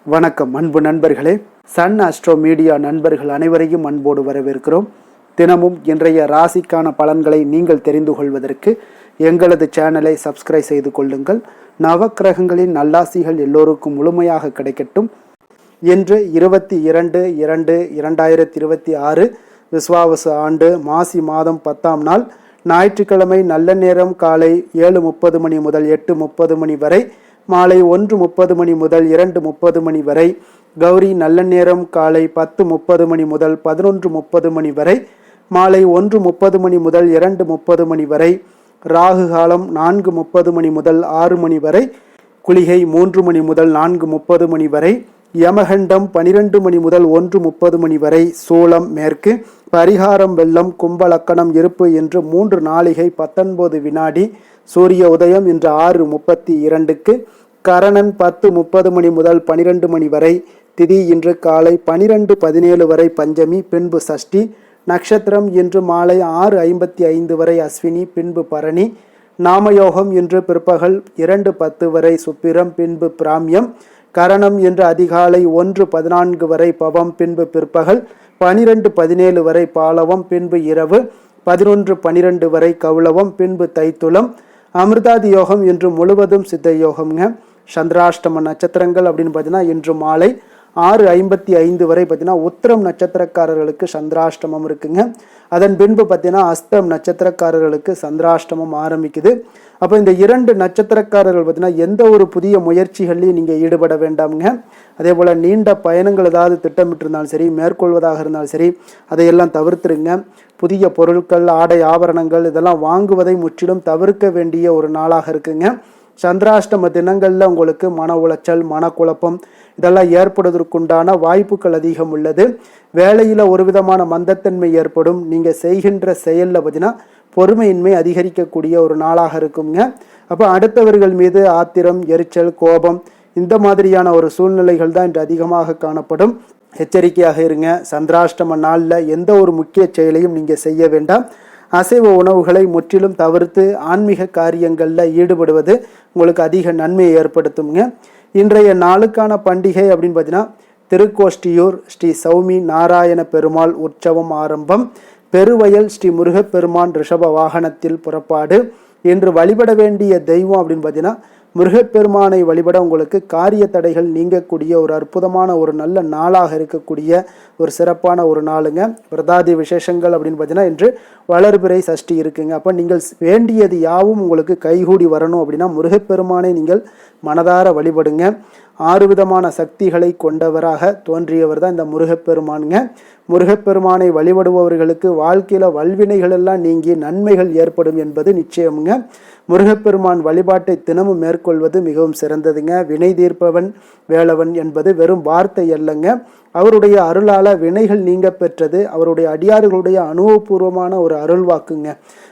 வணக்கம் அன்பு நண்பர்களே. சன் அஸ்ட்ரோ மீடியா நண்பர்கள் அனைவரையும் அன்போடு வரவேற்கிறோம். தினமும் இன்றைய ராசிக்கான பலன்களை நீங்கள் தெரிந்து கொள்வதற்கு எங்களது சேனலை சப்ஸ்கிரைப் செய்து கொள்ளுங்கள். நவக்கிரகங்களின் நல்லாசிகள் எல்லோருக்கும் முழுமையாக கிடைக்கட்டும். இன்று 22/2/2026 விஸ்வாவசு ஆண்டு மாசி மாதம் 10ஆம் நாள் ஞாயிற்றுக்கிழமை. நல்ல நேரம் காலை 7:30 மணி முதல் 8:30 மணி வரை, மாலை 1:30 மணி முதல் 2:30 மணி வரை. கௌரி நல்ல நேரம் காலை 10:30 மணி முதல் 11:30 மணி வரை, மாலை 1:30 மணி முதல் 2:30 மணி வரை. ராகு காலம் 4:30 மணி முதல் 6 மணி வரை, குளிகை 3 மணி முதல் 4:30 மணி வரை, யமகண்டம் 12 மணி முதல் 1:30 மணி வரை. சூலம் மேற்கு, பரிகாரம் வெள்ளம், கும்பலக்கணம் இருப்பு என்று 3 நாளிகை 19 வினாடி. சூரிய உதயம் இன்று 6:32க்கு. கரணன் 10:30 மணி முதல் 12 மணி வரை. திதி இன்று காலை 12:17 வரை பஞ்சமி, பின்பு சஷ்டி. நட்சத்திரம் இன்று மாலை 6:55 வரை அஸ்வினி, பின்பு பரணி. நாமயோகம் இன்று பிற்பகல் 2:10 வரை சுப்பிரம், பின்பு பிராமியம். கரணம் இன்று அதிகாலை 1:14 வரை பவம், பின்பு பிற்பகல் 12:17 வரை பாலவம், பின்பு இரவு 11:12 வரை கௌளவம், பின்பு தைத்துளம். அமிர்தாதி யோகம் இன்று முழுவதும் சித்த யோகம்ங்க. சந்திராஷ்டம நட்சத்திரங்கள் அப்படின்னு பார்த்தீங்கன்னா இன்று மாலை 6:55 வரை பார்த்தீங்கன்னா உத்திரம் நட்சத்திரக்காரர்களுக்கு சந்திராஷ்டமம் இருக்குங்க. அதன் பின்பு பார்த்தீங்கன்னா அஸ்தம் நட்சத்திரக்காரர்களுக்கு சந்திராஷ்டமம் ஆரம்பிக்குது. அப்போ இந்த 2 நட்சத்திரக்காரர்கள் பார்த்தீங்கன்னா எந்த ஒரு புதிய முயற்சிகள்லையும் நீங்கள் ஈடுபட வேண்டாமுங்க. அதே போல் நீண்ட பயணங்கள் ஏதாவது திட்டமிட்டிருந்தாலும் சரி, மேற்கொள்வதாக இருந்தாலும் சரி, அதையெல்லாம் தவிர்த்துருங்க. புதிய பொருட்கள், ஆடை ஆபரணங்கள் இதெல்லாம் வாங்குவதை முற்றிலும் தவிர்க்க வேண்டிய ஒரு நாளாக இருக்குங்க. சந்திராஷ்டம தினங்களில் உங்களுக்கு மன உளைச்சல், மனக்குழப்பம் இதெல்லாம் ஏற்படுவதற்குண்டான வாய்ப்புகள் அதிகம் உள்ளது. வேலையில் ஒரு விதமான மந்தத்தன்மை ஏற்படும். நீங்கள் செய்கின்ற செயலில் பார்த்தீங்கன்னா பொறுமையின்மை அதிகரிக்கக்கூடிய ஒரு நாளாக இருக்குங்க. அப்போ அடுத்தவர்கள் மீது ஆத்திரம், எரிச்சல், கோபம் இந்த மாதிரியான ஒரு சூழ்நிலைகள் தான் இன்று அதிகமாக காணப்படும். எச்சரிக்கையாக இருங்க. சந்திராஷ்டம நாளில் எந்த ஒரு முக்கிய செயலையும் நீங்கள் செய்ய வேண்டாம். அசைவ உணவுகளை முற்றிலும் தவிர்த்து ஆன்மீக காரியங்களில் ஈடுபடுவது உங்களுக்கு அதிக நன்மையை ஏற்படுத்துங்க. இன்றைய நாளுக்கான பண்டிகை அப்படின்னு பார்த்தீங்கன்னா திருக்கோஷ்டியூர் ஸ்ரீ சௌமி நாராயண பெருமாள் உற்சவம் ஆரம்பம். பெருவயல் ஸ்ரீ முருகப்பெருமான் ரிஷப வாகனத்தில் புறப்பாடு. இன்று வழிபட வேண்டிய தெய்வம் அப்படின்னு பார்த்தீங்கன்னா முருகப்பெருமானை வழிபட உங்களுக்கு காரிய தடைகள் நீங்கக்கூடிய ஒரு அற்புதமான ஒரு நல்ல நாளாக இருக்கக்கூடிய ஒரு சிறப்பான ஒரு நாளுங்க. விரதாதி விசேஷங்கள் அப்படின்னு பார்த்தீங்கன்னா இன்று வளர்பிறை சஷ்டி இருக்குங்க. அப்போ நீங்கள் வேண்டியது யாவும் உங்களுக்கு கைகூடி வரணும் அப்படின்னா முருகப்பெருமானை நீங்கள் மனதார வழிபடுங்க. 6 விதமான சக்திகளை கொண்டவராக தோன்றியவர் தான் இந்த முருகப்பெருமானுங்க. முருகப்பெருமானை வழிபடுபவர்களுக்கு வாழ்க்கையில் வல்வினைகள் எல்லாம் நீங்கி நன்மைகள் ஏற்படும் என்பது நிச்சயமுங்க. முருகப்பெருமான் வழிபாட்டை தினமும் மேற்கொள்வது மிகவும் சிறந்ததுங்க. வினை தீர்ப்பவன் வேலவன் என்பது வெறும் வார்த்தை அல்லங்க. அவருடைய அருளால வினைகள் நீங்க பெற்றது அவருடைய அடியார்களுடைய அனுபவபூர்வமான ஒரு அருள் வாக்குங்க.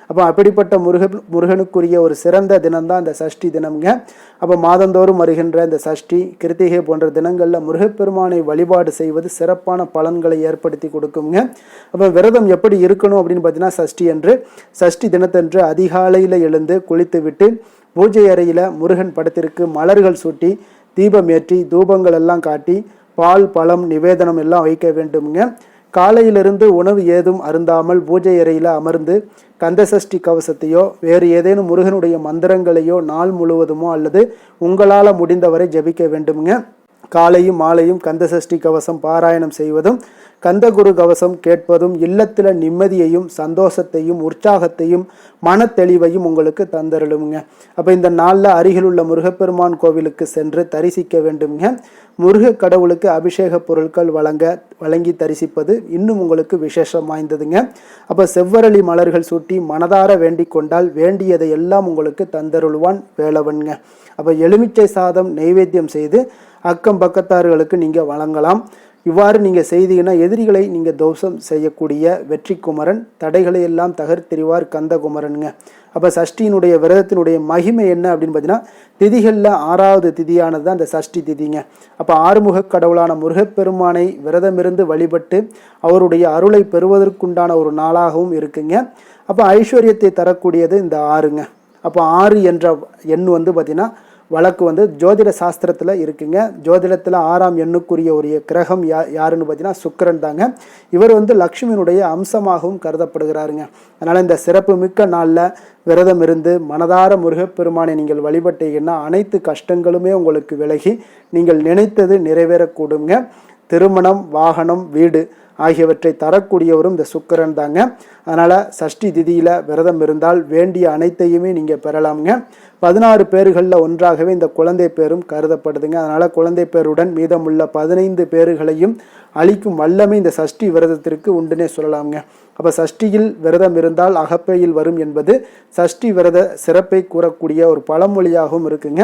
அப்போ அப்படிப்பட்ட முருகனுக்குரிய ஒரு சிறந்த தினம்தான் இந்த சஷ்டி தினம்ங்க. அப்போ மாதந்தோறும் வருகின்ற இந்த சஷ்டி, கிருத்திகை போன்ற தினங்களில் முருகப்பெருமானை வழிபாடு செய்வது சிறப்பான பலன்களை ஏற்படுத்தி கொடுக்குங்க. அப்போ விரதம் எப்படி இருக்கணும் அப்படின்னு பார்த்தீங்கன்னா சஷ்டி தினத்தன்று அதிகாலையில் எழுந்து குளித்து விட்டு பூஜை அறையில் முருகன் படத்திற்கு மலர்கள் சூட்டி தீபம் ஏற்றி தூபங்கள் எல்லாம் காட்டி பால் பழம் நிவேதனம் எல்லாம் வைக்க வேண்டுமுங்க. காலையிலிருந்து உணவு ஏதும் அருந்தாமல் பூஜை அறையில் அமர்ந்து கந்தசஷ்டி கவசத்தையோ வேறு ஏதேனும் முருகனுடைய மந்திரங்களையோ நாள் முழுவதுமோ அல்லது உங்களால் முடிந்தவரை ஜபிக்க வேண்டுமுங்க. காலையும் மாலையும் கந்தசஷ்டி கவசம் பாராயணம் செய்வதும் கந்தகுரு கவசம் கேட்பதும் இல்லத்தில் நிம்மதியையும் சந்தோஷத்தையும் உற்சாகத்தையும் மன தெளிவையும் உங்களுக்கு தந்தருளுங்க. அப்போ இந்த நாளில் அருகிலுள்ள முருகப்பெருமான் கோவிலுக்கு சென்று தரிசிக்க வேண்டுங்க. முருக கடவுளுக்கு அபிஷேக பொருட்கள் வழங்கி தரிசிப்பது இன்னும் உங்களுக்கு விசேஷம் வாய்ந்ததுங்க. அப்போ செவ்வரளி மலர்கள் சூட்டி மனதார வேண்டிக் கொண்டால் வேண்டியதை எல்லாம் உங்களுக்கு தந்தருள்வான் வேலவன்ங்க. அப்போ எலுமிச்சை சாதம் நெய்வேத்தியம் செய்து அக்கம் பக்கத்தார்களுக்கு நீங்கள் வழங்கலாம். இவ்வாறு நீங்கள் செய்தீங்கன்னா எதிரிகளை நீங்கள் தோஷம் செய்யக்கூடிய வெற்றி குமரன், தடைகளை எல்லாம் தகர்த்தெறிவார் கந்தகுமரனுங்க. அப்போ சஷ்டியினுடைய விரதத்தினுடைய மகிமை என்ன அப்படின்னு பார்த்தீங்கன்னா திதிகளில் 6வது திதியானது தான் இந்த சஷ்டி திதிங்க. அப்போ ஆறுமுக கடவுளான முருகப்பெருமானை விரதமிருந்து வழிபட்டு அவருடைய அருளை பெறுவதற்குண்டான ஒரு நாளாகவும் இருக்குங்க. அப்போ ஐஸ்வர்யத்தை தரக்கூடியது இந்த 6ங்க. அப்போ 6 என்ற எண் பார்த்தீங்கன்னா வழக்கு வந்து ஜோதிட சாஸ்திரத்தில் இருக்குங்க. ஜோதிடத்தில் 6ஆம் எண்ணுக்குரிய ஒரு கிரகம் யாருன்னு பார்த்தீங்கன்னா சுக்கிரன் தாங்க. இவர் வந்து லக்ஷ்மியினுடைய அம்சமாகவும் கருதப்படுகிறாருங்க. அதனால் இந்த சிறப்பு மிக்க நாளில் விரதம் இருந்து மனதார முருகப்பெருமானை நீங்கள் வழிபட்டீங்கன்னா அனைத்து கஷ்டங்களுமே உங்களுக்கு விலகி நீங்கள் நினைத்தது நிறைவேறக்கூடுங்க. திருமணம், வாகனம், வீடு ஆகியவற்றை தரக்கூடியவரும் இந்த சுக்கிரன் தாங்க. அதனால் சஷ்டி திதியில் விரதம் இருந்தால் வேண்டிய அனைத்தையுமே நீங்கள் பெறலாமுங்க. 16 பேர்களில் ஒன்றாகவே இந்த குழந்தை பேரும் கருதப்படுதுங்க. அதனால் குழந்தை பேருடன் மீதமுள்ள 15 பேர்களையும் அளிக்கும் வல்லமை இந்த சஷ்டி விரதத்திற்கு உண்டுனே சொல்லலாமுங்க. அப்போ சஷ்டியில் விரதம் இருந்தால் அகப்பையில் வரும் என்பது சஷ்டி விரத சிறப்பை கூறக்கூடிய ஒரு பழமொழியாகவும் இருக்குங்க.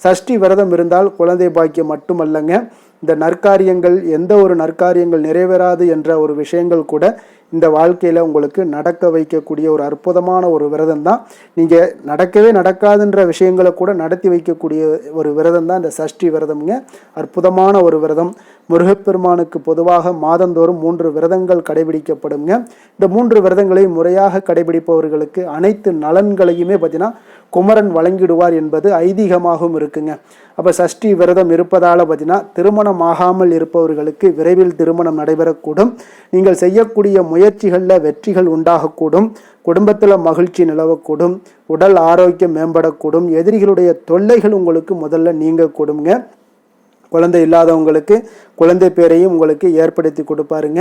சஷ்டி விரதம் இருந்தால் குழந்தை பாக்கியம் மட்டுமல்லங்க, இந்த நற்காரியங்கள் எந்த ஒரு நற்காரியங்கள் நிறைவேறாது என்ற ஒரு விஷயங்கள் கூட இந்த வாழ்க்கையில் உங்களுக்கு நடக்க வைக்கக்கூடிய ஒரு அற்புதமான ஒரு விரதம் தான். நீங்கள் நடக்கவே நடக்காதுன்ற விஷயங்களை கூட நடத்தி வைக்கக்கூடிய ஒரு விரதம் தான் இந்த சஷ்டி விரதம்ங்க. அற்புதமான ஒரு விரதம். முருகப்பெருமானுக்கு பொதுவாக மாதந்தோறும் 3 விரதங்கள் கடைபிடிக்கப்படுங்க. இந்த 3 விரதங்களை முறையாக கடைபிடிப்பவர்களுக்கு அனைத்து நலன்களையுமே பார்த்தீங்கன்னா குமரன் வழங்கிடுவார் என்பது ஐதீகமாகவும் இருக்குங்க. அப்போ சஷ்டி விரதம் இருப்பதால் பார்த்தீங்கன்னா திருமணம் ஆகாமல் இருப்பவர்களுக்கு விரைவில் திருமணம் நடைபெறக்கூடும். நீங்கள் செய்யக்கூடிய முயற்சிகளில் வெற்றிகள் உண்டாகக்கூடும். குடும்பத்தில் மகிழ்ச்சி நிலவக்கூடும். உடல் ஆரோக்கியம் மேம்படக்கூடும். எதிரிகளுடைய தொல்லைகள் உங்களுக்கு முதல்ல நீங்கக்கூடுங்க. குழந்தை இல்லாதவங்களுக்கு குழந்தை பேரையும் உங்களுக்கு ஏற்படுத்தி கொடுப்பாருங்க.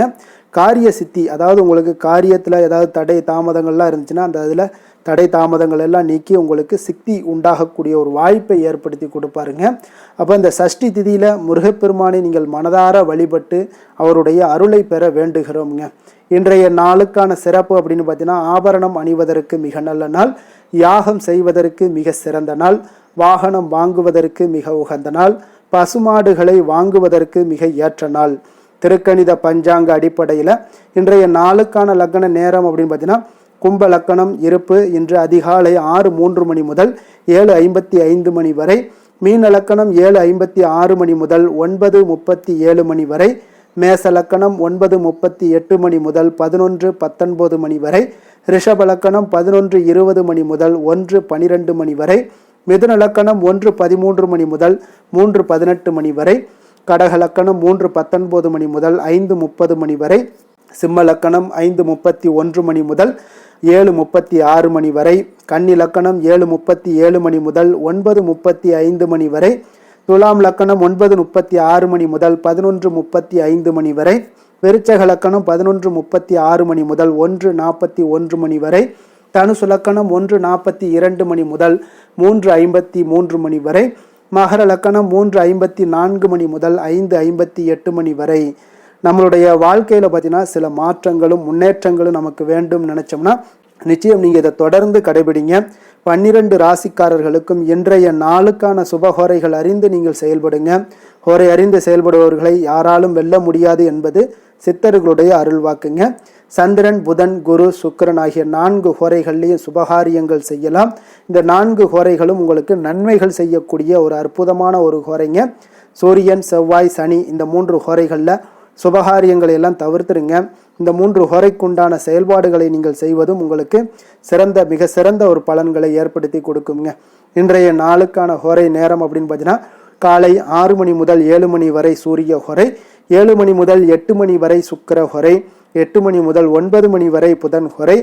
காரிய சித்தி, அதாவது உங்களுக்கு காரியத்தில் ஏதாவது தடை தாமதங்கள்லாம் இருந்துச்சுன்னா அந்த அதில் தடை தாமதங்கள் எல்லாம் நீக்கி உங்களுக்கு சித்தி உண்டாகக்கூடிய ஒரு வாய்ப்பை ஏற்படுத்தி கொடுப்பாருங்க. அப்போ இந்த சஷ்டி திதியில் முருகப்பெருமானை நீங்கள் மனதார வழிபட்டு அவருடைய அருளை பெற வேண்டுகிறோம்ங்க. இன்றைய நாளுக்கான சிறப்பு அப்படின்னு பார்த்தீங்கன்னா ஆபரணம் அணிவதற்கு மிக நல்ல நாள், யாகம் செய்வதற்கு மிக சிறந்த நாள், வாகனம் வாங்குவதற்கு மிக உகந்த நாள், பசுமாடுகளை வாங்குவதற்கு மிக ஏற்ற நாள். திருக்கணித பஞ்சாங்க அடிப்படையில் இன்றைய நாளுக்கான லக்கண நேரம் அப்படின்னு பார்த்தீங்கன்னா கும்ப லக்கணம் இருப்பு இன்று அதிகாலை 6:03 மணி முதல் 7:55 மணி வரை, மீன லக்கணம் 7:56 மணி முதல் 9:37 மணி வரை, மேச லக்கணம் 9:38 மணி முதல் 11:19 மணி வரை, ரிஷப லக்கணம் 11:20 மணி முதல் 1:12 மணி வரை, மிதுன லக்கணம் 1:13 மணி முதல் 3:18 மணி வரை, கடக லக்கணம் 3:19 மணி முதல் 5:30 மணி வரை, சிம்ம லக்கணம் 5:31 மணி முதல் 7:36 மணி வரை, கன்னி லக்கணம் 7:37 மணி முதல் 9:35 மணி வரை, துலாம் லக்கணம் 9:36 மணி முதல் 11:35 மணி வரை, விருச்சக லக்கணம் 11:36 மணி முதல் 1:41 மணி வரை, தனுசு லக்கணம் 1:42 மணி முதல் 3:53 மணி வரை, மகர லக்கணம் 3:54 மணி முதல் 5:58 மணி வரை. நம்மளுடைய வாழ்க்கையில் பார்த்தீங்கன்னா சில மாற்றங்களும் முன்னேற்றங்களும் நமக்கு வேண்டும் நினச்சோம்னா நிச்சயம் நீங்கள் இதை தொடர்ந்து கடைபிடிங்க. 12 ராசிக்காரர்களுக்கும் இன்றைய நாளுக்கான சுபஹோரைகள் அறிந்து நீங்கள் செயல்படுங்க. ஹோரை அறிந்து செயல்படுபவர்களை யாராலும் வெல்ல முடியாது என்பது சித்தர்களுடைய அருள்வாக்குங்க. சந்திரன், புதன், குரு, சுக்கிரன் ஆகிய 4 ஹோரைகள்லையும் சுபகாரியங்கள் செய்யலாம். இந்த 4 ஹோரைகளும் உங்களுக்கு நன்மைகள் செய்யக்கூடிய ஒரு அற்புதமான ஒரு ஹோரைங்க. சூரியன், செவ்வாய், சனி இந்த 3 ஹோரைகளில் சுபகாரியங்களை எல்லாம் தவிர்த்துருங்க. இந்த 3 ஹோரைக்குண்டான செயல்பாடுகளை நீங்கள் செய்வதும் உங்களுக்கு மிக சிறந்த ஒரு பலன்களை ஏற்படுத்தி கொடுக்குங்க. இன்றைய நாளுக்கான ஹோரை நேரம் அப்படின்னு பார்த்தீங்கன்னா காலை 6 மணி முதல் 7 மணி வரை சூரிய ஹோரை, 7 மணி முதல் 8 மணி வரை சுக்கிர ஹோரை, 8 மணி முதல் 9 மணி வரை புதன் ஹோரை,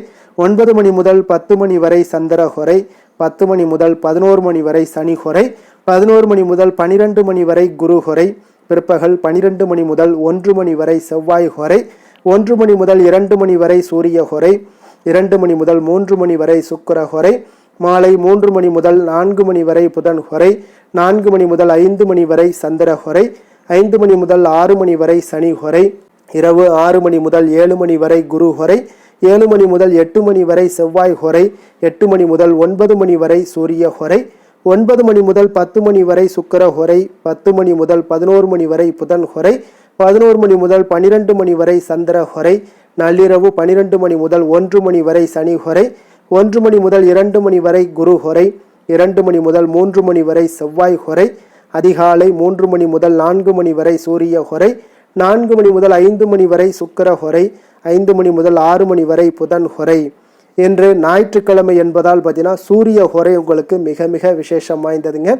9 மணி முதல் 10 மணி வரை சந்திர ஹோரை, 10 மணி முதல் 11 மணி வரை சனி ஹோரை, 11 மணி முதல் 12 மணி வரை குரு ஹோரை, பிற்பகல் 12 மணி முதல் 1 மணி வரை செவ்வாய் ஹோரை, 1 மணி முதல் 2 மணி வரை சூரிய ஹோரை, 2 மணி முதல் 3 மணி வரை சுக்கிர ஹோரை, மாலை 3 மணி முதல் 4 மணி வரை புதன் ஹோரை, 4 மணி முதல் 5 மணி வரை சந்திர ஹோரை, 5 மணி முதல் 6 மணி வரை சனி ஹோரை, இரவு 6 மணி முதல் 7 மணி வரை குரு ஹோரை, 7 மணி முதல் 8 மணி வரை செவ்வாய் ஹோரை, 8 மணி முதல் 9 மணி வரை சூரிய ஹோரை, 9 மணி முதல் 10 மணி வரை சுக்கிர ஹோரை, 10 மணி முதல் 11 மணி வரை புதன் ஹோரை, 11 மணி முதல் 12 மணி வரை சந்திர ஹோரை, நள்ளிரவு 12 மணி முதல் 1 மணி வரை சனி ஹோரை, 1 மணி முதல் 2 மணி வரை குரு ஹோரை, 2 மணி முதல் 3 மணி வரை செவ்வாய் ஹோரை, அதிகாலை 3 மணி முதல் 4 மணி வரை சூரிய ஹோரை, 4 மணி முதல் 5 மணி வரை சுக்கிர ஹோரை, 5 மணி முதல் 6 மணி வரை புதன் ஹோரை. இன்று ஞாயிற்றுக்கிழமை என்பதால் பார்த்தீங்கன்னா சூரிய ஹோரை உங்களுக்கு மிக மிக விசேஷம் வாய்ந்ததுங்க.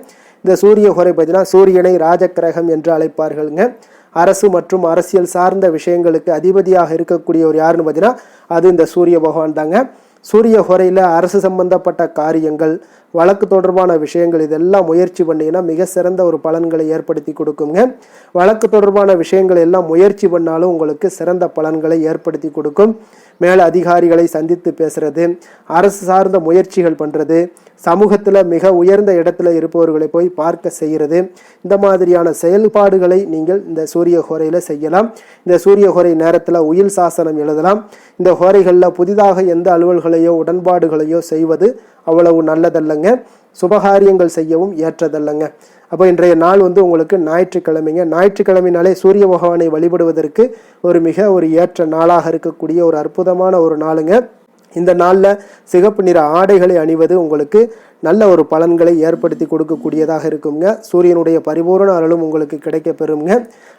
இந்த சூரிய ஹோரை பார்த்தீங்கன்னா சூரியனை ராஜக்கிரகம் என்று அழைப்பார்களுங்க. அரசு மற்றும் அரசியல் சார்ந்த விஷயங்களுக்கு அதிபதியாக இருக்கக்கூடியவர் யாருன்னு பார்த்தீங்கன்னா அது இந்த சூரிய பகவான் தாங்க. சூரிய ஹோரையில் அரசு சம்பந்தப்பட்ட காரியங்கள், வழக்கு தொடர்பான விஷயங்கள் இதெல்லாம் முயற்சி பண்ணிங்கன்னா மிக சிறந்த ஒரு பலன்களை ஏற்படுத்தி கொடுக்குங்க. வழக்கு தொடர்பான விஷயங்கள் எல்லாம் முயற்சி பண்ணாலும் உங்களுக்கு சிறந்த பலன்களை ஏற்படுத்தி கொடுக்கும். மேல அதிகாரிகளை சந்தித்து பேசுறது, அரசு சார்ந்த முயற்சிகள் பண்ணுறது, சமூகத்தில் மிக உயர்ந்த இடத்துல இருப்பவர்களை போய் பார்க்க செய்கிறது, இந்த மாதிரியான செயல்பாடுகளை நீங்கள் இந்த சூரிய ஹோரையில் செய்யலாம். இந்த சூரிய ஹோரை நேரத்தில் உயில் சாசனம் எழுதலாம். இந்த ஹோரைகளில் புதிதாக எந்த அலுவல்களையோ உடன்பாடுகளையோ செய்வது அவ்வளவு நல்லதல்லங்க. சுபகாரியங்கள் செய்யவும் ஏற்றதல்லங்க. அப்போ இன்றைய நாள் உங்களுக்கு ஞாயிற்றுக்கிழமைங்க. ஞாயிற்றுக்கிழமைனாலே சூரிய பகவானை வழிபடுவதற்கு மிக ஏற்ற நாளாக இருக்கக்கூடிய ஒரு அற்புதமான ஒரு நாளுங்க. இந்த நாளில் சிகப்பு நிற ஆடைகளை அணிவது உங்களுக்கு நல்ல ஒரு பலன்களை ஏற்படுத்தி கொடுக்கக்கூடியதாக இருக்குங்க. சூரியனுடைய பரிபூர்ண அருளும் உங்களுக்கு கிடைக்க பெறுங்க.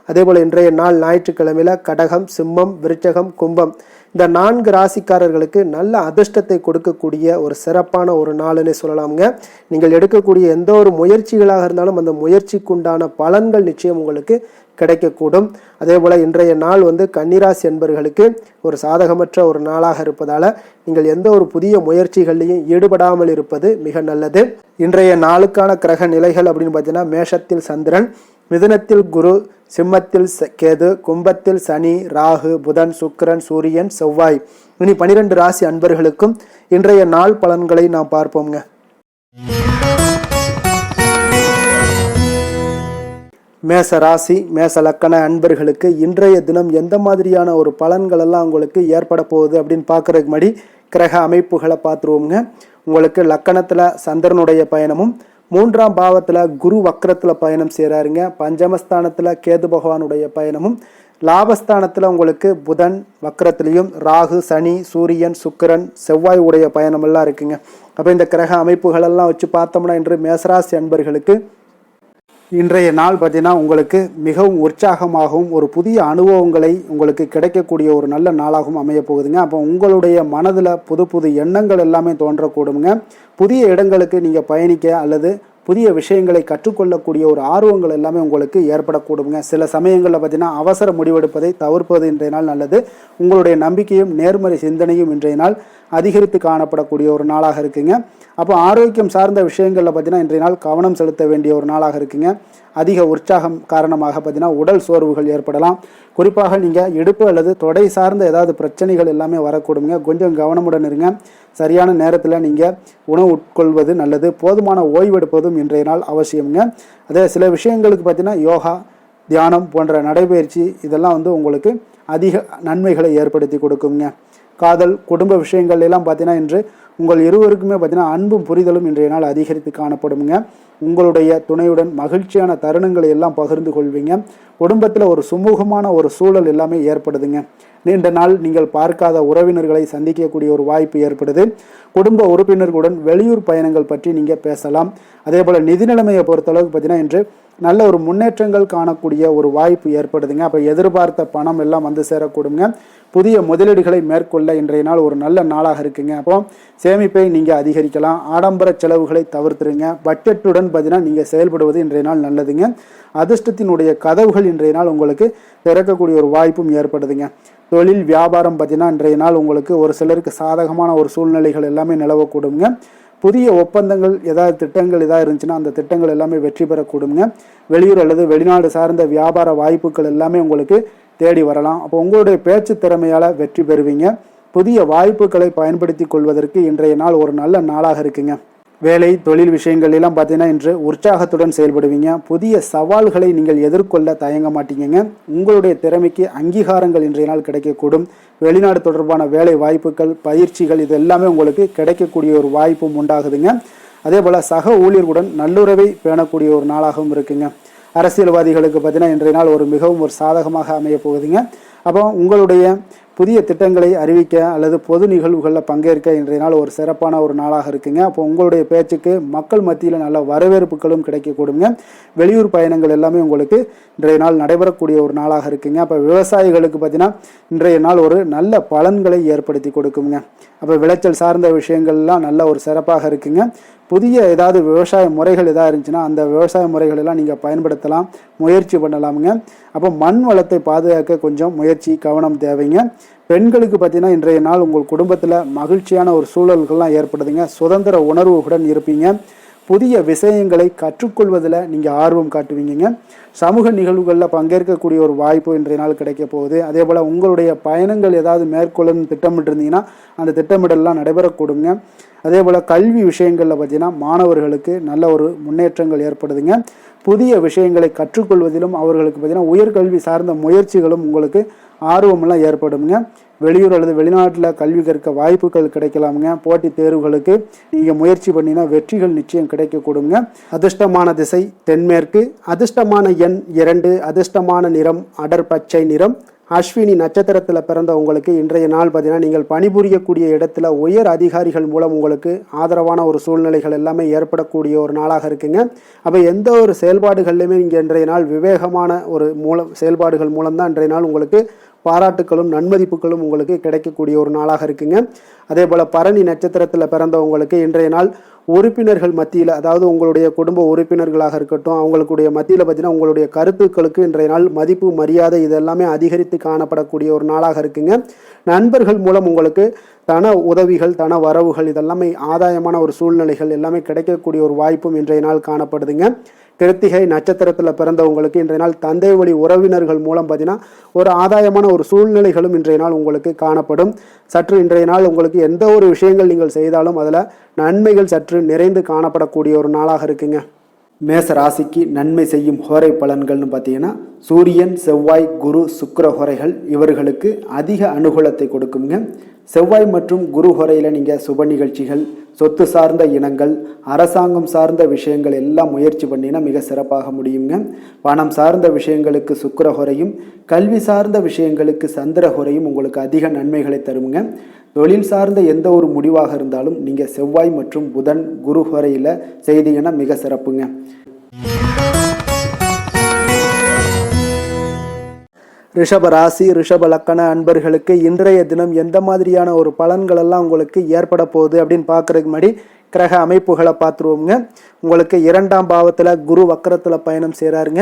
அதே போல் இன்றைய நாள் ஞாயிற்றுக்கிழமையில் கடகம், சிம்மம், விருச்சகம், கும்பம் இந்த 4 ராசிக்காரர்களுக்கு நல்ல அதிர்ஷ்டத்தை கொடுக்கக்கூடிய ஒரு சிறப்பான ஒரு நாளுன்னு சொல்லலாமுங்க. நீங்கள் எடுக்கக்கூடிய எந்த ஒரு முயற்சிகளாக இருந்தாலும் அந்த முயற்சிக்குண்டான பலன்கள் நிச்சயம் உங்களுக்கு கிடைக்கக்கூடும். அதே போல் இன்றைய நாள் கன்னிராசி என்பர்களுக்கு ஒரு சாதகமற்ற ஒரு நாளாக இருப்பதால் நீங்கள் எந்த ஒரு புதிய முயற்சிகளையும் ஈடுபடாமல் இருப்பது மிக நல்லது. இன்றைய நாளுக்கான கிரக நிலைகள் அப்படின்னு பார்த்தீங்கன்னா மேஷத்தில் சந்திரன், மிதுனத்தில் குரு, சிம்மத்தில் கேது, கும்பத்தில் சனி, ராகு, புதன், சுக்கிரன், சூரியன், செவ்வாய். இனி 12 ராசி அன்பர்களுக்கும் இன்றைய நாள் பலன்களை நாம் பார்ப்போங்க. மேச ராசி மேச லக்கண அன்பர்களுக்கு இன்றைய தினம் எந்த மாதிரியான ஒரு பலன்கள் எல்லாம் உங்களுக்கு ஏற்பட போகுது அப்படின்னு பார்க்கறதுக்கு முன்னாடி கிரக அமைப்புகளை பார்த்துருவோங்க. உங்களுக்கு லக்கணத்தில் சந்திரனுடைய பயணமும், 3ஆம் பாவத்தில் குரு வக்ரத்தில் பயணம் செய்கிறாருங்க. பஞ்சமஸ்தானத்தில் கேது பகவானுடைய பயணமும், லாபஸ்தானத்தில் உங்களுக்கு புதன் வக்ரத்திலையும், ராகு, சனி, சூரியன், சுக்கிரன், செவ்வாய் உடைய பயணமெல்லாம் இருக்குங்க. அப்போ இந்த கிரக அமைப்புகளெல்லாம் வச்சு பார்த்தோம்னா இன்று மேசராசி அன்பர்களுக்கு இன்றைய நாள் பார்த்தீங்கன்னா உங்களுக்கு மிகவும் உற்சாகமாகவும் ஒரு புதிய அனுபவங்களை உங்களுக்கு கிடைக்கக்கூடிய ஒரு நல்ல நாளாகவும் அமைய போகுதுங்க. அப்போ உங்களுடைய மனதில் புது புது எண்ணங்கள் எல்லாமே தோன்றக்கூடுங்க. புதிய இடங்களுக்கு நீங்கள் பயணிக்க அல்லது புதிய விஷயங்களை கற்றுக்கொள்ளக்கூடிய ஒரு ஆர்வங்கள் எல்லாமே உங்களுக்கு ஏற்படக்கூடுங்க. சில சமயங்களில் பார்த்தீங்கன்னா அவசர முடிவெடுப்பதை தவிர்ப்பது இன்றைய நாள் நல்லது. உங்களுடைய நம்பிக்கையும் நேர்மறை சிந்தனையும் இன்றைய நாள் அதிகரித்து காணப்படக்கூடிய ஒரு நாளாக இருக்குங்க. அப்போ ஆரோக்கியம் சார்ந்த விஷயங்களில் பார்த்தீங்கன்னா இன்றைய நாள் கவனம் செலுத்த வேண்டிய ஒரு நாளாக இருக்குங்க. அதிக உற்சாகம் காரணமாக பார்த்தீங்கன்னா உடல் சோர்வுகள் ஏற்படலாம். குறிப்பாக நீங்கள் இடுப்பு அல்லது தொடை சார்ந்த ஏதாவது பிரச்சனைகள் எல்லாமே வரக்கூடுங்க. கொஞ்சம் கவனமுடன் இருங்க. சரியான நேரத்தில் நீங்கள் உணவு உட்கொள்வது நல்லது. போதுமான ஓய்வெடுப்பதும் இன்றைய நாள் அவசியம்ங்க. அதே சில விஷயங்களுக்கு பார்த்தீங்கன்னா யோகா, தியானம் போன்ற நடைபயிற்சி இதெல்லாம் உங்களுக்கு அதிக நன்மைகளை ஏற்படுத்தி கொடுக்குங்க. காதல், குடும்ப விஷயங்கள் எல்லாம் பார்த்தீங்கன்னா இன்று உங்கள் இருவருக்குமே பார்த்தீங்கன்னா அன்பும் புரிதலும் இன்றைய நாள் அதிகரித்து காணப்படுங்க. உங்களுடைய துணையுடன் மகிழ்ச்சியான தருணங்களை எல்லாம் பகிர்ந்து கொள்வீங்க. குடும்பத்தில் ஒரு சுமூகமான ஒரு சூழல் எல்லாமே ஏற்படுதுங்க. நீண்ட நாள் நீங்கள் பார்க்காத உறவினர்களை சந்திக்கக்கூடிய ஒரு வாய்ப்பு ஏற்படுது. குடும்ப உறுப்பினர்களுடன் வெளியூர் பயணங்கள் பற்றி நீங்கள் பேசலாம். அதே போல் நிதி நிலைமையை பொறுத்தளவுக்கு பார்த்தீங்கன்னா இன்று நல்ல ஒரு முன்னேற்றங்கள் காணக்கூடிய ஒரு வாய்ப்பு ஏற்படுதுங்க. அப்போ எதிர்பார்த்த பணம் எல்லாம் சேரக்கூடுங்க. புதிய முதலீடுகளை மேற்கொள்ள இன்றைய நாள் ஒரு நல்ல நாளாக இருக்குங்க. அப்போ சேமிப்பை நீங்கள் அதிகரிக்கலாம். ஆடம்பர செலவுகளை தவிர்த்துருங்க. பட்ஜெட்டுடன் பார்த்தீங்கன்னா நீங்கள் செயல்படுவது இன்றைய நாள் நல்லதுங்க. அதிர்ஷ்டத்தினுடைய கதவுகள் இன்றைய நாள் உங்களுக்கு திறக்கக்கூடிய ஒரு வாய்ப்பும் ஏற்படுதுங்க. தொழில் வியாபாரம் பார்த்தீங்கன்னா இன்றைய நாள் உங்களுக்கு ஒரு சிலருக்கு சாதகமான ஒரு சூழ்நிலைகள் எல்லாமே நிலவக்கூடுங்க. புதிய ஒப்பந்தங்கள் ஏதாவது திட்டங்கள் ஏதாவது இருந்துச்சுன்னா அந்த திட்டங்கள் எல்லாமே வெற்றி பெறக்கூடுங்க. வெளியூர் அல்லது வெளிநாடு சார்ந்த வியாபார வாய்ப்புகள் எல்லாமே உங்களுக்கு தேடி வரலாம். அப்போ உங்களுடைய பேச்சு திறமையால் வெற்றி பெறுவீங்க. புதிய வாய்ப்புகளை பயன்படுத்தி கொள்வதற்கு இன்றைய நாள் ஒரு நல்ல நாளாக இருக்குங்க. வேலை, தொழில் விஷயங்கள் எல்லாம் பார்த்தீங்கன்னா இன்று உற்சாகத்துடன் செயல்படுவீங்க. புதிய சவால்களை நீங்கள் எதிர்கொள்ள தயங்க மாட்டீங்க. உங்களுடைய திறமைக்கு அங்கீகாரங்கள் இன்றைய நாள் கிடைக்கக்கூடும். வெளிநாடு தொடர்பான வேலை வாய்ப்புகள், பயிற்சிகள் இது எல்லாமே உங்களுக்கு கிடைக்கக்கூடிய ஒரு வாய்ப்பும் உண்டாகுதுங்க. அதே போல் சக ஊழியர்களுடன் நல்லுறவை பேணக்கூடிய ஒரு நாளாகவும் இருக்குங்க. அரசியல்வாதிகளுக்கு பார்த்தீங்கன்னா இன்றைய நாள் மிகவும் ஒரு சாதகமாக அமைய போகுதுங்க. அப்போ உங்களுடைய புதிய திட்டங்களை அறிவிக்க அல்லது பொது நிகழ்வுகளில் பங்கேற்க இன்றைய நாள் ஒரு சிறப்பான ஒரு நாளாக இருக்குங்க. அப்போ உங்களுடைய பேச்சுக்கு மக்கள் மத்தியில் நல்ல வரவேற்புகளும் கிடைக்கக்கூடுங்க. வெளியூர் பயணங்கள் எல்லாமே உங்களுக்கு இன்றைய நாள் நடைபெறக்கூடிய ஒரு நாளாக இருக்குங்க. அப்போ விவசாயிகளுக்கு பார்த்தீங்கன்னா இன்றைய நாள் ஒரு நல்ல பலன்களை ஏற்படுத்தி கொடுக்குங்க. அப்போ விளைச்சல் சார்ந்த விஷயங்கள்லாம் நல்ல ஒரு சிறப்பாக இருக்குங்க. புதிய ஏதாவது விவசாய முறைகள் எதாவது இருந்துச்சுன்னா அந்த விவசாய முறைகள் எல்லாம் நீங்கள் பயன்படுத்தலாம், முயற்சி பண்ணலாமுங்க. அப்போ மண் வளத்தை பாதுகாக்க கொஞ்சம் முயற்சி கவனம் தேவைங்க. பெண்களுக்கு பார்த்தீங்கன்னா இன்றைய நாள் உங்கள் குடும்பத்தில் மகிழ்ச்சியான ஒரு சூழல்கள்லாம் ஏற்படுதுங்க. சுதந்திர உணர்வுடன் இருப்பீங்க. புதிய விஷயங்களை கற்றுக்கொள்வதில் நீங்கள் ஆர்வம் காட்டுவீங்க. சமூக நிகழ்வுகளில் பங்கேற்கக்கூடிய ஒரு வாய்ப்பு இன்றைய நாள் கிடைக்க போகுது. அதே போல் உங்களுடைய பயணங்கள் ஏதாவது மேற்கொள்ளணும்னு திட்டமிட்டிருந்தீங்கன்னா அந்த திட்டமிடலாம் நடைபெறக்கூடுங்க. அதே போல் கல்வி விஷயங்களில் பார்த்தீங்கன்னா மாணவர்களுக்கு நல்ல ஒரு முன்னேற்றங்கள் ஏற்படுதுங்க. புதிய விஷயங்களை கற்றுக்கொள்வதிலும் அவர்களுக்கு பார்த்தீங்கன்னா உயர்கல்வி சார்ந்த முயற்சிகளும் உங்களுக்கு ஆர்வமெல்லாம் ஏற்படுங்க. வெளியூர் அல்லது வெளிநாட்டில் கல்வி கற்க வாய்ப்புகள் கிடைக்கலாமுங்க. போட்டித் தேர்வுகளுக்கு நீங்கள் முயற்சி பண்ணினா வெற்றிகள் நிச்சயம் கிடைக்கக்கூடுங்க. அதிர்ஷ்டமான திசை தென்மேற்கு, அதிர்ஷ்டமான எண் 2, அதிர்ஷ்டமான நிறம் அடர் பச்சை நிறம். அஸ்வினி நட்சத்திரத்தில் பிறந்த உங்களுக்கு இன்றைய நாள் பார்த்தீங்கன்னா நீங்கள் பணிபுரியக்கூடிய இடத்துல உயர் அதிகாரிகள் மூலம் உங்களுக்கு ஆதரவான ஒரு சூழ்நிலைகள் எல்லாமே ஏற்படக்கூடிய ஒரு நாளாக இருக்குங்க. அப்போ எந்த ஒரு செயல்பாடுகள்லையுமே இங்கே இன்றைய நாள் விவேகமான ஒரு செயல்பாடுகள் மூலம்தான் இன்றைய நாள் உங்களுக்கு பாராட்டுக்களும் நன்மதிப்புகளும் உங்களுக்கு கிடைக்கக்கூடிய ஒரு நாளாக இருக்குங்க. அதே போல் பரணி நட்சத்திரத்தில் பிறந்தவங்களுக்கு இன்றைய நாள் உறுப்பினர்கள் மத்தியில், அதாவது உங்களுடைய குடும்ப உறுப்பினர்களாக இருக்கட்டும், அவங்களுடைய மத்தியில் பார்த்தீங்கன்னா உங்களுடைய கருத்துக்களுக்கு இன்றைய நாள் மதிப்பு மரியாதை இதெல்லாமே அதிகரித்து காணப்படக்கூடிய ஒரு நாளாக இருக்குங்க. நண்பர்கள் மூலம் உங்களுக்கு தன உதவிகள் தன வரவுகள் இதெல்லாமே ஆதாயமான ஒரு சூழ்நிலைகள் எல்லாமே கிடைக்கக்கூடிய ஒரு வாய்ப்பும் இன்றைய நாள் காணப்படுதுங்க. கிருத்திகை நட்சத்திரத்தில் பிறந்தவங்களுக்கு இன்றைய நாள் தந்தை வழி உறவினர்கள் மூலம் பார்த்தீங்கன்னா ஒரு ஆதாயமான ஒரு சூழ்நிலைகளும் இன்றைய நாள் உங்களுக்கு காணப்படும். சற்று இன்றைய நாள் உங்களுக்கு எந்த ஒரு விஷயங்கள் நீங்கள் செய்தாலும் அதில் நன்மைகள் சற்று நிறைந்து காணப்படக்கூடிய ஒரு நாளாக இருக்குங்க. மேச ராசிக்கு நன்மை செய்யும் ஹோரை பலன்கள்னு பார்த்தீங்கன்னா சூரியன், செவ்வாய், குரு, சுக்கிர ஹோரைகள் இவர்களுக்கு அதிக அனுகூலத்தை கொடுக்குங்க. செவ்வாய் மற்றும் குரு ஹோரையில் நீங்கள் சுப நிகழ்ச்சிகள், சொத்து சார்ந்த இனங்கள், அரசாங்கம் சார்ந்த விஷயங்கள் எல்லாம் முயற்சி பண்ணினா மிக சிறப்பாக முடியுங்க. பணம் சார்ந்த விஷயங்களுக்கு சுக்கிர ஹோரையும், கல்வி சார்ந்த விஷயங்களுக்கு சந்திர ஹோரையும் உங்களுக்கு அதிக நன்மைகளை தருங்க. தொழில் சார்ந்த எந்த ஒரு முடிவாக இருந்தாலும் நீங்கள் செவ்வாய் மற்றும் புதன், குரு ஹோரையில் செய்தீங்கன்னா மிக சிறப்புங்க. ரிஷப ராசி, ரிஷப லக்கண அன்பர்களுக்கு இன்றைய தினம் எந்த மாதிரியான ஒரு பலன்கள் எல்லாம் உங்களுக்கு ஏற்பட போகுது அப்படின்னு பார்க்கறதுக்கு முன்னாடி கிரக அமைப்புகளை பார்த்துருவோங்க. உங்களுக்கு 2ஆம் பாவத்தில் குரு வக்கரத்தில் பயணம் செய்கிறாருங்க.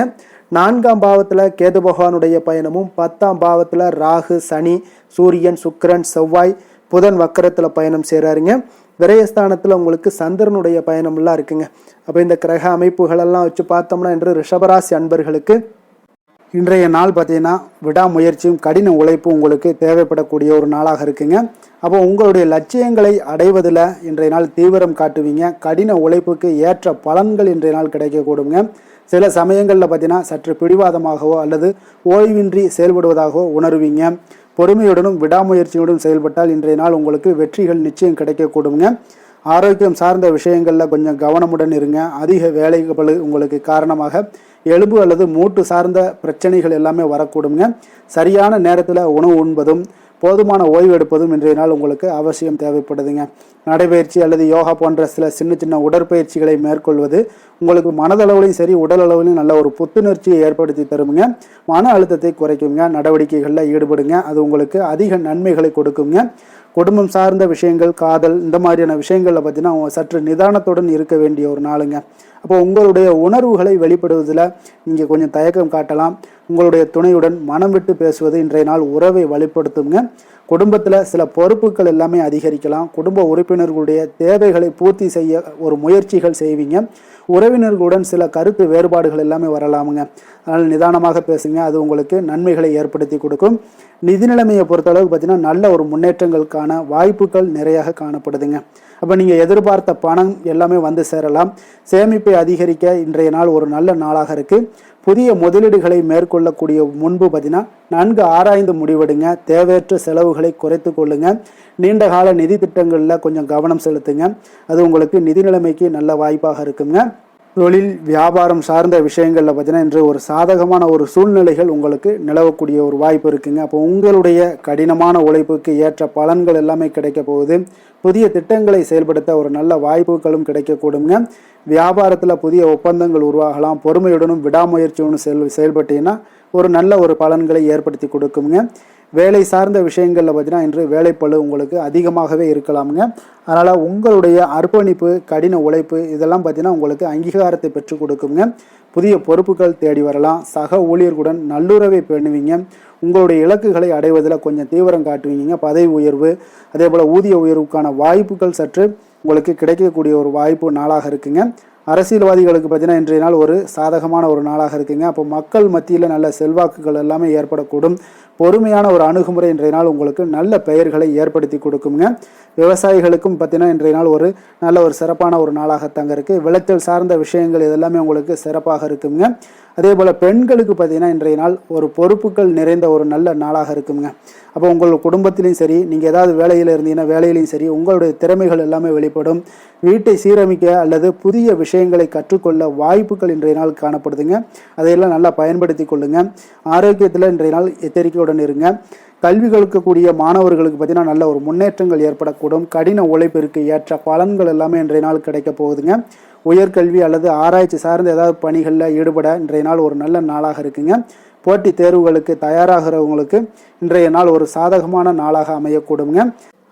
4ஆம் பாவத்தில் கேது பகவானுடைய பயணமும், 10ஆம் பாவத்தில் ராகு, சனி, சூரியன், சுக்கிரன், செவ்வாய், புதன் வக்கரத்தில் பயணம் செய்கிறாருங்க. விரயஸ்தானத்தில் உங்களுக்கு சந்திரனுடைய பயணம்லாம் இருக்குங்க. அப்போ இந்த கிரக அமைப்புகளெல்லாம் வச்சு பார்த்தோம்னா இன்று ரிஷபராசி அன்பர்களுக்கு இன்றைய நாள் பார்த்தீங்கன்னா விடாமுயற்சியும் கடின உழைப்பும் உங்களுக்கு தேவைப்படக்கூடிய ஒரு நாளாக இருக்குங்க. அப்போ உங்களுடைய லட்சியங்களை அடைவதில் இன்றைய நாள் தீவிரம் காட்டுவீங்க. கடின உழைப்புக்கு ஏற்ற பலன்கள் இன்றைய நாள் கிடைக்கக்கூடுங்க. சில சமயங்களில் பார்த்தீங்கன்னா சற்று பிடிவாதமாகவோ அல்லது ஓய்வின்றி செயல்படுவதாகவோ உணர்வீங்க. பொறுமையுடனும் விடாமுயற்சியுடன் செயல்பட்டால் இன்றைய நாள் உங்களுக்கு வெற்றிகள் நிச்சயம் கிடைக்கக்கூடுங்க. ஆரோக்கியம் சார்ந்த விஷயங்களில் கொஞ்சம் கவனமுடன் இருங்க. அதிக வேலைகள் உங்களுக்கு காரணமாக எலும்பு அல்லது மூட்டு சார்ந்த பிரச்சனைகள் எல்லாமே வரக்கூடுங்க. சரியான நேரத்தில் உணவு உண்பதும் போதுமான ஓய்வு எடுப்பதும் இன்றைய நாள் உங்களுக்கு அவசியம் தேவைப்படுதுங்க. நடைபயிற்சி அல்லது யோகா போன்ற சில சின்ன சின்ன உடற்பயிற்சிகளை மேற்கொள்வது உங்களுக்கு மனதளவுலையும் சரி உடல் அளவுலையும் நல்ல ஒரு புத்துணர்ச்சியை ஏற்படுத்தி தருமுங்க. மன அழுத்தத்தை குறைக்குங்க. நடவடிக்கைகளில் ஈடுபடுங்க. அது உங்களுக்கு அதிக நன்மைகளை கொடுக்குங்க. குடும்பம் சார்ந்த விஷயங்கள், காதல், இந்த மாதிரியான விஷயங்களில் பார்த்தீங்கன்னா சற்று நிதானத்துடன் இருக்க வேண்டிய ஒரு நாளுங்க. அப்போ உங்களுடைய உணர்வுகளை வெளிப்படுவதில் நீங்கள் கொஞ்சம் தயக்கம் காட்டலாம். உங்களுடைய துணையுடன் மனம் விட்டு பேசுவது இன்றைய நாள் உறவை வலுப்படுத்துங்க. குடும்பத்தில் சில பொறுப்புகள் எல்லாமே அதிகரிக்கலாம். குடும்ப உறுப்பினர்களுடைய தேவைகளை பூர்த்தி செய்ய ஒரு முயற்சிகள் செய்வீங்க. உறவினர்களுடன் சில கருத்து வேறுபாடுகள் எல்லாமே வரலாமுங்க. அதனால் நிதானமாக பேசுங்க. அது உங்களுக்கு நன்மைகளை ஏற்படுத்தி கொடுக்கும். நிதி நிலைமையை பொறுத்தளவுக்கு பார்த்தீங்கன்னா நல்ல ஒரு முன்னேற்றங்களுக்கான வாய்ப்புகள் நிறையாக காணப்படுதுங்க. அப்போ நீங்கள் எதிர்பார்த்த பணம் எல்லாமே வந்து சேரலாம். சேமிப்பை அதிகரிக்க இன்றைய நாள் ஒரு நல்ல நாளாக இருக்குது. புதிய முதலீடுகளை மேற்கொள்ளக்கூடிய முன்பு பார்த்தீங்கன்னா நன்கு ஆராய்ந்து முடிவெடுங்க. தேவையற்ற செலவுகளை குறைத்து கொள்ளுங்க. நீண்ட கால நிதி திட்டங்களில் கொஞ்சம் கவனம் செலுத்துங்க. அது உங்களுக்கு நிதி நிலைமைக்கு நல்ல வாய்ப்பாக இருக்குங்க. தொழில் வியாபாரம் சார்ந்த விஷயங்களில் பார்த்தீங்கன்னா இன்று ஒரு சாதகமான ஒரு சூழ்நிலைகள் உங்களுக்கு நிலவக்கூடிய ஒரு வாய்ப்பு இருக்குங்க. அப்போ உங்களுடைய கடினமான உழைப்புக்கு ஏற்ற பலன்கள் எல்லாமே கிடைக்க போகுது. புதிய திட்டங்களை செயல்படுத்த ஒரு நல்ல வாய்ப்புகளும் கிடைக்கக்கூடுங்க. வியாபாரத்தில் புதிய ஒப்பந்தங்கள் உருவாகலாம். பொறுமையுடனும் விடாமுயற்சியுடனும் செயல்பட்டீங்கன்னா ஒரு நல்ல ஒரு பலன்களை ஏற்படுத்தி கொடுக்குங்க. வேலை சார்ந்த விஷயங்களில் பார்த்தீங்கன்னா இன்று வேலைப்பளு உங்களுக்கு அதிகமாகவே இருக்கலாமுங்க. அதனால் உங்களுடைய அர்ப்பணிப்பு, கடின உழைப்பு இதெல்லாம் பார்த்தீங்கன்னா உங்களுக்கு அங்கீகாரத்தை பெற்றுக் கொடுக்குங்க. புதிய பொறுப்புகள் தேடி வரலாம். சக ஊழியர்களுடன் நல்லுறவை பேணுவீங்க. உங்களுடைய இலக்குகளை அடைவதில் கொஞ்சம் தீவிரம் காட்டுவீங்க. பதவி உயர்வு அதே போல் ஊதிய உயர்வுக்கான வாய்ப்புகள் சற்று உங்களுக்கு கிடைக்கக்கூடிய ஒரு வாய்ப்பு நாளாக இருக்குங்க. அரசியல்வாதிகளுக்கு பார்த்தீங்கன்னா இன்றைய நாள் ஒரு சாதகமான ஒரு நாளாக இருக்குங்க. அப்போ மக்கள் மத்தியில் நல்ல செல்வாக்குகள் எல்லாமே ஏற்படக்கூடும். பொறுமையான ஒரு அணுகுமுறை இன்றைய நாள் உங்களுக்கு நல்ல பெயர்களை ஏற்படுத்தி கொடுக்குங்க. விவசாயிகளுக்கும் பார்த்தீங்கன்னா இன்றைய நாள் ஒரு நல்ல ஒரு சிறப்பான ஒரு நாளாக தங்க இருக்கு. விளைச்சல் சார்ந்த விஷயங்கள் இதெல்லாமே உங்களுக்கு சிறப்பாக இருக்குங்க. அதே போல் பெண்களுக்கு பார்த்தீங்கன்னா இன்றைய நாள் ஒரு பொறுப்புகள் நிறைந்த ஒரு நல்ல நாளாக இருக்குங்க. அப்போ உங்கள் குடும்பத்திலையும் சரி, நீங்கள் ஏதாவது வேலையில் இருந்தீங்கன்னா வேலையிலையும் சரி உங்களுடைய திறமைகள் எல்லாமே வெளிப்படும். வீட்டை சீரமைக்க அல்லது புதிய விஷயங்களை கற்றுக்கொள்ள வாய்ப்புகள் இன்றைய நாள் காணப்படுதுங்க. அதையெல்லாம் நல்லா பயன்படுத்தி கொள்ளுங்க. ஆரோக்கியத்தில் இன்றைய நாள் எச்சரிக்கையுடன் இருங்க. கல்வி கற்கக்கூடிய மாணவர்களுக்கு பார்த்தீங்கன்னா நல்ல ஒரு முன்னேற்றங்கள் ஏற்படக்கூடும். கடின உழைப்பிற்கு ஏற்ற பலன்கள் எல்லாமே இன்றைய நாள் கிடைக்க போகுதுங்க. உயர்கல்வி அல்லது ஆராய்ச்சி சார்ந்த ஏதாவது பணிகளில் ஈடுபட இன்றைய நாள் ஒரு நல்ல நாளாக இருக்குங்க. போட்டித் தேர்வுகளுக்கு தயாராகிறவங்களுக்கு இன்றைய நாள் ஒரு சாதகமான நாளாக அமையக்கூடுங்க.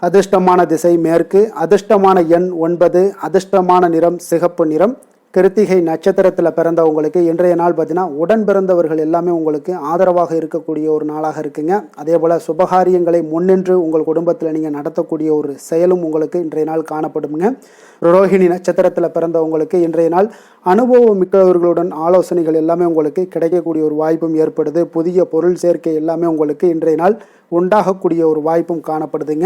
அதிர்ஷ்டமான திசை மேற்கு, அதிர்ஷ்டமான எண் 9, அதிர்ஷ்டமான நிறம் சிகப்பு நிறம். கிருத்திகை நட்சத்திரத்தில் பிறந்தவங்களுக்கு இன்றைய நாள் பார்த்தீங்கன்னா உடன் பிறந்தவர்கள் எல்லாமே உங்களுக்கு ஆதரவாக இருக்கக்கூடிய ஒரு நாளாக இருக்குங்க. அதே போல் சுபகாரியங்களை முன்னின்று உங்கள் குடும்பத்தில் நீங்கள் நடத்தக்கூடிய ஒரு செயலும் உங்களுக்கு இன்றைய நாள் காணப்படுங்க. ரோஹிணி நட்சத்திரத்தில் பிறந்தவங்களுக்கு இன்றைய நாள் அனுபவம் மிக்கவர்களுடன் ஆலோசனைகள் எல்லாமே உங்களுக்கு கிடைக்கக்கூடிய ஒரு வாய்ப்பும் ஏற்படுது. புதிய பொருள் சேர்க்கை எல்லாமே உங்களுக்கு இன்றைய நாள் உண்டாகக்கூடிய ஒரு வாய்ப்பும் காணப்படுதுங்க.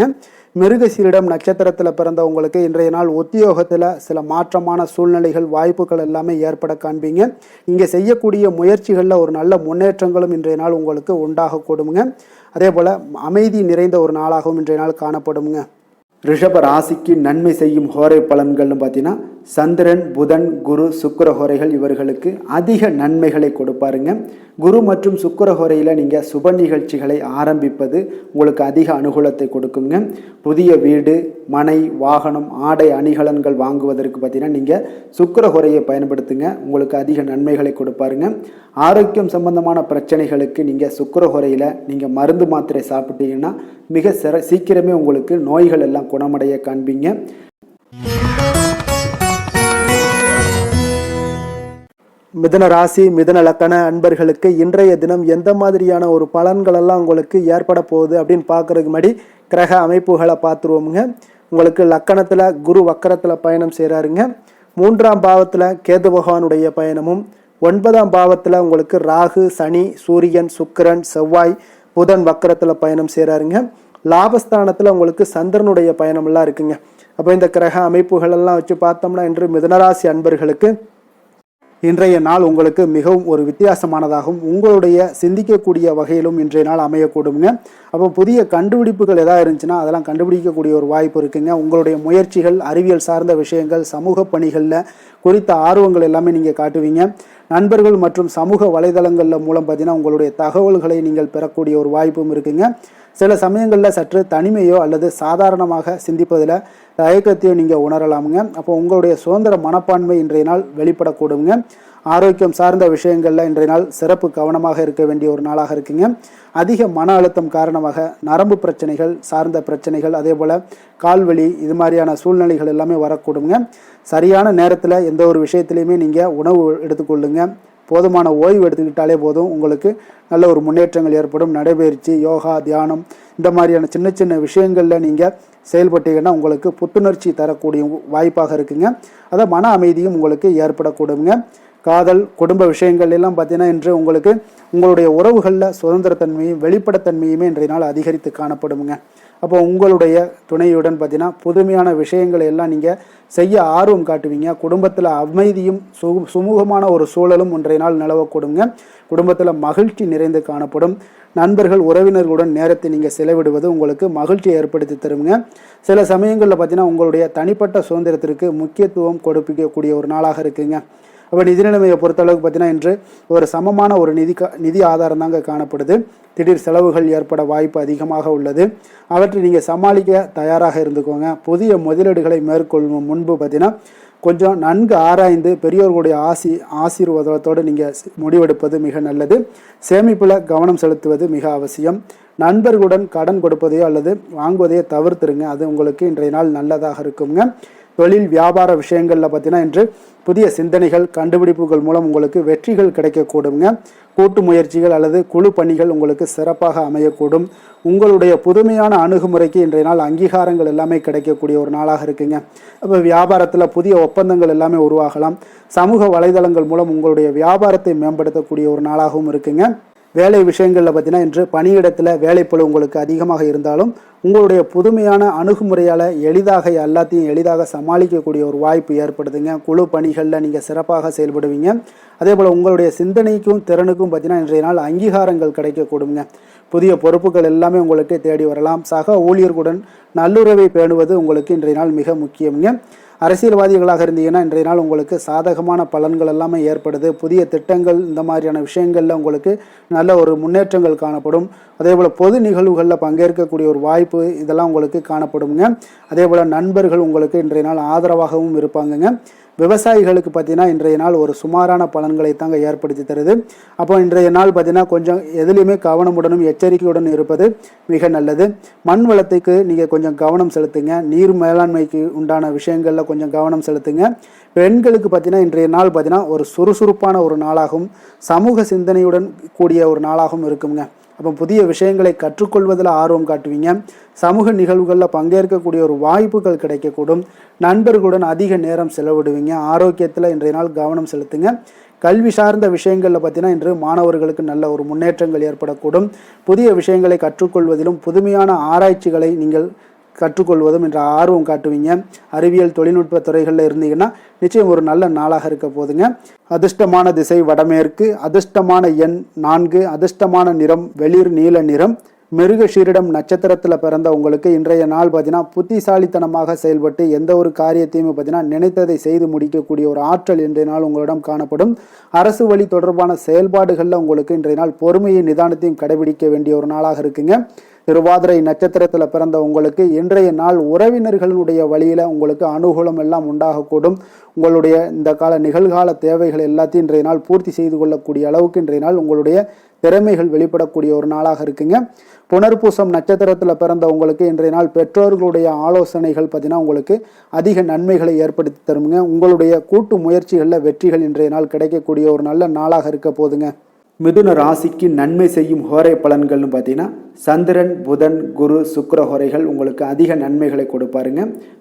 மிருகசீரிடம் நட்சத்திரத்தில் பிறந்தவங்களுக்கு இன்றைய நாள் உத்தியோகத்தில் சில மாற்றமான சூழ்நிலைகள் வாய்ப்புகள் எல்லாமே ஏற்பட காண்பீங்க. இங்கே செய்யக்கூடிய முயற்சிகளில் ஒரு நல்ல முன்னேற்றங்களும் இன்றைய நாள் உங்களுக்கு உண்டாகக்கூடுங்க. அதே போல் அமைதி நிறைந்த ஒரு நாளாகவும் இன்றைய நாள் காணப்படுங்க. ரிஷப ராசிக்கு நன்மை செய்யும் ஹோரை பலன்கள்னு பார்த்தீங்கன்னா சந்திரன், புதன், குரு, சுக்கிர ஹோரைகள் இவர்களுக்கு அதிக நன்மைகளை கொடுப்பாருங்க. குரு மற்றும் சுக்கிர ஹோரையில் நீங்கள் சுப நிகழ்ச்சிகளை ஆரம்பிப்பது உங்களுக்கு அதிக அனுகூலத்தை கொடுக்குங்க. புதிய வீடு, மனை, வாகனம், ஆடை அணிகலன்கள் வாங்குவதற்கு பார்த்தீங்கன்னா நீங்கள் சுக்கிர ஹோரையை பயன்படுத்துங்க. உங்களுக்கு அதிக நன்மைகளை கொடுப்பாருங்க. ஆரோக்கியம் சம்பந்தமான பிரச்சனைகளுக்கு நீங்கள் சுக்கிர ஹோரையில் நீங்கள் மருந்து மாத்திரை சாப்பிட்டீங்கன்னா மிக சீக்கிரமே உங்களுக்கு நோய்கள் எல்லாம் குணமடைய காண்பீங்க. மிதுன ராசி, மிதுன லக்கண அன்பர்களுக்கு இன்றைய தினம் எந்த மாதிரியான ஒரு பலன்களெல்லாம் உங்களுக்கு ஏற்பட போகுது அப்படின்னு பார்க்கறதுக்கு முன்னாடி கிரக அமைப்புகளை பார்த்துருவோமுங்க. உங்களுக்கு லக்கணத்தில் குரு வக்கரத்தில் பயணம் செய்கிறாருங்க. 3ஆம் பாவத்தில் கேது பகவானுடைய பயணமும், 9ஆம் பாவத்தில் உங்களுக்கு ராகு, சனி, சூரியன், சுக்கிரன், செவ்வாய், புதன் வக்கரத்தில் பயணம் செய்கிறாருங்க. லாபஸ்தானத்தில் உங்களுக்கு சந்திரனுடைய பயணமெல்லாம் இருக்குங்க. அப்போ இந்த கிரக அமைப்புகளெல்லாம் வச்சு பார்த்தோம்னா இன்று மிதுனராசி அன்பர்களுக்கு இன்றைய நாள் உங்களுக்கு மிகவும் ஒரு வித்தியாசமானதாகவும் உங்களுடைய சிந்திக்கக்கூடிய வகையிலும் இன்றைய நாள் அமையக்கூடுங்க. அப்போ புதிய கண்டுபிடிப்புகள் எதாவது இருந்துச்சுன்னா அதெல்லாம் கண்டுபிடிக்கக்கூடிய ஒரு வாய்ப்பு இருக்குங்க. உங்களுடைய முயற்சிகள், அறிவியல் சார்ந்த விஷயங்கள், சமூக பணிகளில் குறித்த ஆர்வங்கள் எல்லாமே நீங்கள் காட்டுவீங்க. நண்பர்கள் மற்றும் சமூக வலைதளங்களில் மூலம் பார்த்தீங்கன்னா உங்களுடைய தகவல்களை நீங்கள் பெறக்கூடிய ஒரு வாய்ப்பும் இருக்குங்க. சில சமயங்களில் சற்று தனிமையோ அல்லது சாதாரணமாக சிந்திப்பதில் தயக்கத்தையோ நீங்கள் உணரலாமுங்க. அப்போ உங்களுடைய சுதந்திர மனப்பான்மை இன்றைய நாள் வெளிப்படக்கூடுங்க. ஆரோக்கியம் சார்ந்த விஷயங்களில் இன்றைய நாள் சிறப்பு கவனமாக இருக்க வேண்டிய ஒரு நாளாக இருக்குங்க. அதிக மன அழுத்தம் காரணமாக நரம்பு பிரச்சனைகள் சார்ந்த பிரச்சனைகள், அதே போல் கால்வலி, இது மாதிரியான சூழ்நிலைகள் எல்லாமே வரக்கூடுங்க. சரியான நேரத்தில் எந்த ஒரு விஷயத்துலையுமே நீங்கள் உணவு எடுத்துக்கொள்ளுங்க. போதுமான ஓய்வு எடுத்துக்கிட்டாலே போதும், உங்களுக்கு நல்ல ஒரு முன்னேற்றங்கள் ஏற்படும். நடைபயிற்சி, யோகா, தியானம் இந்த மாதிரியான சின்ன சின்ன விஷயங்களில் நீங்கள் செயல்பட்டீங்கன்னா உங்களுக்கு புத்துணர்ச்சி தரக்கூடிய வாய்ப்பாக இருக்குங்க. அதை மன அமைதியும் உங்களுக்கு ஏற்படக்கூடுங்க. காதல், குடும்ப விஷயங்கள் எல்லாம் பார்த்தீங்கன்னா இன்று உங்களுக்கு உங்களுடைய உறவுகளில் சுதந்திரத்தன்மையும் வெளிப்படத்தன்மையுமே இன்றைய நாள் அதிகரித்து காணப்படுங்க. அப்போ உங்களுடைய துணையுடன் பார்த்தீங்கன்னா புதுமையான விஷயங்களை எல்லாம் நீங்கள் செய்ய ஆர்வம் காட்டுவீங்க. குடும்பத்தில் அமைதியும் சுமூகமான ஒரு சூழலும் இன்றைய நாள் நிலவக்கூடுங்க. குடும்பத்தில் மகிழ்ச்சி நிறைந்து காணப்படும். நண்பர்கள், உறவினர்களுடன் நேரத்தை நீங்கள் செலவிடுவது உங்களுக்கு மகிழ்ச்சியை ஏற்படுத்தி தருங்க. சில சமயங்களில் பார்த்தீங்கன்னா உங்களுடைய தனிப்பட்ட சுதந்திரத்திற்கு முக்கியத்துவம் கொடுக்கக்கூடிய ஒரு நாளாக இருக்குங்க. அப்போ நிதி நிலைமையை பொறுத்தளவுக்கு பார்த்தீங்கன்னா இன்று ஒரு சமமான ஒரு நிதி ஆதாரம் தாங்க காணப்படுது. திடீர் செலவுகள் ஏற்பட வாய்ப்பு அதிகமாக உள்ளது. அவற்றை நீங்கள் சமாளிக்க தயாராக இருந்துக்கோங்க. புதிய முதலீடுகளை மேற்கொள்ளும் முன்பு பார்த்தீங்கன்னா கொஞ்சம் நன்கு ஆராய்ந்து பெரியோர்களுடைய ஆசீர்வாதத்தோடு நீங்கள் முடிவெடுப்பது மிக நல்லது. சேமிப்பில் கவனம் செலுத்துவது மிக அவசியம். நண்பர்களுடன் கடன் கொடுப்பதையோ அல்லது வாங்குவதையோ தவிர்த்துருங்க. அது உங்களுக்கு இன்றைய நாள் நல்லதாக இருக்குங்க. தொழில் வியாபார விஷயங்களில் பார்த்தீங்கன்னா இன்று புதிய சிந்தனைகள் கண்டுபிடிப்புகள் மூலம் உங்களுக்கு வெற்றிகள் கிடைக்கக்கூடுங்க. கூட்டு முயற்சிகள் அல்லது குழு பணிகள் உங்களுக்கு சிறப்பாக அமையக்கூடும். உங்களுடைய புதுமையான அணுகுமுறைக்கு இன்றைய நாள் அங்கீகாரங்கள் எல்லாமே கிடைக்கக்கூடிய ஒரு நாளாக இருக்குங்க. அப்போ வியாபாரத்தில் புதிய ஒப்பந்தங்கள் எல்லாமே உருவாகலாம். சமூக வலைதளங்கள் மூலம் உங்களுடைய வியாபாரத்தை மேம்படுத்தக்கூடிய ஒரு நாளாகவும் இருக்குங்க. வேலை விஷயங்களில் பார்த்தீங்கன்னா இன்று பணியிடத்தில் வேலைப்பளு உங்களுக்கு அதிகமாக இருந்தாலும் உங்களுடைய புதுமையான அணுகுமுறையால் எல்லாத்தையும் எளிதாக சமாளிக்கக்கூடிய ஒரு வாய்ப்பு ஏற்படுதுங்க. குழு பணிகளில் நீங்கள் சிறப்பாக செயல்படுவீங்க. அதே போல் உங்களுடைய சிந்தனைக்கும் திறனுக்கும் பார்த்தீங்கன்னா இன்றைய நாள் அங்கீகாரங்கள் கிடைக்கக்கூடுங்க. புதிய பொறுப்புகள் எல்லாமே உங்களுக்கு தேடி வரலாம். சக ஊழியர்களுடன் நல்லுறவை பேணுவது உங்களுக்கு இன்றைய நாள் மிக முக்கியங்க. அரசியல்வாதிகளாக இருந்தீங்கன்னா இன்றைய நாள் உங்களுக்கு சாதகமான பலன்கள் எல்லாமே ஏற்படுது. புதிய திட்டங்கள் இந்த மாதிரியான விஷயங்களில் உங்களுக்கு நல்ல ஒரு முன்னேற்றங்கள் காணப்படும். அதே போல் பொது நிகழ்வுகளில் பங்கேற்கக்கூடிய ஒரு வாய்ப்பு இதெல்லாம் உங்களுக்கு காணப்படுங்க. அதே போல் நண்பர்கள் உங்களுக்கு இன்றைய நாள் ஆதரவாகவும் இருப்பாங்கங்க. விவசாயிகளுக்கு பார்த்தீங்கன்னா இன்றைய நாள் ஒரு சுமாரான பலன்களை தாங்க ஏற்படுத்தி தருது. அப்போ இன்றைய நாள் பார்த்தீங்கன்னா கொஞ்சம் எதுலேயுமே கவனமுடனும் எச்சரிக்கையுடன் இருப்பது மிக நல்லது. மண் வளத்துக்கு நீங்கள் கொஞ்சம் கவனம் செலுத்துங்க. நீர் மேலாண்மைக்கு உண்டான விஷயங்களில் கொஞ்சம் கவனம் செலுத்துங்க. பெண்களுக்கு பார்த்தீங்கன்னா இன்றைய நாள் பார்த்தீங்கன்னா ஒரு சுறுசுறுப்பான ஒரு நாளாகவும் சமூக சிந்தனையுடன் கூடிய ஒரு நாளாகவும் இருக்குங்க. அப்போ புதிய விஷயங்களை கற்றுக்கொள்வதில் ஆர்வம் காட்டுவீங்க. சமூக நிகழ்வுகளில் பங்கேற்கக்கூடிய ஒரு வாய்ப்புகள் கிடைக்கக்கூடும். நண்பர்களுடன் அதிக நேரம் செலவிடுவீங்க. ஆரோக்கியத்தில் இன்றைய நாள் கவனம் செலுத்துங்க. கல்வி சார்ந்த விஷயங்களில் பார்த்தீங்கன்னா இன்று மாணவர்களுக்கு நல்ல ஒரு முன்னேற்றங்கள் ஏற்படக்கூடும். புதிய விஷயங்களை கற்றுக்கொள்வதிலும் புதுமையான ஆராய்ச்சிகளை நீங்கள் கற்றுக்கொள்வதும் என்ற ஆர்வம் காட்டுவீங்க. அறிவியல் தொழில்நுட்ப துறைகளில் இருந்தீங்கன்னா நிச்சயம் ஒரு நல்ல நாளாக இருக்க போதுங்க. அதிர்ஷ்டமான திசை வடமேற்கு, அதிர்ஷ்டமான எண் 4, அதிர்ஷ்டமான நிறம் வெளிர் நீல நிறம். மிருகஷீரிடம் நட்சத்திரத்தில் பிறந்த உங்களுக்கு இன்றைய நாள் பார்த்தீங்கன்னா புத்திசாலித்தனமாக செயல்பட்டு எந்த ஒரு காரியத்தையும் பார்த்தீங்கன்னா நினைத்ததை செய்து முடிக்கக்கூடிய ஒரு ஆற்றல் இன்றைய நாள் உங்களிடம் காணப்படும். அரசு வழி தொடர்பான செயல்பாடுகளில் உங்களுக்கு இன்றைய நாள் பொறுமையை நிதானத்தையும் கடைபிடிக்க வேண்டிய ஒரு நாளாக இருக்குங்க. திருவாதிரை நட்சத்திரத்தில் பிறந்த உங்களுக்கு இன்றைய நாள் உறவினர்களுடைய வழியில் உங்களுக்கு அனுகூலம் எல்லாம் உண்டாகக்கூடும். உங்களுடைய இந்த கால நிகழ்கால தேவைகள் எல்லாத்தையும் இன்றைய நாள் பூர்த்தி செய்து கொள்ளக்கூடிய அளவுக்கு இன்றைய நாள் உங்களுடைய திறமைகள் வெளிப்படக்கூடிய ஒரு நாளாக இருக்குங்க. புனர்பூசம் நட்சத்திரத்தில் பிறந்த உங்களுக்கு இன்றைய நாள் பெற்றோர்களுடைய ஆலோசனைகள் பார்த்தீங்கன்னா உங்களுக்கு அதிக நன்மைகளை ஏற்படுத்தி தருங்க. உங்களுடைய கூட்டு முயற்சிகளில் வெற்றிகள் இன்றைய நாள் கிடைக்கக்கூடிய ஒரு நல்ல நாளாக இருக்க போதுங்க. மிதுன ராசிக்கு நன்மை செய்யும் ஹோரை பலன்கள்னு பார்த்தீங்கன்னா சந்திரன், புதன், குரு, சுக்கிர ஹோரைகள் உங்களுக்கு அதிக நன்மைகளை கொடுப்பாருங்க.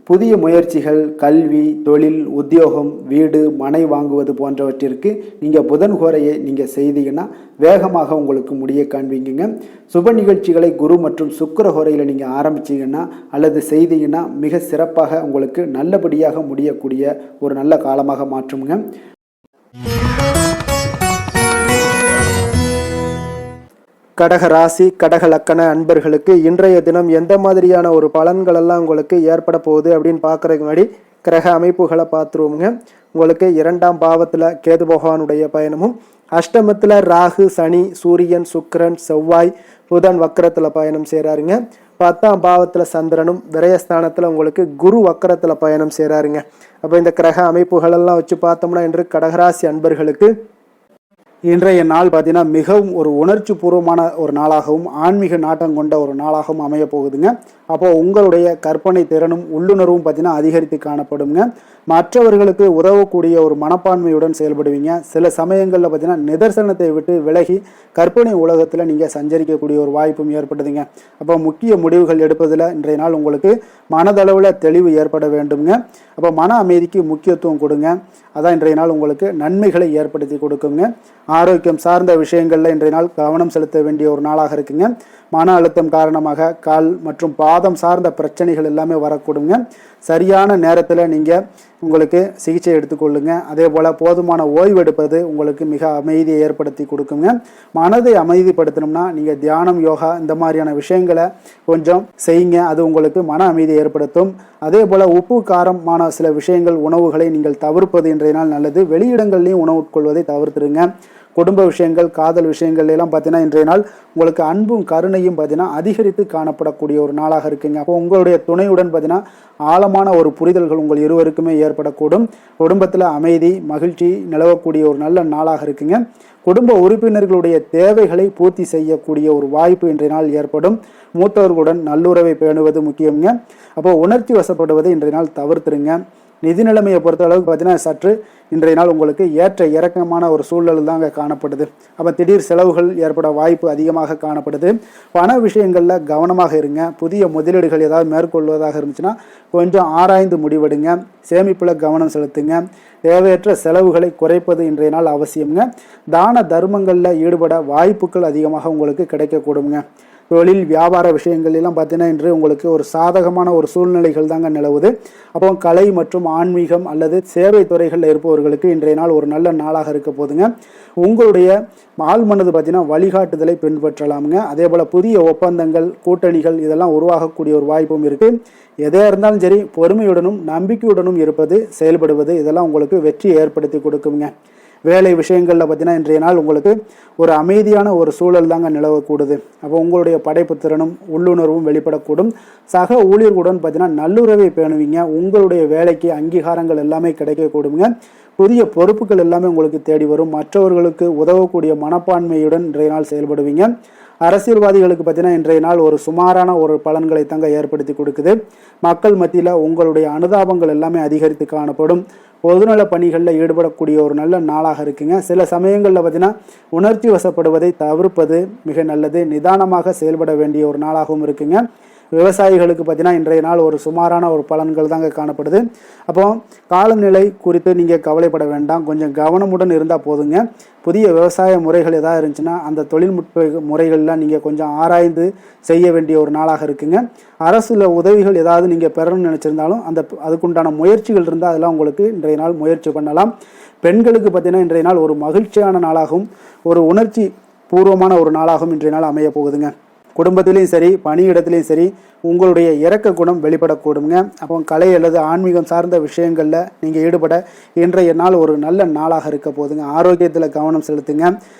புதிய முயற்சிகள், கல்வி, தொழில், உத்தியோகம், வீடு, மனை வாங்குவது போன்றவற்றிற்கு நீங்கள் புதன் ஹோரையை நீங்கள் செய்தீங்கன்னா வேகமாக உங்களுக்கு முடிய காண்பீங்க. சுப நிகழ்ச்சிகளை குரு மற்றும் சுக்கிர ஹோரையில் நீங்கள் ஆரம்பிச்சிங்கன்னா அல்லது செய்தீங்கன்னா மிக சிறப்பாக உங்களுக்கு நல்லபடியாக முடியக்கூடிய ஒரு நல்ல காலமாக மாற்றுங்க. கடக ராசி, கடக லக்கண அன்பர்களுக்கு இன்றைய தினம் எந்த மாதிரியான ஒரு பலன்கள் எல்லாம் உங்களுக்கு ஏற்பட போகுது அப்படின்னு பார்க்குறதுக்கு முன்னாடி கிரக அமைப்புகளை பார்த்துருவோமுங்க. உங்களுக்கு 2ஆம் பாவத்தில் கேது பகவானுடைய பயணமும், அஷ்டமத்தில் ராகு, சனி, சூரியன், சுக்கிரன், செவ்வாய், புதன் வக்கரத்தில் பயணம் செய்கிறாருங்க. 10ஆம் பாவத்தில் சந்திரனும், விரயஸ்தானத்தில் உங்களுக்கு குரு வக்கரத்தில் பயணம் செய்கிறாருங்க. அப்போ இந்த கிரக அமைப்புகளெல்லாம் வச்சு பார்த்தோம்னா இன்று கடகராசி அன்பர்களுக்கு இன்றைய நாள் பார்த்தீங்கன்னா மிகவும் ஒரு உணர்ச்சி பூர்வமான ஒரு நாளாகவும் ஆன்மீக நாட்டம் கொண்ட ஒரு நாளாகவும் அமைய போகுதுங்க. அப்போது உங்களுடைய கற்பனை திறனும் உள்ளுணர்வும் பார்த்தீங்கன்னா அதிகரித்து காணப்படுங்க. மற்றவர்களுக்கு உதவக்கூடிய ஒரு மனப்பான்மையுடன் செயல்படுவீங்க. சில சமயங்களில் பார்த்தீங்கன்னா நிதர்சனத்தை விட்டு விலகி கற்பனை உலகத்தில் நீங்கள் சஞ்சரிக்கக்கூடிய ஒரு வாய்ப்பும் ஏற்படுதுங்க. அப்போ முக்கிய முடிவுகள் எடுப்பதில் இன்றைய நாள் உங்களுக்கு மனதளவில் தெளிவு ஏற்பட வேண்டுங்க. அப்போ மன அமைதிக்கு முக்கியத்துவம் கொடுங்க. அதான் இன்றைய நாள் உங்களுக்கு நன்மைகளை ஏற்படுத்தி கொடுக்குங்க. ஆரோக்கியம் சார்ந்த விஷயங்களில் இன்றைய நாள் கவனம் செலுத்த வேண்டிய ஒரு நாளாக இருக்குங்க. மன அழுத்தம் காரணமாக கால் மற்றும் பாதம் சார்ந்த பிரச்சனைகள் எல்லாமே வரக்கூடுங்க. சரியான நேரத்தில் நீங்கள் உங்களுக்கு சிகிச்சை எடுத்துக்கொள்ளுங்க. அதே போல் போதுமான ஓய்வு எடுப்பது உங்களுக்கு மிக அமைதியை ஏற்படுத்தி கொடுக்குங்க. மனதை அமைதிப்படுத்தணும்னா நீங்கள் தியானம், யோகா இந்த மாதிரியான விஷயங்களை கொஞ்சம் செய்யுங்க. அது உங்களுக்கு மன அமைதியை ஏற்படுத்தும். அதே போல் உப்பு காரமான சில விஷயங்கள், உணவுகளை நீங்கள் தவிர்ப்பது இன்றைய நாள் நல்லது. வெளியிடங்கள்லையும் உணவு உட்கொள்வதை தவிர்த்துருங்க. குடும்ப விஷயங்கள், காதல் விஷயங்கள் எல்லாம் பார்த்தீங்கன்னா இன்றைய நாள் உங்களுக்கு அன்பும் கருணையும் பார்த்தீங்கன்னா அதிகரித்து காணப்படக்கூடிய ஒரு நாளாக இருக்குங்க. அப்போ உங்களுடைய துணையுடன் பார்த்தீங்கன்னா ஆழமான ஒரு புரிதல்கள் உங்கள் இருவருக்குமே ஏற்படக்கூடும். குடும்பத்தில் அமைதி, மகிழ்ச்சி நிலவக்கூடிய ஒரு நல்ல நாளாக இருக்குங்க. குடும்ப உறுப்பினர்களுடைய தேவைகளை பூர்த்தி செய்யக்கூடிய ஒரு வாய்ப்பு இன்றைய நாள் ஏற்படும். மூத்தவர்களுடன் நல்லுறவை பேணுவது முக்கியங்க. அப்போ உணர்ச்சி வசப்படுவதை இன்றைய நாள் தவிர்த்துருங்க. நிதி நிலைமையை பொறுத்த அளவுக்கு பார்த்தீங்கன்னா சற்று இன்றைய நாள் உங்களுக்கு ஏற்ற இறக்கமான ஒரு சூழல் தான் அங்கே காணப்படுது. அப்போ திடீர் செலவுகள் ஏற்பட வாய்ப்பு அதிகமாக காணப்படுது. பண விஷயங்களில் கவனமாக இருங்க. புதிய முதலீடுகள் ஏதாவது மேற்கொள்வதாக இருந்துச்சுன்னா கொஞ்சம் ஆராய்ந்து முடிவெடுங்க. சேமிப்பில் கவனம் செலுத்துங்க. தேவையற்ற செலவுகளை குறைப்பது இன்றைய நாள் அவசியம்ங்க. தான தர்மங்களில் ஈடுபட வாய்ப்புகள் அதிகமாக உங்களுக்கு கிடைக்கக்கூடுங்க. தொழில் வியாபார விஷயங்கள் எல்லாம் பார்த்தீங்கன்னா இன்று உங்களுக்கு ஒரு சாதகமான ஒரு சூழ்நிலைகள் தாங்க நிலவுது. அப்போ கலை மற்றும் ஆன்மீகம் அல்லது சேவை துறைகளில் இருப்பவர்களுக்கு இன்றைய நாள் ஒரு நல்ல நாளாக இருக்க போதுங்க. உங்களுடைய ஆழ்மனது பார்த்தீங்கன்னா வழிகாட்டுதலை பின்பற்றலாமுங்க. அதே போல் புதிய ஒப்பந்தங்கள், கூட்டணிகள் இதெல்லாம் உருவாகக்கூடிய ஒரு வாய்ப்பும் இருக்குது. எதாக இருந்தாலும் சரி பொறுமையுடனும் நம்பிக்கையுடனும் இருப்பது, செயல்படுவது இதெல்லாம் உங்களுக்கு வெற்றியை ஏற்படுத்தி கொடுக்குங்க. வேலை விஷயங்களில் பார்த்தீங்கன்னா இன்றைய நாள் உங்களுக்கு ஒரு அமைதியான ஒரு சூழல் தாங்க நிலவக்கூடுது. அப்போ உங்களுடைய படைப்பு திறனும் உள்ளுணர்வும் வெளிப்படக்கூடும். சக ஊழியர்களுடன் பார்த்தீங்கன்னா நல்லுறவை பேணுவீங்க. உங்களுடைய வேலைக்கு அங்கீகாரங்கள் எல்லாமே கிடைக்கக்கூடுங்க. புதிய பொறுப்புகள் எல்லாமே உங்களுக்கு தேடி வரும். மற்றவர்களுக்கு உதவக்கூடிய மனப்பான்மையுடன் இன்றைய நாள் செயல்படுவீங்க. அரசியல்வாதிகளுக்கு பார்த்தீங்கன்னா இன்றைய நாள் ஒரு சுமாரான ஒரு பலன்களை தாங்க ஏற்படுத்தி கொடுக்குது. மக்கள் மத்தியில் உங்களுடைய அனுதாபங்கள் எல்லாமே அதிகரித்து காணப்படும். பொதுநல பணிகளில் ஈடுபடக்கூடிய ஒரு நல்ல நாளாக இருக்குங்க. சில சமயங்களில் பார்த்தீங்கன்னா உணர்ச்சி வசப்படுவதை தவிர்ப்பது மிக நல்லது. நிதானமாக செயல்பட வேண்டிய ஒரு நாளாகவும் இருக்குங்க. விவசாயிகளுக்கு பார்த்தீங்கன்னா இன்றைய நாள் ஒரு சுமாரான ஒரு பலன்கள் தாங்க காணப்படுது. அப்போ காலநிலை குறித்து நீங்கள் கவலைப்பட வேண்டாம். கொஞ்சம் கவனமுடன் இருந்தால் போதுங்க. புதிய விவசாய முறைகள் ஏதாவது இருந்துச்சுன்னா அந்த தொழில்நுட்ப முறைகளில் நீங்கள் கொஞ்சம் ஆராய்ந்து செய்ய வேண்டிய ஒரு நாளாக இருக்குங்க. அரசுல உதவிகள் ஏதாவது நீங்கள் பெறணும்னு நினச்சிருந்தாலும் அதுக்குண்டான முயற்சிகள் இருந்தால் அதெல்லாம் உங்களுக்கு இன்றைய நாள் முயற்சி பண்ணலாம். பெண்களுக்கு பார்த்தீங்கன்னா இன்றைய நாள் ஒரு மகிழ்ச்சியான நாளாகவும் ஒரு உணர்ச்சி பூர்வமான ஒரு நாளாகவும் இன்றைய நாள் அமைய போகுதுங்க. குடும்பத்திலையும் சரி, பணியிடத்துலையும் சரி உங்களுடைய இரக்க குணம் வெளிப்படக்கூடுங்க. அப்போ கலை அல்லது ஆன்மீகம் சார்ந்த விஷயங்களில் நீங்கள் ஈடுபட இன்றைய நாள் ஒரு நல்ல நாளாக இருக்க போதுங்க. ஆரோக்கியத்தில் கவனம் செலுத்துங்க.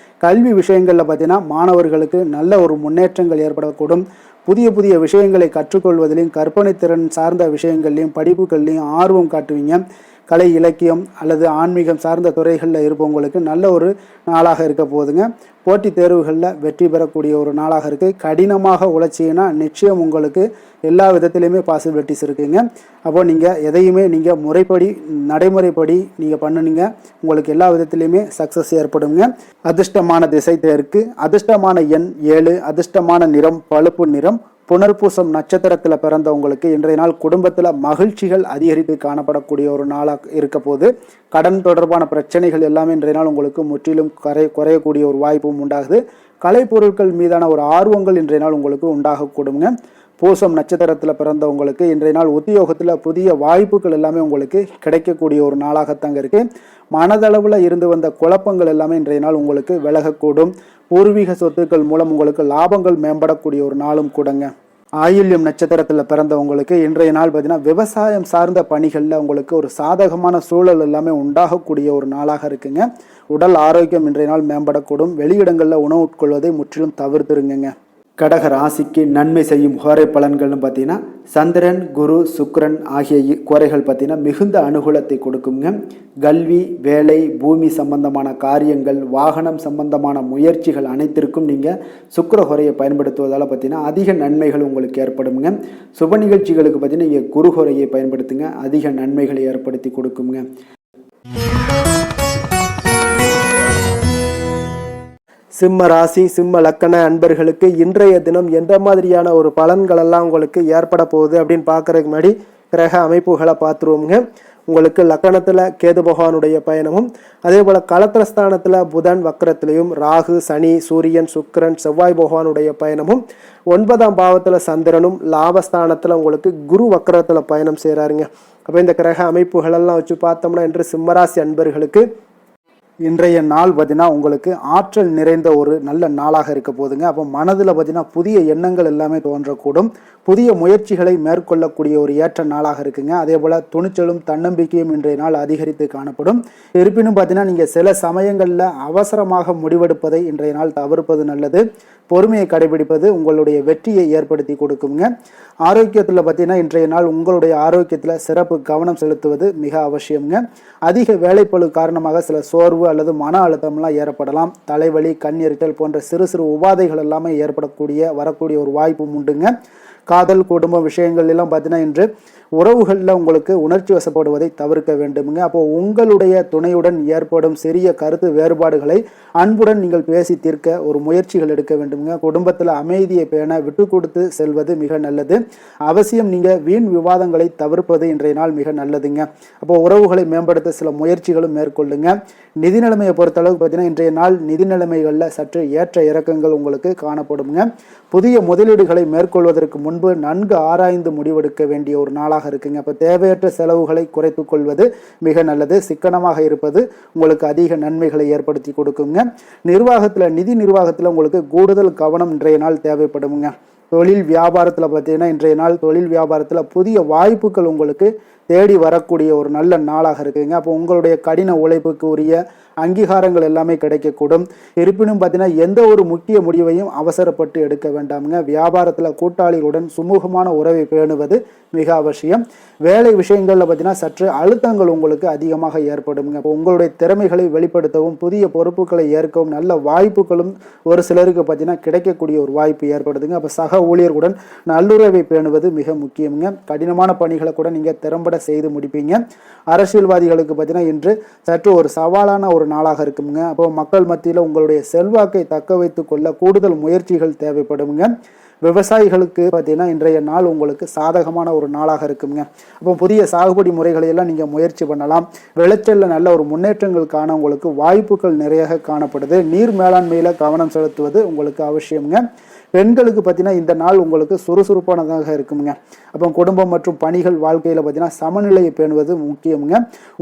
கல்வி விஷயங்களில் பார்த்தீங்கன்னா மாணவர்களுக்கு நல்ல ஒரு முன்னேற்றங்கள் ஏற்படக்கூடும். புதிய புதிய விஷயங்களை கற்றுக்கொள்வதிலையும் கற்பனை திறன் சார்ந்த விஷயங்கள்லையும் படிப்புகள்லையும் ஆர்வம் காட்டுவீங்க. கலை, இலக்கியம் அல்லது ஆன்மீகம் சார்ந்த துறைகளில் இருப்பவங்களுக்கு நல்ல ஒரு நாளாக இருக்க போதுங்க. போட்டித் தேர்வுகளில் வெற்றி பெறக்கூடிய ஒரு நாளாக இருக்குது. கடினமாக உழைச்சிங்கன்னா நிச்சயம் உங்களுக்கு எல்லா விதத்திலையுமே பாசிபிலிட்டிஸ் இருக்குங்க. அப்போ நீங்கள் எதையுமே நீங்கள் முறைப்படி நடைமுறைப்படி நீங்கள் பண்ணுனீங்க உங்களுக்கு எல்லா விதத்திலையுமே சக்ஸஸ் ஏற்படுங்க. அதிர்ஷ்டமான திசை தெற்கு, அதிர்ஷ்டமான எண் 7, அதிர்ஷ்டமான நிறம் பழுப்பு நிறம். புனர்பூசம் நட்சத்திரத்தில் பிறந்தவங்களுக்கு இன்றைய நாள் குடும்பத்தில் மகிழ்ச்சிகள் அதிகரித்து காணப்படக்கூடிய ஒரு நாளாக இருக்க போது. கடன் தொடர்பான பிரச்சனைகள் எல்லாமே இன்றைய நாள் உங்களுக்கு முற்றிலும் குறையக்கூடிய ஒரு வாய்ப்பும் உண்டாகுது. கலைப்பொருட்கள் மீதான ஒரு ஆர்வங்கள் இன்றைய நாள் உங்களுக்கு உண்டாகக்கூடுங்க. பூசம் நட்சத்திரத்தில் பிறந்தவங்களுக்கு இன்றைய நாள் உத்தியோகத்தில் புதிய வாய்ப்புகள் எல்லாமே உங்களுக்கு கிடைக்கக்கூடிய ஒரு நாளாகத்தாங்க இருக்குது. மனதளவில் இருந்து வந்த குழப்பங்கள் எல்லாமே இன்றைய நாள் உங்களுக்கு விலகக்கூடும். பூர்வீக சொத்துக்கள் மூலம் உங்களுக்கு லாபங்கள் மேம்படக்கூடிய ஒரு நாளும் கூடங்க. ஆயில்யம் நட்சத்திரத்தில் பிறந்தவங்களுக்கு இன்றைய நாள் பார்த்தீங்கன்னா விவசாயம் சார்ந்த பணிகளில் உங்களுக்கு ஒரு சாதகமான சூழல் எல்லாமே உண்டாகக்கூடிய ஒரு நாளாக இருக்குங்க. உடல் ஆரோக்கியம் இன்றைய நாள் மேம்படக்கூடும். வெளியிடங்களில் உணவு உட்கொள்வதை முற்றிலும் தவிர்த்துருங்க. கடக ராசிக்கு நன்மை செய்யும் ஹோரை பலன்கள்னு பார்த்தீங்கன்னா சந்திரன், குரு, சுக்கிரன் ஆகிய குறைகள் பார்த்தீங்கன்னா மிகுந்த அனுகூலத்தை கொடுக்குங்க. கல்வி, வேலை, பூமி சம்பந்தமான காரியங்கள், வாகனம் சம்பந்தமான முயற்சிகள் அனைத்திற்கும் நீங்கள் சுக்கிர ஹோரையை பயன்படுத்துவதால் பார்த்தீங்கன்னா அதிக நன்மைகள் உங்களுக்கு ஏற்படுங்க. சுப நிகழ்ச்சிகளுக்கு பார்த்தீங்கன்னா நீங்கள் குரு ஹோரையை பயன்படுத்துங்க, அதிக நன்மைகளை ஏற்படுத்தி கொடுக்குங்க. சிம்ம ராசி, சிம்ம லக்கண அன்பர்களுக்கு இன்றைய தினம் எந்த மாதிரியான ஒரு பலன்கள் எல்லாம் உங்களுக்கு ஏற்பட போகுது அப்படின்னு பார்க்கறதுக்கு முன்னாடி கிரக அமைப்புகளை பார்த்துருவோங்க. உங்களுக்கு லக்கணத்தில் கேது பகவானுடைய பயணமும், அதே போல் களத்திரஸ்தானத்தில் புதன் வக்கரத்திலையும், ராகு சனி சூரியன் சுக்கிரன் செவ்வாய் பகவானுடைய பயணமும், 9ஆம் பாவத்தில் சந்திரனும், லாபஸ்தானத்தில் உங்களுக்கு குரு வக்கரத்தில் பயணம் செய்கிறாருங்க. அப்போ இந்த கிரக அமைப்புகளெல்லாம் வச்சு பார்த்தோம்னா இன்று சிம்மராசி அன்பர்களுக்கு இன்றைய நாள் பார்த்தீங்கன்னா உங்களுக்கு ஆற்றல் நிறைந்த ஒரு நல்ல நாளாக இருக்க போதுங்க. அப்போ மனதில் பார்த்தீங்கன்னா புதிய எண்ணங்கள் எல்லாமே தோன்றக்கூடும், புதிய முயற்சிகளை மேற்கொள்ளக்கூடிய ஒரு ஏற்ற நாளாக இருக்குங்க. அதே போல் துணிச்சலும் தன்னம்பிக்கையும் இன்றைய நாள் அதிகரித்து காணப்படும். இருப்பினும் பார்த்தீங்கன்னா நீங்கள் சில சமயங்களில் அவசரமாக முடிவெடுப்பதை இன்றைய நாள் தவிர்ப்பது நல்லது. பொறுமையை கடைபிடிப்பது உங்களுடைய வெற்றியை ஏற்படுத்தி கொடுக்குங்க. ஆரோக்கியத்தில் பார்த்தீங்கன்னா இன்றைய நாள் உங்களுடைய ஆரோக்கியத்தில் சிறப்பு கவனம் செலுத்துவது மிக அவசியம்ங்க. அதிக வேலைப்பளு காரணமாக சில சோர்வு அல்லது மன அழுத்தம்லாம் ஏற்படலாம். தலைவலி, கண் எரிச்சல் போன்ற சிறு சிறு உபாதைகள் எல்லாமே வரக்கூடிய ஒரு வாய்ப்பும் உண்டுங்க. காதல் குடும்ப விஷயங்கள் எல்லாம் பார்த்தீங்கன்னா இன்று உறவுகளில் உங்களுக்கு உணர்ச்சி வசப்படுவதை தவிர்க்க வேண்டுமுங்க. அப்போ உங்களுடைய துணையுடன் ஏற்படும் சிறிய கருத்து வேறுபாடுகளை அன்புடன் நீங்கள் பேசி தீர்க்க ஒரு முயற்சிகள் எடுக்க வேண்டுமுங்க. குடும்பத்தில் அமைதியை பேண விட்டு கொடுத்து செல்வது மிக நல்லது. அவசியம் நீங்கள் வீண் விவாதங்களை தவிர்ப்பது இன்றைய நாள் மிக நல்லதுங்க. அப்போ உறவுகளை மேம்படுத்த சில முயற்சிகளும் மேற்கொள்ளுங்க. நிதி நிலைமையை பொறுத்தளவுக்கு பார்த்தீங்கன்னா இன்றைய நாள் நிதி நிலைமைகளில் சற்று ஏற்ற இறக்கங்கள் உங்களுக்கு காணப்படுங்க. புதிய முதலீடுகளை மேற்கொள்வதற்கு முன்பு நன்கு ஆராய்ந்து முடிவெடுக்க வேண்டிய ஒரு நாளாக இருக்குங்க. அப்போ தேவையற்ற செலவுகளை குறைத்துக் கொள்வது மிக நல்லது. சிக்கனமாக இருப்பது உங்களுக்கு அதிக நன்மைகளை ஏற்படுத்தி கொடுக்குங்க. நிதி நிர்வாகத்தில் உங்களுக்கு கூடுதல் கவனம் இன்றைய நாள் தேவைப்படுங்க. தொழில் வியாபாரத்தில் பார்த்தீங்கன்னா இன்றைய நாள் தொழில் வியாபாரத்தில் புதிய வாய்ப்புகள் உங்களுக்கு தேடி வரக்கூடிய ஒரு நல்ல நாளாக இருக்குங்க. அப்போ உங்களுடைய கடின உழைப்புக்கு உரிய அங்கீகாரங்கள் எல்லாமே கிடைக்கக்கூடும். இருப்பினும் பார்த்தீங்கன்னா எந்த ஒரு முக்கிய முடிவையும் அவசரப்பட்டு எடுக்க வேண்டாமுங்க. வியாபாரத்தில் கூட்டாளிகளுடன் சுமூகமான உறவை பேணுவது மிக அவசியம். வேலை விஷயங்களில் பார்த்தீங்கன்னா சற்று அழுத்தங்கள் உங்களுக்கு அதிகமாக ஏற்படுங்க. அப்போ உங்களுடைய திறமைகளை வெளிப்படுத்தவும் புதிய பொறுப்புகளை ஏற்கவும் நல்ல வாய்ப்புகளும் ஒரு சிலருக்கு பார்த்தீங்கன்னா கிடைக்கக்கூடிய ஒரு வாய்ப்பு ஏற்படுதுங்க. அப்போ சக ஊழியர்களுடன் நல்லுறவை பேணுவது மிக முக்கியங்க. கடினமான பணிகளை கூட நீங்கள் திறம்பட செய்து முடிப்பீங்க. அரசியல்வாதிகளுக்கு பார்த்தீங்கன்னா இன்று சற்று ஒரு சவாலான ஒரு நாளாக இருக்குங்க. அப்போ மக்கள் மத்தியில் உங்களுடைய செல்வாக்கை தக்க வைத்துக் கொள்ள கூடுதல் முயற்சிகள் தேவைப்படுங்க. விவசாயிகளுக்கு பார்த்தீங்கன்னா இன்றைய நாள் உங்களுக்கு சாதகமான ஒரு நாளாக இருக்குங்க. அப்போ புதிய சாகுபடி முறைகளை எல்லாம் நீங்கள் முயற்சி பண்ணலாம். விளைச்சலில் நல்ல ஒரு முன்னேற்றங்கள் காண உங்களுக்கு வாய்ப்புகள் நிறைய காணப்படுது. நீர் மேலாண்மையில் கவனம் செலுத்துவது உங்களுக்கு அவசியம்ங்க. பெண்களுக்கு பார்த்தீங்கன்னா இந்த நாள் உங்களுக்கு சுறுசுறுப்பானதாக இருக்குங்க. அப்போ குடும்பம் மற்றும் பணிகள் வாழ்க்கையில் பார்த்தீங்கன்னா சமநிலையை பேணுவது முக்கியமுங்க.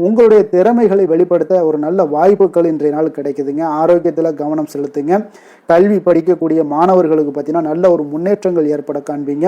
உங்களுடைய திறமைகளை வெளிப்படுத்த ஒரு நல்ல வாய்ப்புகள் இன்றைய நாள் கிடைக்குதுங்க. ஆரோக்கியத்தில் கவனம் செலுத்துங்க. கல்வி படிக்கக்கூடிய மாணவர்களுக்கு பார்த்தீங்கன்னா நல்ல ஒரு முன்னேற்றங்கள் ஏற்பட காண்பீங்க.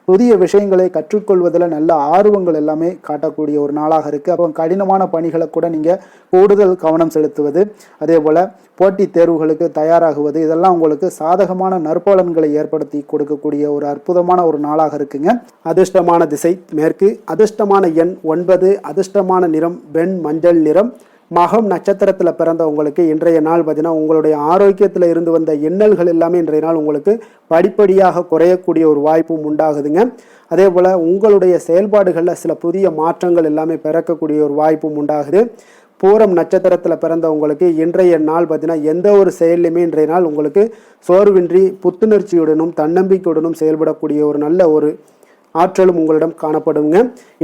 புதிய விஷயங்களை கற்றுக்கொள்வதில் நல்ல ஆர்வங்கள் எல்லாமே காட்டக்கூடிய ஒரு நாளாக இருக்குது. அப்போ கடினமான பணிகளை கூட நீங்கள் கூடுதல் கவனம் செலுத்துவது, அதே போல் போட்டித் தேர்வுகளுக்கு தயாராகுவது, இதெல்லாம் உங்களுக்கு சாதகமான நற்பலன்களை ஏற்படுத்தி கொடுக்கக்கூடிய ஒரு அற்புதமான ஒரு நாளாக இருக்குங்க. அதிர்ஷ்டமான திசை மேற்கு, அதிர்ஷ்டமான எண் 9, அதிர்ஷ்டமான நிறம் வெண் மஞ்சள் நிறம். மகம் நட்சத்திரத்தில் பிறந்தவங்களுக்கு இன்றைய நாள் பார்த்தீங்கன்னா உங்களுடைய ஆரோக்கியத்தில் இருந்து வந்த இன்னல்கள் எல்லாமே இன்றைய நாள் உங்களுக்கு படிப்படியாக குறையக்கூடிய ஒரு வாய்ப்பும் உண்டாகுதுங்க. அதே போல் உங்களுடைய செயல்பாடுகளில் சில புதிய மாற்றங்கள் எல்லாமே பிறக்கக்கூடிய ஒரு வாய்ப்பும் உண்டாகுது. பூரம் நட்சத்திரத்தில் பிறந்தவங்களுக்கு இன்றைய நாள் பார்த்தீங்கன்னா எந்த ஒரு செயல்லையுமே இன்றைய நாள் உங்களுக்கு சோர்வின்றி புத்துணர்ச்சியுடனும் தன்னம்பிக்கையுடனும் செயல்படக்கூடிய ஒரு நல்ல ஒரு ஆற்றலும் உங்களிடம் காணப்படுங்க.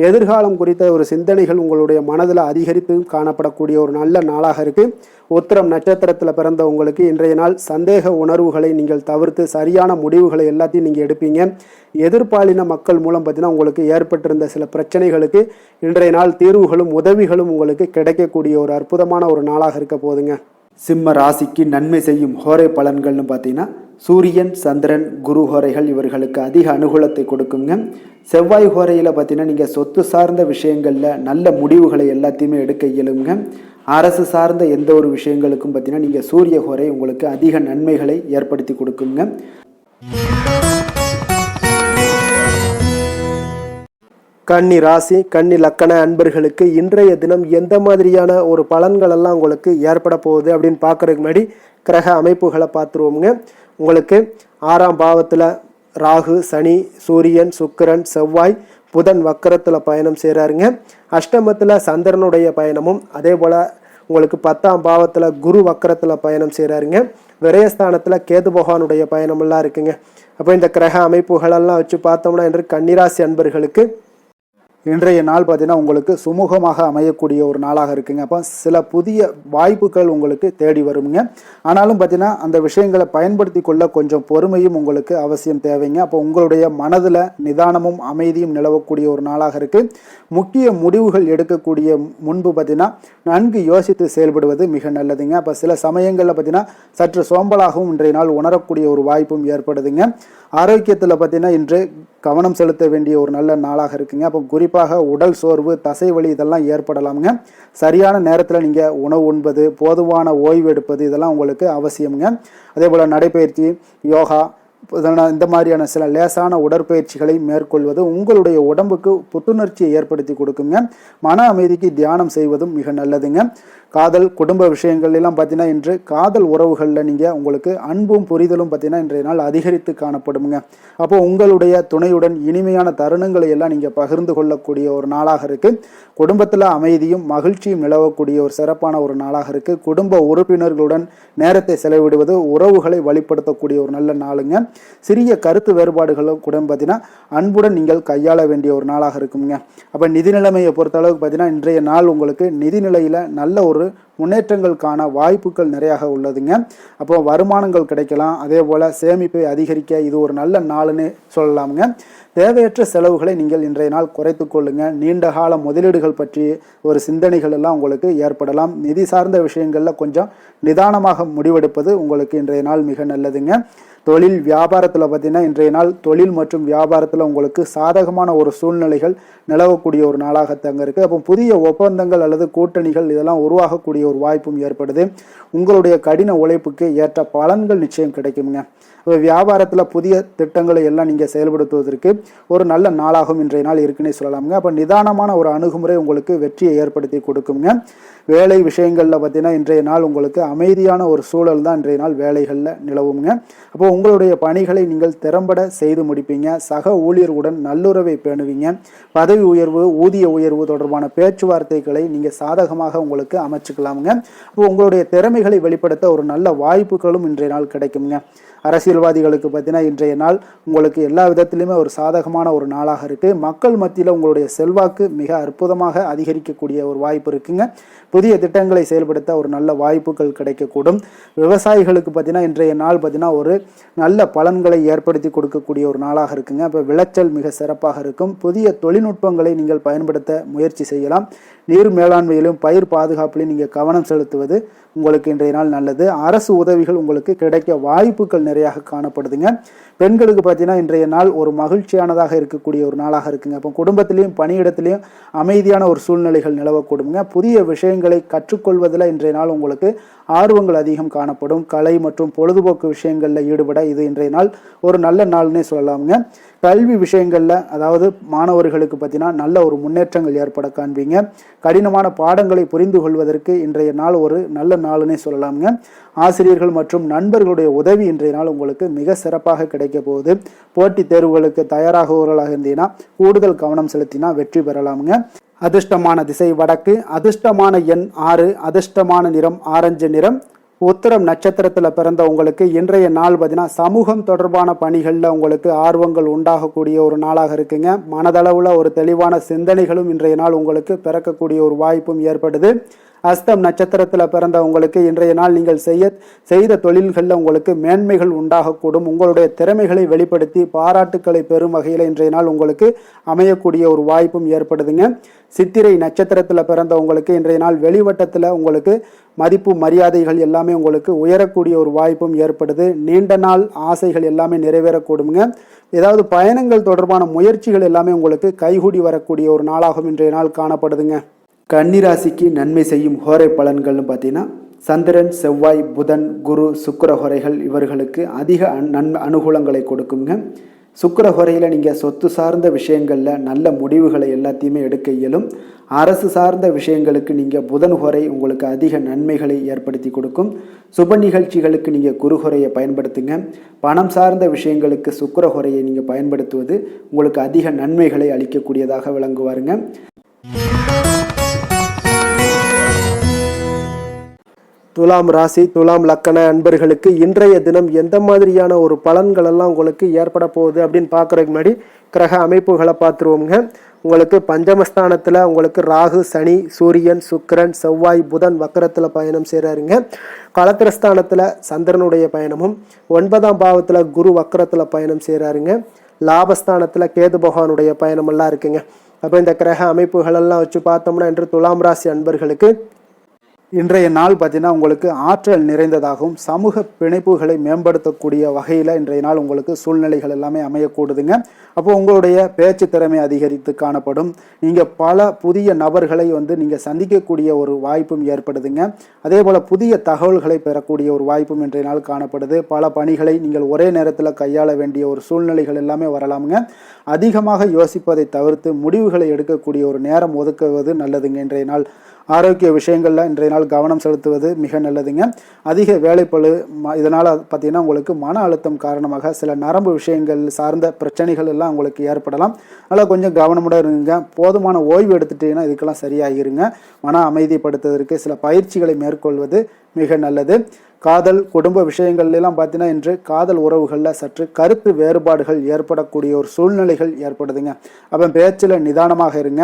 எதிர்காலம் குறித்த ஒரு சிந்தனைகள் உங்களுடைய மனதில் அதிகரித்து காணப்படக்கூடிய ஒரு நல்ல நாளாக இருக்குது. உத்திரம் நட்சத்திரத்தில் பிறந்த உங்களுக்கு இன்றைய நாள் சந்தேக உணர்வுகளை நீங்கள் தவிர்த்து சரியான முடிவுகளை எல்லாத்தையும் நீங்கள் எடுப்பீங்க. எதிர்பாலின மக்கள் மூலம் பார்த்தீங்கன்னா உங்களுக்கு ஏற்பட்டிருந்த சில பிரச்சனைகளுக்கு இன்றைய நாள் தீர்வுகளும் உதவிகளும் உங்களுக்கு கிடைக்கக்கூடிய ஒரு அற்புதமான ஒரு நாளாக இருக்க போதுங்க. சிம்ம ராசிக்கு நன்மை செய்யும் ஹோரை பலன்கள்னு பார்த்தீங்கன்னா சூரியன், சந்திரன், குரு ஹோரைகள் இவர்களுக்கு அதிக அனுகூலத்தை கொடுக்குங்க. செவ்வாய் ஹோரையில் பார்த்தீங்கன்னா நீங்கள் சொத்து சார்ந்த விஷயங்களில் நல்ல முடிவுகளை எல்லாத்தையுமே எடுக்க இயலுங்க. அரசு சார்ந்த எந்த ஒரு விஷயங்களுக்கும் பார்த்தீங்கன்னா நீங்கள் சூரிய ஹோரை உங்களுக்கு அதிக நன்மைகளை ஏற்படுத்தி கொடுக்குங்க. கன்னி ராசி, கன்னி லக்கண அன்பர்களுக்கு இன்றைய தினம் எந்த மாதிரியான ஒரு பலன்கள் எல்லாம் உங்களுக்கு ஏற்பட போகுது அப்படின்னு பார்க்கறதுக்கு முன்னாடி கிரக அமைப்புகளை பார்த்துருவோங்க. உங்களுக்கு 6ஆம் பாவத்தில் ராகு, சனி, சூரியன், சுக்கிரன், செவ்வாய், புதன் வக்கரத்தில் பயணம் செய்கிறாருங்க. அஷ்டமத்தில் சந்திரனுடைய பயணமும், அதே போல் உங்களுக்கு 10ஆம் பாவத்தில் குரு வக்கரத்தில் பயணம் செய்கிறாருங்க. விரயஸ்தானத்தில் கேது பகவானுடைய பயணமெல்லாம் இருக்குங்க. அப்போ இந்த கிரக அமைப்புகளெல்லாம் வச்சு பார்த்தோம்னா என்று கன்னிராசி அன்பர்களுக்கு இன்றைய நாள் பார்த்தீங்கன்னா உங்களுக்கு சுமூகமாக அமையக்கூடிய ஒரு நாளாக இருக்குங்க. அப்போ சில புதிய வாய்ப்புகள் உங்களுக்கு தேடி வருங்க. ஆனாலும் பார்த்தீங்கன்னா அந்த விஷயங்களை பயன்படுத்தி கொள்ள கொஞ்சம் பொறுமையும் உங்களுக்கு அவசியம் தேவைங்க. அப்போ உங்களுடைய மனதில் நிதானமும் அமைதியும் நிலவக்கூடிய ஒரு நாளாக இருக்குது. முக்கிய முடிவுகள் எடுக்கக்கூடிய முன்பு பார்த்தீங்கன்னா நன்கு யோசித்து செயல்படுவது மிக நல்லதுங்க. அப்போ சில சமயங்களில் பார்த்தீங்கன்னா சற்று சோம்பலாகவும் இன்றைய நாள் உணரக்கூடிய ஒரு வாய்ப்பும் ஏற்படுதுங்க. ஆரோக்கியத்தில் பார்த்தீங்கன்னா இன்று கவனம் செலுத்த வேண்டிய ஒரு நல்ல நாளாக இருக்குங்க. அப்போ குறிப்பாக உடல் சோர்வு, தசை வலி இதெல்லாம் ஏற்படலாமுங்க. சரியான நேரத்தில் நீங்கள் உணவு உண்பது, போதுமான ஓய்வு எடுப்பது இதெல்லாம் உங்களுக்கு அவசியமுங்க. அதே போல் நடைப்பயிற்சி, யோகா இந்த மாதிரியான சில லேசான உடற்பயிற்சிகளை மேற்கொள்வது உங்களுடைய உடம்புக்கு புத்துணர்ச்சியை ஏற்படுத்தி கொடுக்குங்க. மன அமைதிக்கு தியானம் செய்வதும் மிக நல்லதுங்க. காதல், குடும்ப விஷயங்கள்லாம் பார்த்தீங்கன்னா இன்று காதல் உறவுகளில் நீங்கள் உங்களுக்கு அன்பும் புரிதலும் பார்த்தீங்கன்னா இன்றைய நாள் அதிகரித்து காணப்படுங்க. அப்போ உங்களுடைய துணையுடன் இனிமையான தருணங்களை எல்லாம் நீங்கள் பகிர்ந்து கொள்ளக்கூடிய ஒரு நாளாக இருக்குது. குடும்பத்தில் அமைதியும் மகிழ்ச்சியும் நிலவக்கூடிய ஒரு சிறப்பான ஒரு நாளாக இருக்குது. குடும்ப உறுப்பினர்களுடன் நேரத்தை செலவிடுவது உறவுகளை வழிப்படுத்தக்கூடிய ஒரு நல்ல நாளுங்க. சிறிய கருத்து வேறுபாடுகளும் கூட பார்த்தீங்கன்னா அன்புடன் நீங்கள் கையாள வேண்டிய ஒரு நாளாக இருக்குங்க. அப்போ நிதி நிலைமையை பொறுத்த அளவுக்கு பார்த்தீங்கன்னா இன்றைய நாள் உங்களுக்கு நிதிநிலையில் நல்ல ஒரு முன்னேற்றங்களுக்கான வாய்ப்புகள் நிறையாக உள்ளதுங்க. அப்போ வருமானங்கள் கிடைக்கலாம். அதே போல் சேமிப்பை அதிகரிக்க இது ஒரு நல்ல நாளுன்னு சொல்லலாமுங்க. தேவையற்ற செலவுகளை நீங்கள் இன்றைய நாள் குறைத்து கொள்ளுங்க. நீண்ட கால முதலீடுகள் பற்றி ஒரு சிந்தனைகள் எல்லாம் உங்களுக்கு ஏற்படலாம். நிதி சார்ந்த விஷயங்களில் கொஞ்சம் நிதானமாக முடிவெடுப்பது உங்களுக்கு இன்றைய நாள் மிக நல்லதுங்க. தொழில் வியாபாரத்தில் பார்த்தீங்கன்னா இன்றைய நாள் தொழில் மற்றும் வியாபாரத்தில் உங்களுக்கு சாதகமான ஒரு சூழ்நிலைகள் நிலவக்கூடிய ஒரு நாளாகத்தாங்க இருக்குது. அப்போ புதிய ஒப்பந்தங்கள் அல்லது கூட்டணிகள் இதெல்லாம் உருவாகக்கூடிய ஒரு வாய்ப்பும் ஏற்படுது. உங்களுடைய கடின உழைப்புக்கு ஏற்ற பலன்கள் நிச்சயம் கிடைக்குங்க. வியாபாரத்தில் புதிய திட்டங்களை எல்லாம் நீங்கள் செயல்படுத்துவதற்கு ஒரு நல்ல நாளாகவும் இன்றைய நாள் இருக்குன்னே சொல்லலாமுங்க. அப்போ நிதானமான ஒரு அணுகுமுறை உங்களுக்கு வெற்றியை ஏற்படுத்தி கொடுக்குங்க. வேலை விஷயங்களில் பார்த்தீங்கன்னா இன்றைய நாள் உங்களுக்கு அமைதியான ஒரு சூழல் தான் இன்றைய நாள் வேலைகளில் நிலவுங்க. அப்போ உங்களுடைய பணிகளை நீங்கள் திறம்பட செய்து முடிப்பீங்க. சக ஊழியர்களுடன் நல்லுறவை பேணுவீங்க. பதவி உயர்வு, ஊதிய உயர்வு தொடர்பான பேச்சுவார்த்தைகளை நீங்கள் சாதகமாக உங்களுக்கு அமைச்சுக்கலாமுங்க. அப்போ உங்களுடைய திறமைகளை வெளிப்படுத்த ஒரு நல்ல வாய்ப்புகளும் இன்றைய நாள் கிடைக்குங்க. அரசியல்வாதிகளுக்கு பார்த்தீங்கன்னா இன்றைய நாள் உங்களுக்கு எல்லா விதத்திலுமே ஒரு சாதகமான ஒரு நாளாக இருக்குது. மக்கள் மத்தியில் உங்களுடைய செல்வாக்கு மிக அற்புதமாக அதிகரிக்கக்கூடிய ஒரு வாய்ப்பு இருக்குங்க. புதிய திட்டங்களை செயல்படுத்த ஒரு நல்ல வாய்ப்புகள் கிடைக்கக்கூடும். விவசாயிகளுக்கு பார்த்தீங்கன்னா இன்றைய நாள் பார்த்தீங்கன்னா ஒரு நல்ல பலன்களை ஏற்படுத்தி கொடுக்கக்கூடிய ஒரு நாளாக இருக்குங்க. இப்போ விளைச்சல் மிக சிறப்பாக இருக்கும். புதிய தொழில்நுட்பங்களை நீங்கள் பயன்படுத்த முயற்சி செய்யலாம். நீர் மேலாண்மையிலும் பயிர் பாதுகாப்பிலும் நீங்கள் கவனம் செலுத்துவது உங்களுக்கு இன்றைய நாள் நல்லது. அரசு உதவிகள் உங்களுக்கு கிடைக்க வாய்ப்புகள் நிறையாக காணப்படுதுங்க. பெண்களுக்கு பார்த்தீங்கன்னா இன்றைய நாள் ஒரு மகிழ்ச்சியானதாக இருக்கக்கூடிய ஒரு நாளாக இருக்குங்க. அப்போ குடும்பத்திலையும் பணியிடத்திலையும் அமைதியான ஒரு சூழ்நிலைகள் நிலவக்கூடுங்க. புதிய விஷயங்களை கற்றுக்கொள்வதில் இன்றைய நாள் உங்களுக்கு ஆர்வங்கள் அதிகம் காணப்படும். கலை மற்றும் பொழுதுபோக்கு விஷயங்களில் ஈடுபட இது இன்றைய நாள் ஒரு நல்ல நாள்னே சொல்லலாமுங்க. கல்வி விஷயங்களில் அதாவது மாணவர்களுக்கு பார்த்தீங்கன்னா நல்ல ஒரு முன்னேற்றங்கள் ஏற்பட காண்பீங்க. கடினமான பாடங்களை புரிந்து கொள்வதற்கு இன்றைய நாள் ஒரு நல்ல நாளுன்னே சொல்லலாமுங்க. ஆசிரியர்கள் மற்றும் நண்பர்களுடைய உதவி இன்றைய நாள் உங்களுக்கு மிக சிறப்பாக கிடைக்க போகுது. போட்டித் தேர்வுகளுக்கு தயாராகுவர்களாக இருந்தீங்கன்னா கூடுதல் கவனம் செலுத்தினா வெற்றி பெறலாமுங்க. அதிர்ஷ்டமான திசை வடக்கு, அதிர்ஷ்டமான எண் 6, அதிர்ஷ்டமான நிறம் ஆரஞ்சு நிறம். உத்திரம் நட்சத்திரத்தில் பிறந்த உங்களுக்கு இன்றைய நாள் பார்த்தீங்கன்னா சமூகம் தொடர்பான பணிகளில் உங்களுக்கு ஆர்வங்கள் உண்டாகக்கூடிய ஒரு நாளாக இருக்குங்க. மனதளவில் ஒரு தெளிவான சிந்தனைகளும் இன்றைய நாள் உங்களுக்கு பிறக்கக்கூடிய ஒரு வாய்ப்பும் ஏற்படுது. அஸ்தம் நட்சத்திரத்தில் பிறந்த உங்களுக்கு இன்றைய நாள் நீங்கள் செய்த தொழில்களில் உங்களுக்கு மேன்மைகள் உண்டாகக்கூடும். உங்களுடைய திறமைகளை வெளிப்படுத்தி பாராட்டுக்களை பெறும் வகையில் இன்றைய நாள் உங்களுக்கு அமையக்கூடிய ஒரு வாய்ப்பும் ஏற்படுதுங்க. சித்திரை நட்சத்திரத்தில் பிறந்த உங்களுக்கு இன்றைய நாள் வெளிவட்டத்தில் உங்களுக்கு மதிப்பு மரியாதைகள் எல்லாமே உங்களுக்கு உயரக்கூடிய ஒரு வாய்ப்பும் ஏற்படுது. நீண்ட நாள் ஆசைகள் எல்லாமே நிறைவேறக்கூடுங்க. ஏதாவது பயணங்கள் தொடர்பான முயற்சிகள் எல்லாமே உங்களுக்கு கைகூடி வரக்கூடிய ஒரு நாளாகவும் இன்றைய நாள் காணப்படுதுங்க. கன்னிராசிக்கு நன்மை செய்யும் ஹோரை பலன்கள்னு பார்த்தீங்கன்னா சந்திரன், செவ்வாய், புதன், குரு, சுக்கிர ஹோரைகள் இவர்களுக்கு அதிக அனுகூலங்களை கொடுக்குங்க. சுக்கிர ஹோரையில் நீங்கள் சொத்து சார்ந்த விஷயங்களில் நல்ல முடிவுகளை எல்லாத்தையுமே எடுக்க இயலும். அரசு சார்ந்த விஷயங்களுக்கு நீங்கள் புதன் ஹோரை உங்களுக்கு அதிக நன்மைகளை ஏற்படுத்தி கொடுக்கும். சுப நிகழ்ச்சிகளுக்கு நீங்கள் குரு ஹோரையை பயன்படுத்துங்க. பணம் சார்ந்த விஷயங்களுக்கு சுக்கிர ஹோரையை நீங்கள் பயன்படுத்துவது உங்களுக்கு அதிக நன்மைகளை அளிக்கக்கூடியதாக விளங்குவாருங்க. துலாம் ராசி, துலாம் லக்கண அன்பர்களுக்கு இன்றைய தினம் எந்த மாதிரியான ஒரு பலன்கள் எல்லாம் உங்களுக்கு ஏற்பட போகுது அப்படின்னு பார்க்குறதுக்கு முன்னாடி கிரக அமைப்புகளை பார்த்துருவோங்க. உங்களுக்கு பஞ்சமஸ்தானத்தில் உங்களுக்கு ராகு, சனி, சூரியன், சுக்கிரன், செவ்வாய், புதன் வக்கரத்தில் பயணம் செய்கிறாருங்க. களத்திரஸ்தானத்தில் சந்திரனுடைய பயணமும், 9ஆம் பாவத்தில் குரு வக்கரத்தில் பயணம் செய்கிறாருங்க. லாபஸ்தானத்தில் கேது பகவானுடைய பயணமெல்லாம் இருக்குங்க. அப்போ இந்த கிரக அமைப்புகளெல்லாம் வச்சு பார்த்தோம்னா இன்று துலாம் ராசி அன்பர்களுக்கு இன்றைய நாள் பார்த்தீங்கன்னா உங்களுக்கு ஆற்றல் நிறைந்ததாகவும் சமூக பிணைப்புகளை மேம்படுத்தக்கூடிய வகையில் இன்றைய நாள் உங்களுக்கு சூழ்நிலைகள் எல்லாமே அமையக்கூடுதுங்க. அப்போ உங்களுடைய பேச்சு திறமை அதிகரித்து காணப்படும். நீங்கள் பல புதிய நபர்களை நீங்கள் சந்திக்கக்கூடிய ஒரு வாய்ப்பும் ஏற்படுதுங்க. அதே போல் புதிய தகவல்களை பெறக்கூடிய ஒரு வாய்ப்பும் இன்றைய நாள் காணப்படுது. பல பணிகளை நீங்கள் ஒரே நேரத்தில் கையாள வேண்டிய ஒரு சூழ்நிலைகள் எல்லாமே வரலாமுங்க. அதிகமாக யோசிப்பதை தவிர்த்து முடிவுகளை எடுக்கக்கூடிய ஒரு நேரம் ஒதுக்குவது நல்லதுங்க. இன்றைய நாள் ஆரோக்கிய விஷயங்களில் இன்றைய நாள் கவனம் செலுத்துவது மிக நல்லதுங்க. அதிக வேலைப்பளு இதனால் பார்த்தீங்கன்னா உங்களுக்கு மன அழுத்தம் காரணமாக சில நரம்பு விஷயங்கள் சார்ந்த பிரச்சனைகள் எல்லாம் உங்களுக்கு ஏற்படலாம். அதனால் கொஞ்சம் கவனமுடன் இருங்க. போதுமான ஓய்வு எடுத்துட்டீங்கன்னா இதுக்கெல்லாம் சரியாகிருங்க. மன அமைதிப்படுத்துவதற்கு சில பயிற்சிகளை மேற்கொள்வது மிக நல்லது. காதல், குடும்ப விஷயங்கள்லாம் பார்த்தீங்கன்னா இன்று காதல் உறவுகளில் சற்று கருத்து வேறுபாடுகள் ஏற்படக்கூடிய ஒரு சூழ்நிலைகள் ஏற்படுதுங்க. அப்போ பேச்சில் நிதானமாக இருங்க.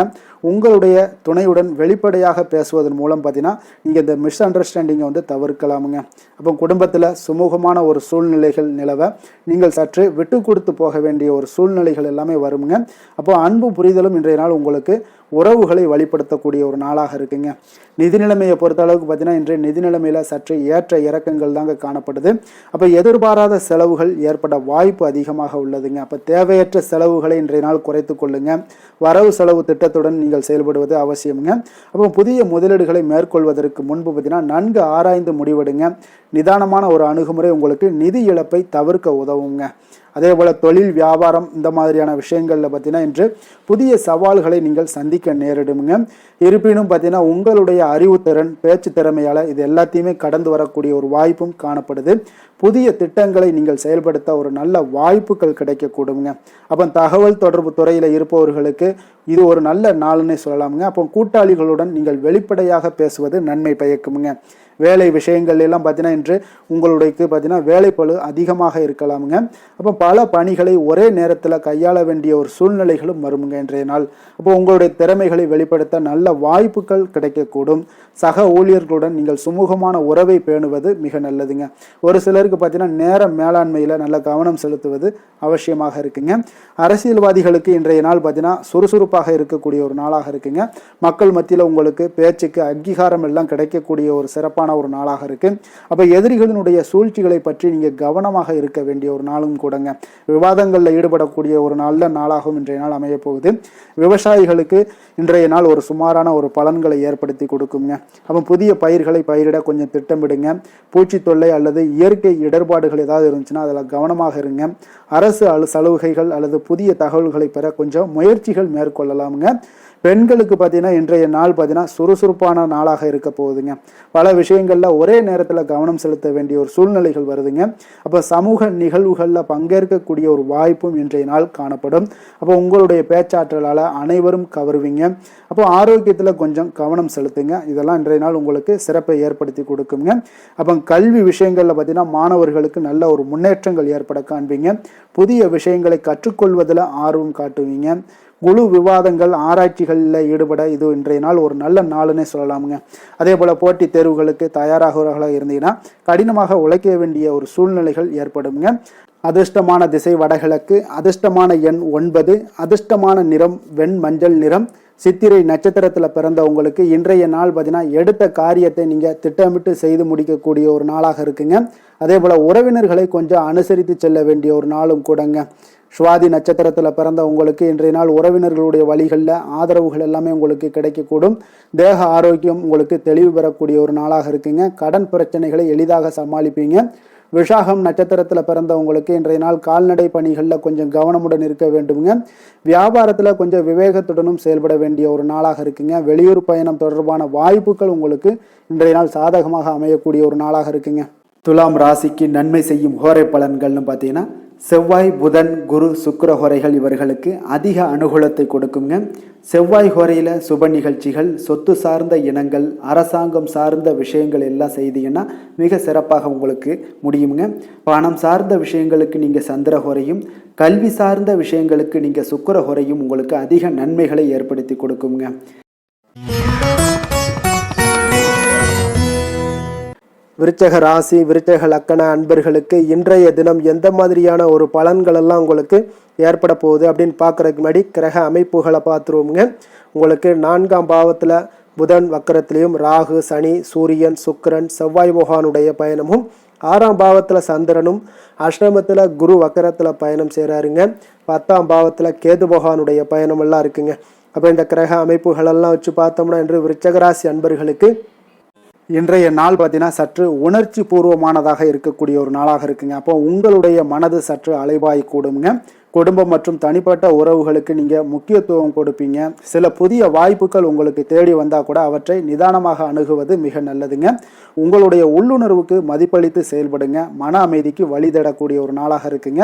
உங்களுடைய துணையுடன் வெளிப்படையாக பேசுவதன் மூலம் பார்த்தீங்கன்னா நீங்கள் இந்த மிஸ் அண்டர்ஸ்டாண்டிங்கை தவிர்க்கலாமுங்க. அப்போ குடும்பத்தில் சுமூகமான ஒரு சூழ்நிலைகள் நிலவ நீங்கள் சற்று விட்டு கொடுத்து போக வேண்டிய ஒரு சூழ்நிலைகள் எல்லாமே வருங்க. அப்போ அன்பு புரிதலும் இன்றைய நாள் உங்களுக்கு உறவுகளை வழிப்படுத்தக்கூடிய ஒரு நாளாக இருக்குங்க. நிதி நிலைமையை பொறுத்த அளவுக்கு பார்த்தீங்கன்னா இன்றைய நிதி நிலைமையில் சற்று ஏற்ற இறக்கங்கள் தாங்க காணப்படுது. அப்போ எதிர்பாராத செலவுகள் ஏற்பட வாய்ப்பு அதிகமாக உள்ளதுங்க. அப்போ தேவையற்ற செலவுகளை இன்றைய நாள் குறைத்து கொள்ளுங்க. வரவு செலவு திட்டத்துடன் நீங்கள் செயல்படுவது அவசியமுங்க. அப்போ புதிய முதலீடுகளை மேற்கொள்வதற்கு முன்பு பார்த்தீங்கன்னா நன்கு ஆராய்ந்து முடிவெடுங்க. நிதானமான ஒரு அணுகுமுறை உங்களுக்கு நிதி இழப்பை தவிர்க்க உதவுங்க. அதே போல் தொழில், வியாபாரம் இந்த மாதிரியான விஷயங்களில் பார்த்தீங்கன்னா இன்று புதிய சவால்களை நீங்கள் சந்திக்க நேரிடுங்க. இருப்பினும் பார்த்தீங்கன்னா உங்களுடைய அறிவுத்திறன், பேச்சு திறமையால் இது எல்லாத்தையுமே கடந்து வரக்கூடிய ஒரு வாய்ப்பும் காணப்படுது. புதிய திட்டங்களை நீங்கள் செயல்படுத்த ஒரு நல்ல வாய்ப்புகள் கிடைக்கக்கூடுங்க. அப்போ தகவல் தொடர்பு துறையில் இருப்பவர்களுக்கு இது ஒரு நல்ல நாள்னே சொல்லலாமுங்க. அப்போ கூட்டாளிகளுடன் நீங்கள் வெளிப்படையாக பேசுவது நன்மை பயக்குமுங்க. வேலை விஷயங்கள் எல்லாம் பார்த்தீங்கன்னா இன்று உங்களுடைய பார்த்தீங்கன்னா வேலைப்பளு அதிகமாக இருக்கலாமுங்க. அப்போ பல பணிகளை ஒரே நேரத்தில் கையாள வேண்டிய ஒரு சூழ்நிலைகளும் வருமுங்க இன்றைய நாள். அப்போ உங்களுடைய திறமைகளை வெளிப்படுத்த நல்ல வாய்ப்புகள் கிடைக்கக்கூடும். சக ஊழியர்களுடன் நீங்கள் சுமூகமான உறவை பேணுவது மிக நல்லதுங்க. ஒரு சிலருக்கு பார்த்தீங்கன்னா நேர மேலாண்மையில் நல்ல கவனம் செலுத்துவது அவசியமாக இருக்குங்க. அரசியல்வாதிகளுக்கு இன்றைய நாள் பார்த்தீங்கன்னா சுறுசுறுப்பாக இருக்கக்கூடிய ஒரு நாளாக இருக்குங்க. மக்கள் மத்தியில் உங்களுக்கு பேச்சுக்கு அங்கீகாரம் எல்லாம் கிடைக்கக்கூடிய ஒரு சிறப்பான ஒரு நாளாக இருக்கு. அப்ப எதிரிகளினுடைய சூழ்ச்சிகளை பற்றி நீங்க கவனமாக இருக்க வேண்டிய ஒரு நாளும் கூடங்க. விவாதங்களில் ஈடுபடக்கூடிய ஒரு நல்ல நாளாகவும் இன்றைய நாள் அமைய போகுது. விவசாயிகளுக்கு இன்றைய நாள் ஒரு சுமாரான ஒரு பலன்களை ஏற்படுத்தி கொடுக்குங்க. அப்போ புதிய பயிர்களை பயிரிட கொஞ்சம் திட்டமிடுங்க. பூச்சி தொல்லை அல்லது இயற்கை இடர்பாடுகள் ஏதாவது இருந்துச்சுன்னா அதில் கவனமாக இருங்க. அரசு சலுகைகள் அல்லது புதிய தகவல்களை பெற கொஞ்சம் முயற்சிகள் மேற்கொள்ளலாமுங்க. பெண்களுக்கு பார்த்தீங்கன்னா இன்றைய நாள் பார்த்தீங்கன்னா சுறுசுறுப்பான நாளாக இருக்க போகுதுங்க. பல விஷயங்களில் ஒரே நேரத்தில் கவனம் செலுத்த வேண்டிய ஒரு சூழ்நிலைகள் வருதுங்க. அப்போ சமூக நிகழ்வுகளில் பங்கேற்கக்கூடிய ஒரு வாய்ப்பும் இன்றைய நாள் காணப்படும். அப்போ உங்களுடைய பேச்சாற்றலால் அனைவரும் கவருவீங்க. அப்போ ஆரோக்கியத்தில் கொஞ்சம் கவனம் செலுத்துங்க. இதெல்லாம் இன்றைய நாள் உங்களுக்கு சிறப்பை ஏற்படுத்தி கொடுக்குங்க. அப்போ கல்வி விஷயங்களில் பார்த்தீங்கன்னா மாணவர்களுக்கு நல்ல ஒரு முன்னேற்றங்கள் ஏற்பட காண்பீங்க. புதிய விஷயங்களை கற்றுக்கொள்வதில் ஆர்வம் காட்டுவீங்க. குழு விவாதங்கள், ஆராய்ச்சிகளில் ஈடுபட இது இன்றைய நாள் ஒரு நல்ல நாளுன்னே சொல்லலாமுங்க. அதே போல் போட்டித் தேர்வுகளுக்கு தயாராகிறவர்களாக இருந்தீங்கன்னா கடினமாக உழைக்க வேண்டிய ஒரு சூழ்நிலைகள் ஏற்படுங்க. அதிர்ஷ்டமான திசை வடகிழக்கு, அதிர்ஷ்டமான எண் 9, அதிர்ஷ்டமான நிறம் வெண் மஞ்சள் நிறம். சித்திரை நட்சத்திரத்தில் பிறந்தவங்களுக்கு இன்றைய நாள் பார்த்தீங்கன்னா எடுத்த காரியத்தை நீங்கள் திட்டமிட்டு செய்து முடிக்கக்கூடிய ஒரு நாளாக இருக்குங்க. அதே போல் உறவினர்களை கொஞ்சம் அனுசரித்து செல்ல வேண்டிய ஒரு நாளும் கூடங்க. சுவாதி நட்சத்திரத்தில் பிறந்த உங்களுக்கு இன்றைய நாள் உறவினர்களுடைய வழிகளில் ஆதரவுகள் எல்லாமே உங்களுக்கு கிடைக்கக்கூடும். தேக ஆரோக்கியம் உங்களுக்கு தெளிவு பெறக்கூடிய ஒரு நாளாக இருக்குங்க. கடன் பிரச்சனைகளை எளிதாக சமாளிப்பீங்க. விஷாகம் நட்சத்திரத்தில் பிறந்தவங்களுக்கு இன்றைய நாள் கால்நடை பணிகளில் கொஞ்சம் கவனமுடன் இருக்க வேண்டுங்க. வியாபாரத்தில் கொஞ்சம் விவேகத்துடனும் செயல்பட வேண்டிய ஒரு நாளாக இருக்குங்க. வெளியூர் பயணம் தொடர்பான வாய்ப்புகள் உங்களுக்கு இன்றைய நாள் சாதகமாக அமையக்கூடிய ஒரு நாளாக இருக்குங்க. துலாம் ராசிக்கு நன்மை செய்யும் ஹோரை பலன்கள்னு பார்த்தீங்கன்னா செவ்வாய் புதன் குரு சுக்கிர ஹோரைகள் இவர்களுக்கு அதிக அனுகூலத்தை கொடுக்குங்க. செவ்வாய் ஹோரையில் சுப நிகழ்ச்சிகள், சொத்து சார்ந்த இனங்கள், அரசாங்கம் சார்ந்த விஷயங்கள் எல்லாம் செய்தீங்கன்னா மிக சிறப்பாக உங்களுக்கு முடியுங்க. பணம் சார்ந்த விஷயங்களுக்கு நீங்கள் சந்திர ஹோரையும், கல்வி சார்ந்த விஷயங்களுக்கு நீங்கள் சுக்கிர ஹோரையும் உங்களுக்கு அதிக நன்மைகளை ஏற்படுத்தி கொடுக்குங்க. விருச்சக ராசி விருச்சக லக்கண அன்பர்களுக்கு இன்றைய தினம் எந்த மாதிரியான ஒரு பலன்கள் எல்லாம் உங்களுக்கு ஏற்பட போகுது அப்படின்னு பார்க்குறதுக்கு முன்னாடி கிரக அமைப்புகளை பார்த்துருவோங்க. உங்களுக்கு 4ஆம் பாவத்தில் புதன் வக்கரத்திலையும், ராகு சனி சூரியன் சுக்கிரன் செவ்வாய் பகவானுடைய பயணமும், 6ஆம் பாவத்தில் சந்திரனும், அஷ்டமத்தில் குரு வக்கரத்தில் பயணம் செய்கிறாருங்க. 10ஆம் பாவத்தில் கேது பகவானுடைய பயணம் எல்லாம் இருக்குங்க. அப்போ இந்த கிரக அமைப்புகளெல்லாம் வச்சு பார்த்தோம்னா இன்று விருச்சகராசி அன்பர்களுக்கு இன்றைய நாள் பார்த்தீங்கன்னா சற்று உணர்ச்சி பூர்வமானதாக இருக்கக்கூடிய ஒரு நாளாக இருக்குங்க. அப்போ உங்களுடைய மனது சற்று அலைபாய் கூடுங்க. குடும்பம் மற்றும் தனிப்பட்ட உறவுகளுக்கு நீங்கள் முக்கியத்துவம் கொடுப்பீங்க. சில புதிய வாய்ப்புகள் உங்களுக்கு தேடி வந்தால் கூட அவற்றை நிதானமாக அணுகுவது மிக நல்லதுங்க. உங்களுடைய உள்ளுணர்வுக்கு மதிப்பளித்து செயல்படுங்க. மன அமைதிக்கு வழி தேடக்கூடிய ஒரு நாளாக இருக்குங்க.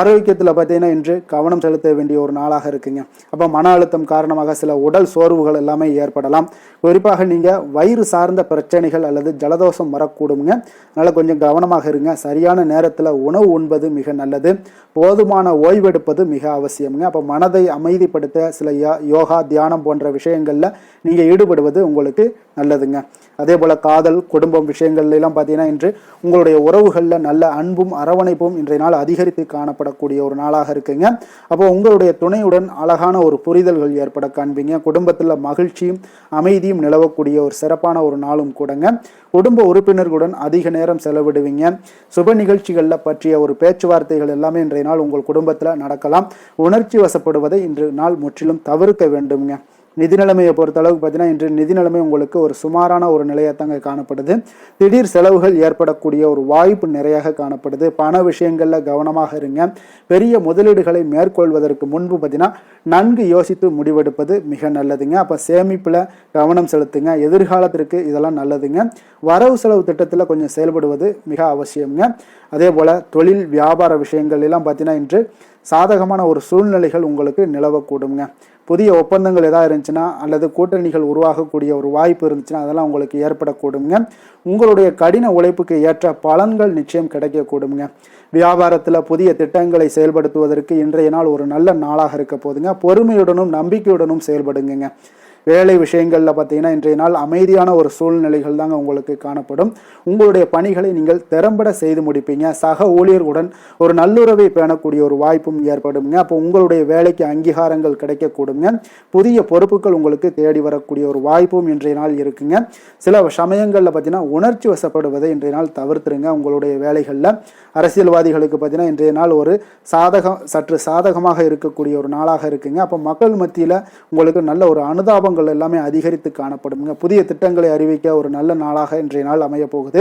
ஆரோக்கியத்தில் பார்த்தீங்கன்னா இன்று கவனம் செலுத்த வேண்டிய ஒரு நாளாக இருக்குங்க. அப்போ மன அழுத்தம் காரணமாக சில உடல் சோர்வுகள் எல்லாமே ஏற்படலாம். குறிப்பாக நீங்கள் வயிறு சார்ந்த பிரச்சனைகள் அல்லது ஜலதோஷம் வரக்கூடுங்க. அதனால் கொஞ்சம் கவனமாக இருங்க. சரியான நேரத்தில் உணவு உண்பது மிக நல்லது. போதுமான ஓய்வெடுப்பது மிக அவசியம்ங்க. அப்போ மனதை அமைதிப்படுத்த சில யோகா தியானம் போன்ற விஷயங்களில் நீங்கள் ஈடுபடுவது உங்களுக்கு நல்லதுங்க. அதே போல் காதல் குடும்பம் விஷயங்கள்லாம் பார்த்தீங்கன்னா இன்று உங்களுடைய உறவுகளில் நல்ல அன்பும் அரவணைப்பும் இன்றைய நாள் அதிகரித்து காணப்படக்கூடிய ஒரு நாளாக இருக்குங்க. அப்போ உங்களுடைய துணையுடன் அழகான ஒரு புரிதல்கள் ஏற்பட காண்பீங்க. குடும்பத்தில் மகிழ்ச்சியும் அமைதியும் நிலவக்கூடிய ஒரு சிறப்பான ஒரு நாளும் கூடங்க. குடும்ப உறுப்பினர்களுடன் அதிக நேரம் செலவிடுவீங்க. சுப நிகழ்ச்சிகளில் பற்றிய ஒரு பேச்சுவார்த்தைகள் எல்லாமே இன்றைய நாள் உங்கள் குடும்பத்தில் நடக்கலாம். உணர்ச்சி வசப்படுவதை இன்று நாள் முற்றிலும் தவிர்க்க வேண்டுங்க. நிதி நிலைமையை பொறுத்தளவுக்கு பார்த்தீங்கன்னா இன்று நிதி நிலைமை உங்களுக்கு ஒரு சுமாரான ஒரு நிலையத்தாங்க காணப்படுது. திடீர் செலவுகள் ஏற்படக்கூடிய ஒரு வாய்ப்பு நிறையாக காணப்படுது. பண விஷயங்களில் கவனமாக இருங்க. பெரிய முதலீடுகளை மேற்கொள்வதற்கு முன்பு பார்த்தீங்கன்னா நன்கு யோசித்து முடிவெடுப்பது மிக நல்லதுங்க. அப்போ சேமிப்பில் கவனம் செலுத்துங்க. எதிர்காலத்திற்கு இதெல்லாம் நல்லதுங்க. வரவு செலவு திட்டத்தில் கொஞ்சம் செயல்படுவது மிக அவசியம்ங்க. அதே போல் தொழில் வியாபார விஷயங்கள் எல்லாம் பார்த்தீங்கன்னா இன்று சாதகமான ஒரு சூழ்நிலைகள் உங்களுக்கு நிலவக்கூடுங்க. புதிய ஒப்பந்தங்கள் எதாவது இருந்துச்சுன்னா அல்லது கூட்டணிகள் உருவாகக்கூடிய ஒரு வாய்ப்பு இருந்துச்சுன்னா அதெல்லாம் உங்களுக்கு ஏற்படக்கூடுங்க. உங்களுடைய கடின உழைப்புக்கு ஏற்ற பலன்கள் நிச்சயம் கிடைக்கக்கூடுங்க. வியாபாரத்தில் புதிய திட்டங்களை செயல்படுத்துவதற்கு இன்றைய நாள் ஒரு நல்ல நாளாக இருக்க போதுங்க. பொறுமையுடனும் நம்பிக்கையுடனும் செயல்படுங்க. வேலை விஷயங்களில் பார்த்தீங்கன்னா இன்றைய நாள் அமைதியான ஒரு சூழ்நிலைகள் தாங்க உங்களுக்கு காணப்படும். உங்களுடைய பணிகளை நீங்கள் திறம்பட செய்து முடிப்பீங்க. சக ஊழியர்களுடன் ஒரு நல்லுறவை பேணக்கூடிய ஒரு வாய்ப்பும் ஏற்படுங்க. அப்போ உங்களுடைய வேலைக்கு அங்கீகாரங்கள் கிடைக்கக்கூடுங்க. புதிய பொறுப்புகள் உங்களுக்கு தேடி வரக்கூடிய ஒரு வாய்ப்பும் இன்றைய நாள் இருக்குங்க. சில சமயங்களில் பார்த்தீங்கன்னா உணர்ச்சி வசப்படுவதை இன்றைய நாள் தவிர்த்துருங்க. உங்களுடைய வேலைகளில் அரசியல்வாதிகளுக்கு பார்த்தீங்கன்னா இன்றைய நாள் ஒரு சற்று சாதகமாக இருக்கக்கூடிய ஒரு நாளாக இருக்குங்க. அப்போ மக்கள் மத்தியில் உங்களுக்கு நல்ல ஒரு அனுதாபங்கள் எல்லாமே அதிகரித்து காணப்படுங்க. புதிய திட்டங்களை அறிவிக்க ஒரு நல்ல நாளாக இன்றைய நாள் அமைய போகுது.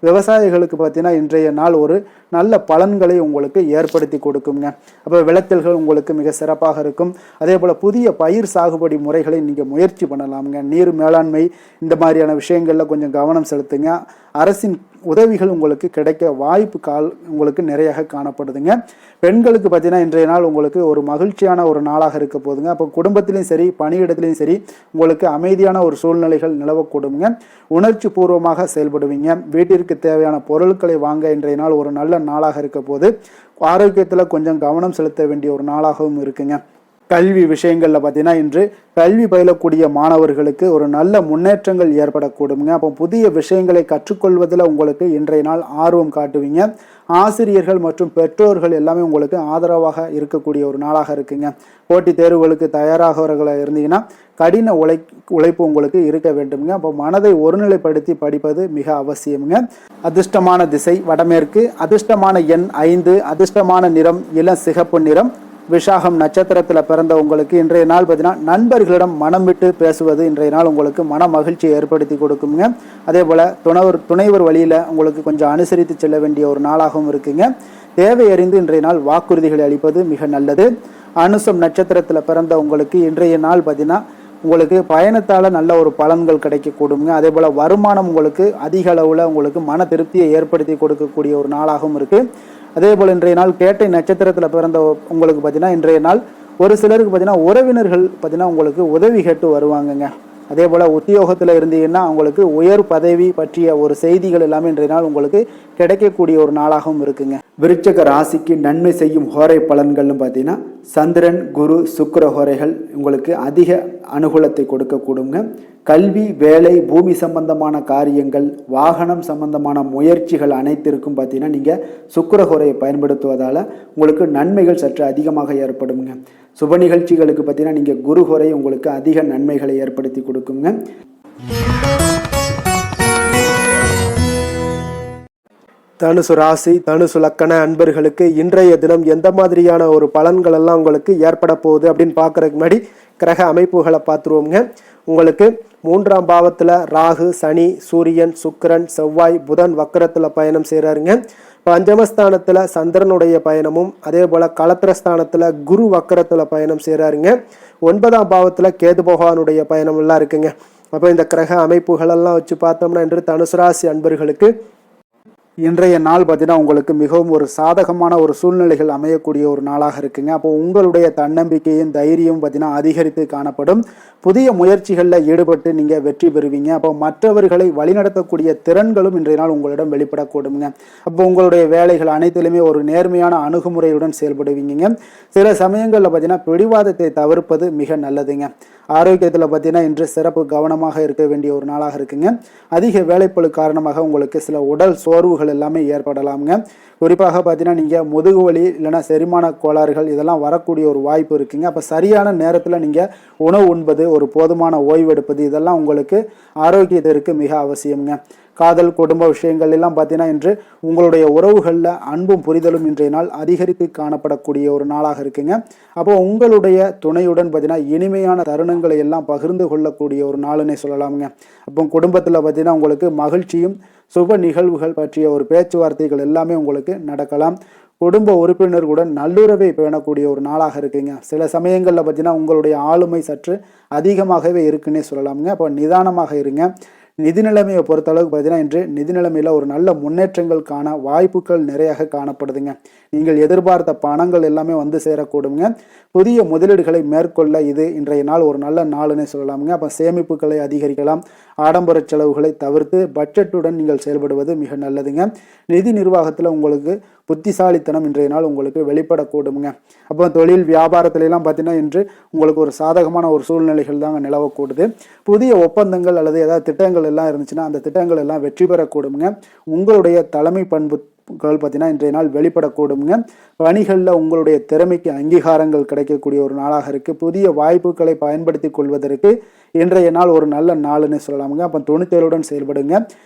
விவசாயிகளுக்கு பார்த்தீங்கன்னா இன்றைய நாள் ஒரு நல்ல பலன்களை உங்களுக்கு ஏற்படுத்தி கொடுக்குங்க. அப்போ விளைச்சல்கள் உங்களுக்கு மிக சிறப்பாக இருக்கும். அதே போல் புதிய பயிர் சாகுபடி முறைகளை நீங்கள் முயற்சி பண்ணலாமுங்க. நீர் மேலாண்மை இந்த மாதிரியான விஷயங்களில் கொஞ்சம் கவனம் செலுத்துங்க. அரசின் உதவிகள் உங்களுக்கு கிடைக்க வாய்ப்பு உங்களுக்கு நிறைய காணப்படுதுங்க. பெண்களுக்கு பார்த்தீங்கன்னா இன்றைய நாள் உங்களுக்கு ஒரு மகிழ்ச்சியான ஒரு நாளாக இருக்க போதுங்க. அப்போ குடும்பத்திலையும் சரி பணியிடத்திலையும் சரி உங்களுக்கு அமைதியான ஒரு சூழ்நிலைகள் நிலவக்கூடுங்க. உணர்ச்சி பூர்வமாக செயல்படுவீங்க. வீட்டிற்கு தேவையான பொருட்களை வாங்க இன்றைய நாள் ஒரு நல்ல நாளாக இருக்க போது. ஆரோக்கியத்தில் கொஞ்சம் கவனம் செலுத்த வேண்டிய ஒரு நாளாகவும் இருக்குங்க. கல்வி விஷயங்களில் பார்த்தீங்கன்னா இன்று கல்வி பயிலக்கூடிய மாணவர்களுக்கு ஒரு நல்ல முன்னேற்றங்கள் ஏற்படக்கூடுங்க. அப்போ புதிய விஷயங்களை கற்றுக்கொள்வதில் உங்களுக்கு இன்றைய நாள் ஆர்வம் காட்டுவீங்க. ஆசிரியர்கள் மற்றும் பெற்றோர்கள் எல்லாமே உங்களுக்கு ஆதரவாக இருக்கக்கூடிய ஒரு நாளாக இருக்குங்க. போட்டித் தேர்வுகளுக்கு தயாராகவர்களாக இருந்தீங்கன்னா கடின உழைப்பு உங்களுக்கு இருக்க வேண்டுங்க. அப்போ மனதை ஒருநிலைப்படுத்தி படிப்பது மிக அவசியம்ங்க. அதிர்ஷ்டமான திசை வடமேற்கு, அதிர்ஷ்டமான எண் 5, அதிர்ஷ்டமான நிறம் இளம் சிகப்பு நிறம். விஷாகம் நட்சத்திரத்தில் பிறந்த உங்களுக்கு இன்றைய நாள் பார்த்தீங்கன்னா நண்பர்களிடம் மனம் விட்டு பேசுவது இன்றைய நாள் உங்களுக்கு மன மகிழ்ச்சியை ஏற்படுத்தி கொடுக்குங்க. அதே போல் துணைவர் வழியில் உங்களுக்கு கொஞ்சம் அனுசரித்து செல்ல வேண்டிய ஒரு நாளாகவும் இருக்குங்க. தேவை அறிந்து இன்றைய நாள் வாக்குறுதிகளை அளிப்பது மிக நல்லது. அனுசம் நட்சத்திரத்தில் பிறந்த உங்களுக்கு இன்றைய நாள் பார்த்தீங்கன்னா உங்களுக்கு பயணத்தால் நல்ல ஒரு பலன்கள் கிடைக்கக்கூடுங்க. அதே போல் வருமானம் உங்களுக்கு அதிக அளவில் உங்களுக்கு மன திருப்தியை ஏற்படுத்தி கொடுக்கக்கூடிய ஒரு நாளாகவும் இருக்குது. அதே போல் இன்றைய நாள் கேட்டை நட்சத்திரத்தில் பிறந்த உங்களுக்கு பார்த்தீங்கன்னா இன்றைய நாள் ஒரு சிலருக்கு பார்த்தீங்கன்னா உறவினர்கள் பார்த்தீங்கன்னா உங்களுக்கு உதவி கேட்டு வருவாங்கங்க. அதே போல் உத்தியோகத்தில் இருந்தீங்கன்னா உங்களுக்கு உயர் பதவி பற்றிய ஒரு செய்திகள் எல்லாமே இன்றைய நாள் உங்களுக்கு கிடைக்கக்கூடிய ஒரு நாளாகவும் இருக்குங்க. விருச்சக ராசிக்கு நன்மை செய்யும் ஹோரை பலன்கள்னு பார்த்தீங்கன்னா சந்திரன், குரு, சுக்கிர ஹோரைகள் உங்களுக்கு அதிக அனுகூலத்தை கொடுக்கக்கூடுங்க. கல்வி, வேலை, பூமி சம்பந்தமான காரியங்கள், வாகனம் சம்பந்தமான முயற்சிகள் அனைத்திற்கும் பார்த்தீங்கன்னா நீங்கள் சுக்கிர ஹோரையை பயன்படுத்துவதால் உங்களுக்கு நன்மைகள் சற்று அதிகமாக ஏற்படுங்க. சுப நிகழ்ச்சிகளுக்கு பார்த்தீங்கன்னா நீங்கள் குரு ஹோரை உங்களுக்கு அதிக நன்மைகளை ஏற்படுத்தி கொடுக்குங்க. தனுசு ராசி, தனுசு லக்கண அன்பர்களுக்கு இன்றைய தினம் எந்த மாதிரியான ஒரு பலன்கள் எல்லாம் உங்களுக்கு ஏற்பட போகுது அப்படின்னு பார்க்கறதுக்கு முன்னாடி கிரக அமைப்புகளை பார்த்துருவோங்க. உங்களுக்கு 3ஆம் பாவத்தில் ராகு, சனி, சூரியன், சுக்கிரன், செவ்வாய், புதன் வக்கரத்தில் பயணம் செய்கிறாருங்க. பஞ்சமஸ்தானத்தில் சந்திரனுடைய பயணமும் அதே போல் களத்திரஸ்தானத்தில் குரு வக்கரத்தில் பயணம் செய்கிறாருங்க. 9ஆம் பாவத்தில் கேது பகவானுடைய பயணம் எல்லாம் இருக்குங்க. அப்போ இந்த கிரக அமைப்புகளெல்லாம் வச்சு பார்த்தோம்னா இன்று தனுசு ராசி அன்பர்களுக்கு இன்றைய நாள் பார்த்தீங்கன்னா உங்களுக்கு மிகவும் ஒரு சாதகமான ஒரு சூழ்நிலைகள் அமையக்கூடிய ஒரு நாளாக இருக்குங்க. அப்போ உங்களுடைய தன்னம்பிக்கையும் தைரியமும் பார்த்தீங்கன்னா அதிகரித்து காணப்படும். புதிய முயற்சிகளில் ஈடுபட்டு நீங்கள் வெற்றி பெறுவீங்க. அப்போ மற்றவர்களை வழிநடத்தக்கூடிய திறன்களும் இன்றைய நாள் உங்களிடம் வெளிப்படக்கூடுங்க. அப்போ உங்களுடைய வேலைகள் அனைத்திலுமே ஒரு நேர்மையான அணுகுமுறையுடன் செயல்படுவீங்க. சில சமயங்களில் பார்த்தீங்கன்னா பிடிவாதத்தை தவிர்ப்பது மிக நல்லதுங்க. ஆரோக்கியத்தில் பார்த்தீங்கன்னா இன்று சிறப்பு கவனமாக இருக்க வேண்டிய ஒரு நாளாக இருக்குங்க. அதிக வேலைப்பளு காரணமாக உங்களுக்கு சில உடல் சோர்வுகள் எல்லாமே ஏற்படலாமுங்க. குறிப்பாக பார்த்தீங்கன்னா நீங்கள் முதுகு வலி இல்லைன்னா செரிமான கோளாறுகள் இதெல்லாம் வரக்கூடிய ஒரு வாய்ப்பு இருக்குங்க. அப்போ சரியான நேரத்தில் நீங்கள் உணவு உண்பது, ஒரு போதுமான ஓய்வெடுப்பது இதெல்லாம் உங்களுக்கு ஆரோக்கியத்திற்கு மிக அவசியம்ங்க. காதல், குடும்ப விஷயங்கள் எல்லாம் பார்த்தீங்கன்னா இன்று உங்களுடைய உறவுகளில் அன்பும் புரிதலும் இன்றைய நாள் அதிகரித்து காணப்படக்கூடிய ஒரு நாளாக இருக்குங்க. அப்போ உங்களுடைய துணையுடன் பார்த்தீங்கன்னா இனிமையான தருணங்களை எல்லாம் பகிர்ந்து கொள்ளக்கூடிய ஒரு நாளுன்னே சொல்லலாமுங்க. அப்போ குடும்பத்தில் பார்த்தீங்கன்னா உங்களுக்கு மகிழ்ச்சியும் சுப நிகழ்வுகள் பற்றிய ஒரு பேச்சுவார்த்தைகள் எல்லாமே உங்களுக்கு நடக்கலாம். குடும்ப உறுப்பினர்களுடன் நல்லுறவை பேணக்கூடிய ஒரு நாளாக இருக்குங்க. சில சமயங்களில் பார்த்தீங்கன்னா உங்களுடைய ஆளுமை சற்று அதிகமாகவே இருக்குன்னே சொல்லலாமுங்க. அப்போ நிதானமாக இருங்க. நிதி நிலைமையை பொறுத்தளவுக்கு பார்த்தீங்கன்னா இன்று நிதி நிலைமையில் ஒரு நல்ல முன்னேற்றங்கள் காண வாய்ப்புகள் நிறையாக காணப்படுதுங்க. நீங்கள் எதிர்பார்த்த பணங்கள் எல்லாமே வந்து சேரக்கூடுங்க. புதிய முதலீடுகளை மேற்கொள்ள இது இன்றைய நாள் ஒரு நல்ல நாளுன்னே சொல்லலாமுங்க. அப்போ சேமிப்புகளை அதிகரிக்கலாம். ஆடம்பர செலவுகளை தவிர்த்து பட்ஜெட்டுடன் நீங்கள் செயல்படுவது மிக நல்லதுங்க. நிதி நிர்வாகத்தில் உங்களுக்கு புத்திசாலித்தனம் இன்றைய நாள் உங்களுக்கு வெளிப்படக்கூடுங்க. அப்போ தொழில் வியாபாரத்திலெல்லாம் பார்த்தீங்கன்னா இன்று உங்களுக்கு ஒரு சாதகமான ஒரு சூழ்நிலைகள் தாங்க நிலவக்கூடுது. புதிய ஒப்பந்தங்கள் அல்லது ஏதாவது திட்டங்கள் எல்லாம் இருந்துச்சுன்னா அந்த திட்டங்கள் எல்லாம் வெற்றி பெறக்கூடுங்க. உங்களுடைய தலைமை பண்புகள் பார்த்தீங்கன்னா இன்றைய நாள் வெளிப்படக்கூடுங்க. பணிகளில் உங்களுடைய திறமைக்கு அங்கீகாரங்கள் கிடைக்கக்கூடிய ஒரு நாளாக இருக்குது. புதிய வாய்ப்புகளை பயன்படுத்தி கொள்வதற்கு இன்றைய நாள் ஒரு நல்ல நாளுன்னு சொல்லலாமுங்க. அப்போ துணிச்சலுடன் செயல்படுங்க.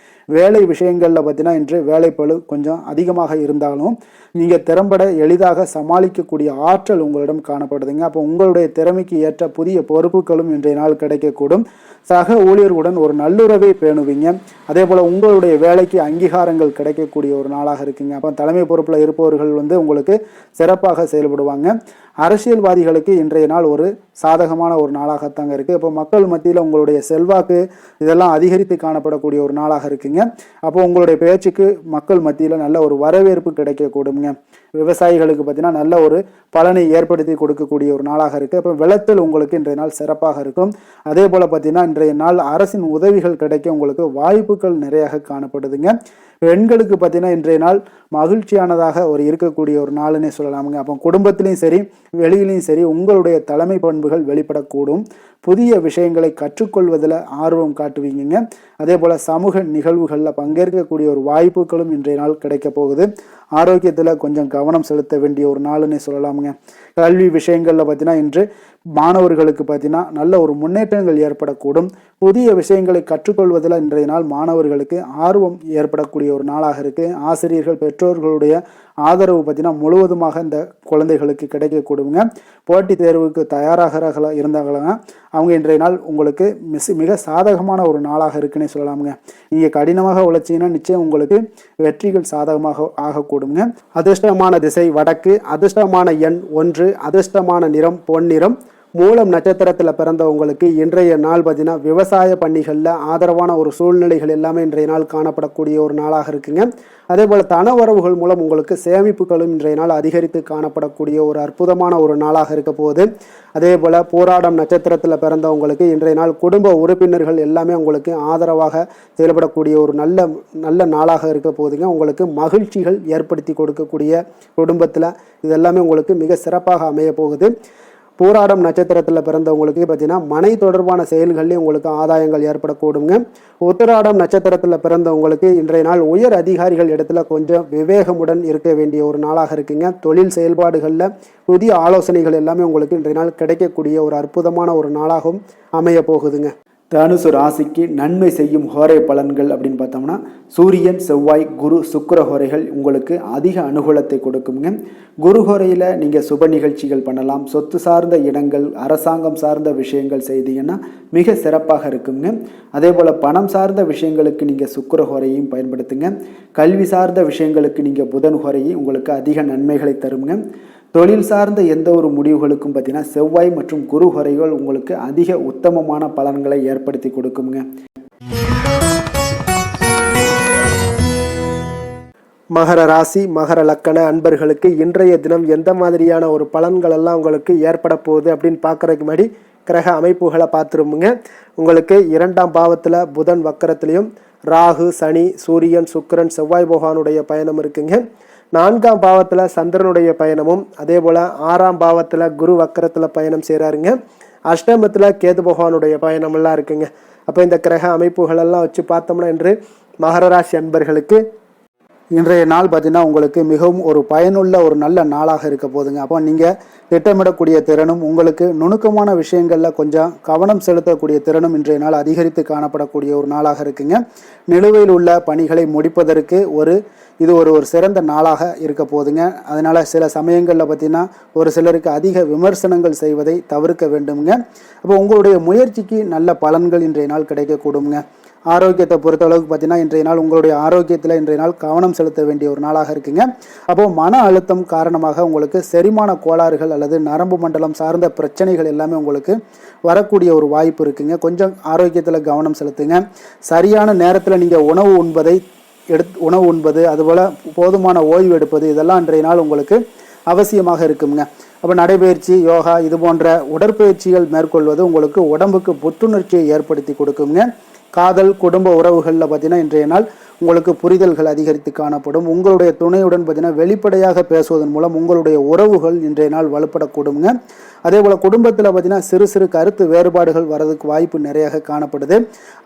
வேலை விஷயங்களில் பார்த்தீங்கன்னா இன்று வேலைப்பளு கொஞ்சம் அதிகமாக இருந்தாலும் நீங்கள் திறம்பட எளிதாக சமாளிக்கக்கூடிய ஆற்றல் உங்களிடம் காணப்படுதுங்க. அப்போ உங்களுடைய திறமைக்கு ஏற்ற புதிய பொறுப்புகளும் இன்றைய நாள் கிடைக்கக்கூடும். சக ஊழியர்களுடன் ஒரு நல்லுறவை பேணுவீங்க. அதே போல் உங்களுடைய வேலைக்கு அங்கீகாரங்கள் கிடைக்கக்கூடிய ஒரு நாளாக இருக்குங்க. அப்போ தலைமை பொறுப்பில் இருப்பவர்கள் உங்களுக்கு சிறப்பாக செயல்படுவாங்க. அரசியல்வாதிகளுக்கு இன்றைய நாள் ஒரு சாதகமான ஒரு நாளாகத்தாங்க இருக்குது. அப்போ மக்கள் மத்தியில் உங்களுடைய செல்வாக்கு இதெல்லாம் அதிகரித்து காணப்படக்கூடிய ஒரு நாளாக இருக்குங்க. அப்போ உங்களுடைய பேச்சுக்கு மக்கள் மத்தியில் நல்ல ஒரு வரவேற்பு கிடைக்கக்கூடுங்க. விவசாயிகளுக்கு பார்த்தீங்கன்னா நல்ல ஒரு பலனை ஏற்படுத்தி கொடுக்கக்கூடிய ஒரு நாளாக இருக்குது. அப்போ விளைச்சல் உங்களுக்கு இன்றைய நாள் சிறப்பாக இருக்கும். அதே போல் பார்த்தீங்கன்னா இன்றைய நாள் அரசின் உதவிகள் கிடைக்க உங்களுக்கு வாய்ப்புகள் நிறையாக காணப்படுதுங்க. பெண்களுக்கு பார்த்தீங்கன்னா இன்றைய நாள் மகிழ்ச்சியானதாக ஒரு இருக்கக்கூடிய ஒரு நாளுன்னே சொல்லலாமுங்க. அப்போ குடும்பத்திலையும் சரி வெளியிலையும் சரி உங்களுடைய தலைமை பண்புகள் வெளிப்படக்கூடும். புதிய விஷயங்களை கற்றுக்கொள்வதில் ஆர்வம் காட்டுவீங்க. அதே போல் சமூக நிகழ்வுகளில் பங்கேற்கக்கூடிய ஒரு வாய்ப்புகளும் இன்றைய நாள் கிடைக்க போகுது. ஆரோக்கியத்தில் கொஞ்சம் கவனம் செலுத்த வேண்டிய ஒரு நாளுன்னே சொல்லலாமுங்க. கல்வி விஷயங்களில் பார்த்தீங்கன்னா இன்று மாணவர்களுக்கு பார்த்தீங்கன்னா நல்ல ஒரு முன்னேற்றங்கள் ஏற்படக்கூடும். புதிய விஷயங்களை கற்றுக்கொள்வதில் இன்றைய நாள் மாணவர்களுக்கு ஆர்வம் ஏற்படக்கூடிய ஒரு நாளாக இருக்குது. ஆசிரியர்கள் பெற்றோர்களுடைய ஆதரவு பார்த்தீங்கன்னா முழுவதுமாக இந்த குழந்தைகளுக்கு கிடைக்கக்கூடுங்க. போட்டித் தேர்வுக்கு தயாராக இருந்தாங்களா அவங்க இன்றைய நாள் உங்களுக்கு மிக சாதகமான ஒரு நாளாக இருக்குன்னே சொல்லலாமுங்க. நீங்கள் கடினமாக உழைச்சிங்கன்னா நிச்சயம் உங்களுக்கு வெற்றிகள் சாதகமாக ஆகக்கூடுங்க. அதிர்ஷ்டமான திசை வடக்கு, அதிர்ஷ்டமான எண் 1, அதிர்ஷ்டமான நிறம் பொன்னிறம், மூலம் நட்சத்திரத்தில் பிறந்தவங்களுக்கு இன்றைய நாள் பார்த்தீங்கன்னா விவசாய பணிகளில் ஆதரவான ஒரு சூழ்நிலைகள் எல்லாமே இன்றைய நாள் காணப்படக்கூடிய ஒரு நாளாக இருக்குங்க. அதே போல் தனவரவுகள் மூலம் உங்களுக்கு சேமிப்புகளும் இன்றைய நாள் அதிகரித்து காணப்படக்கூடிய ஒரு அற்புதமான ஒரு நாளாக இருக்க போகுது. அதே போல் போராடம் நட்சத்திரத்தில் பிறந்தவங்களுக்கு இன்றைய நாள் குடும்ப உறுப்பினர்கள் எல்லாமே உங்களுக்கு ஆதரவாக செயல்படக்கூடிய ஒரு நல்ல நாளாக இருக்க போகுதுங்க. உங்களுக்கு மகிழ்ச்சிகள் ஏற்படுத்தி கொடுக்கக்கூடிய குடும்பத்தில் இதெல்லாமே உங்களுக்கு மிக சிறப்பாக அமைய போகுது. போராடம் நட்சத்திரத்தில் பிறந்தவங்களுக்கு பார்த்தீங்கன்னா மனை தொடர்பான செயல்கள்லேயும் உங்களுக்கு ஆதாயங்கள் ஏற்படக்கூடுங்க. உத்திராடம் நட்சத்திரத்தில் பிறந்தவங்களுக்கு இன்றைய நாள் உயர் அதிகாரிகள் இடத்துல கொஞ்சம் விவேகமுடன் இருக்க வேண்டிய ஒரு நாளாக இருக்குங்க. தொழில் செயல்பாடுகளில் புதிய ஆலோசனைகள் எல்லாமே உங்களுக்கு இன்றைய நாள் கிடைக்கக்கூடிய ஒரு அற்புதமான ஒரு நாளாகவும் அமைய போகுதுங்க. தனுசு ராசிக்கு நன்மை செய்யும் ஹோரை பலன்கள் அப்படின்னு பார்த்தோம்னா சூரியன், செவ்வாய், குரு, சுக்கிர ஹோரைகள் உங்களுக்கு அதிக அனுகூலத்தை கொடுக்குங்க. குரு ஹோரையில் நீங்கள் சுப நிகழ்ச்சிகள் பண்ணலாம். சொத்து சார்ந்த இடங்கள், அரசாங்கம் சார்ந்த விஷயங்கள் செய்தீங்கன்னா மிக சிறப்பாக இருக்குங்க. அதே போல் பணம் சார்ந்த விஷயங்களுக்கு நீங்கள் சுக்கிர ஹோரையும் பயன்படுத்துங்க. கல்வி சார்ந்த விஷயங்களுக்கு நீங்கள் புதன் ஹோரையும் உங்களுக்கு அதிக நன்மைகளை தருங்க. தொழில் சார்ந்த எந்த ஒரு முடிவுகளுக்கும் பார்த்தீங்கன்னா செவ்வாய் மற்றும் குரு ஹோரைகள் உங்களுக்கு அதிக உத்தமமான பலன்களை ஏற்படுத்தி கொடுக்குங்க. மகர ராசி, மகர லக்கண அன்பர்களுக்கு இன்றைய தினம் எந்த மாதிரியான ஒரு பலன்கள் எல்லாம் உங்களுக்கு ஏற்பட போகுது அப்படின்னு பார்க்கறதுக்கு முன்னாடி கிரக அமைப்புகளை பார்த்துருமுங்க. உங்களுக்கு 2ஆம் பாவத்தில் புதன் வக்கரத்திலையும், ராகு, சனி, சூரியன், சுக்கிரன், செவ்வாய் பகவானுடைய பயணம் இருக்குங்க. 4ஆம் பாவத்தில் சந்திரனுடைய பயணமும், அதே போல் 6ஆம் பாவத்தில் குரு வக்கரத்தில் பயணம் செய்கிறாருங்க. அஷ்டமத்தில் கேது பகவானுடைய பயணமெல்லாம் இருக்குங்க. அப்போ இந்த கிரக அமைப்புகளெல்லாம் வச்சு பார்த்தோம்னா இன்று மகர ராசி அன்பர்களுக்கு இன்றைய நாள் பார்த்தீங்கன்னா உங்களுக்கு மிகவும் ஒரு பயனுள்ள ஒரு நல்ல நாளாக இருக்க போதுங்க. அப்போ நீங்கள் திட்டமிடக்கூடிய திறனும், உங்களுக்கு நுணுக்கமான விஷயங்களில் கொஞ்சம் கவனம் செலுத்தக்கூடிய திறனும் இன்றைய நாள் அதிகரித்து காணப்படக்கூடிய ஒரு நாளாக இருக்குங்க. நிலுவையில் உள்ள பணிகளை முடிப்பதற்கு இது ஒரு சிறந்த நாளாக இருக்க போதுங்க. அதனால் சில சமயங்களில் பார்த்தீங்கன்னா ஒரு சிலருக்கு அதிக விமர்சனங்கள் செய்வதை தவிர்க்க வேண்டுங்க. அப்போ உங்களுடைய முயற்சிக்கு நல்ல பலன்கள் இன்றைய நாள் கிடைக்கக்கூடுங்க. ஆரோக்கியத்தை பொறுத்தளவுக்கு பார்த்தீங்கன்னா இன்றைய நாள் உங்களுடைய ஆரோக்கியத்தில் இன்றைய நாள் கவனம் செலுத்த வேண்டிய ஒரு நாளாக இருக்குங்க. அப்போது மன அழுத்தம் காரணமாக உங்களுக்கு செரிமான கோளாறுகள் அல்லது நரம்பு மண்டலம் சார்ந்த பிரச்சனைகள் எல்லாமே உங்களுக்கு வரக்கூடிய ஒரு வாய்ப்பு இருக்குங்க. கொஞ்சம் ஆரோக்கியத்தில் கவனம் செலுத்துங்க. சரியான நேரத்தில் நீங்கள் உணவு உண்பது, அதுபோல் போதுமான ஓய்வு எடுப்பது, இதெல்லாம் இன்றைய நாள் உங்களுக்கு அவசியமாக இருக்குங்க. அப்போ நடைபயிற்சி, யோகா இது போன்ற உடற்பயிற்சிகள் மேற்கொள்வது உங்களுக்கு உடம்புக்கு புத்துணர்ச்சியை ஏற்படுத்தி கொடுக்குங்க. காதல், குடும்ப உறவுகளில் பார்த்தீங்கன்னா இன்றைய நாள் உங்களுக்கு புரிதல்கள் அதிகரித்து காணப்படும். உங்களுடைய துணையுடன் பார்த்தீங்கன்னா வெளிப்படையாக பேசுவதன் மூலம் உங்களுடைய உறவுகள் இன்றைய நாள் வலுப்படக்கூடுங்க. அதே போல் குடும்பத்தில் பார்த்தீங்கன்னா சிறு சிறு கருத்து வேறுபாடுகள் வரதுக்கு வாய்ப்பு நிறையாக காணப்படுது.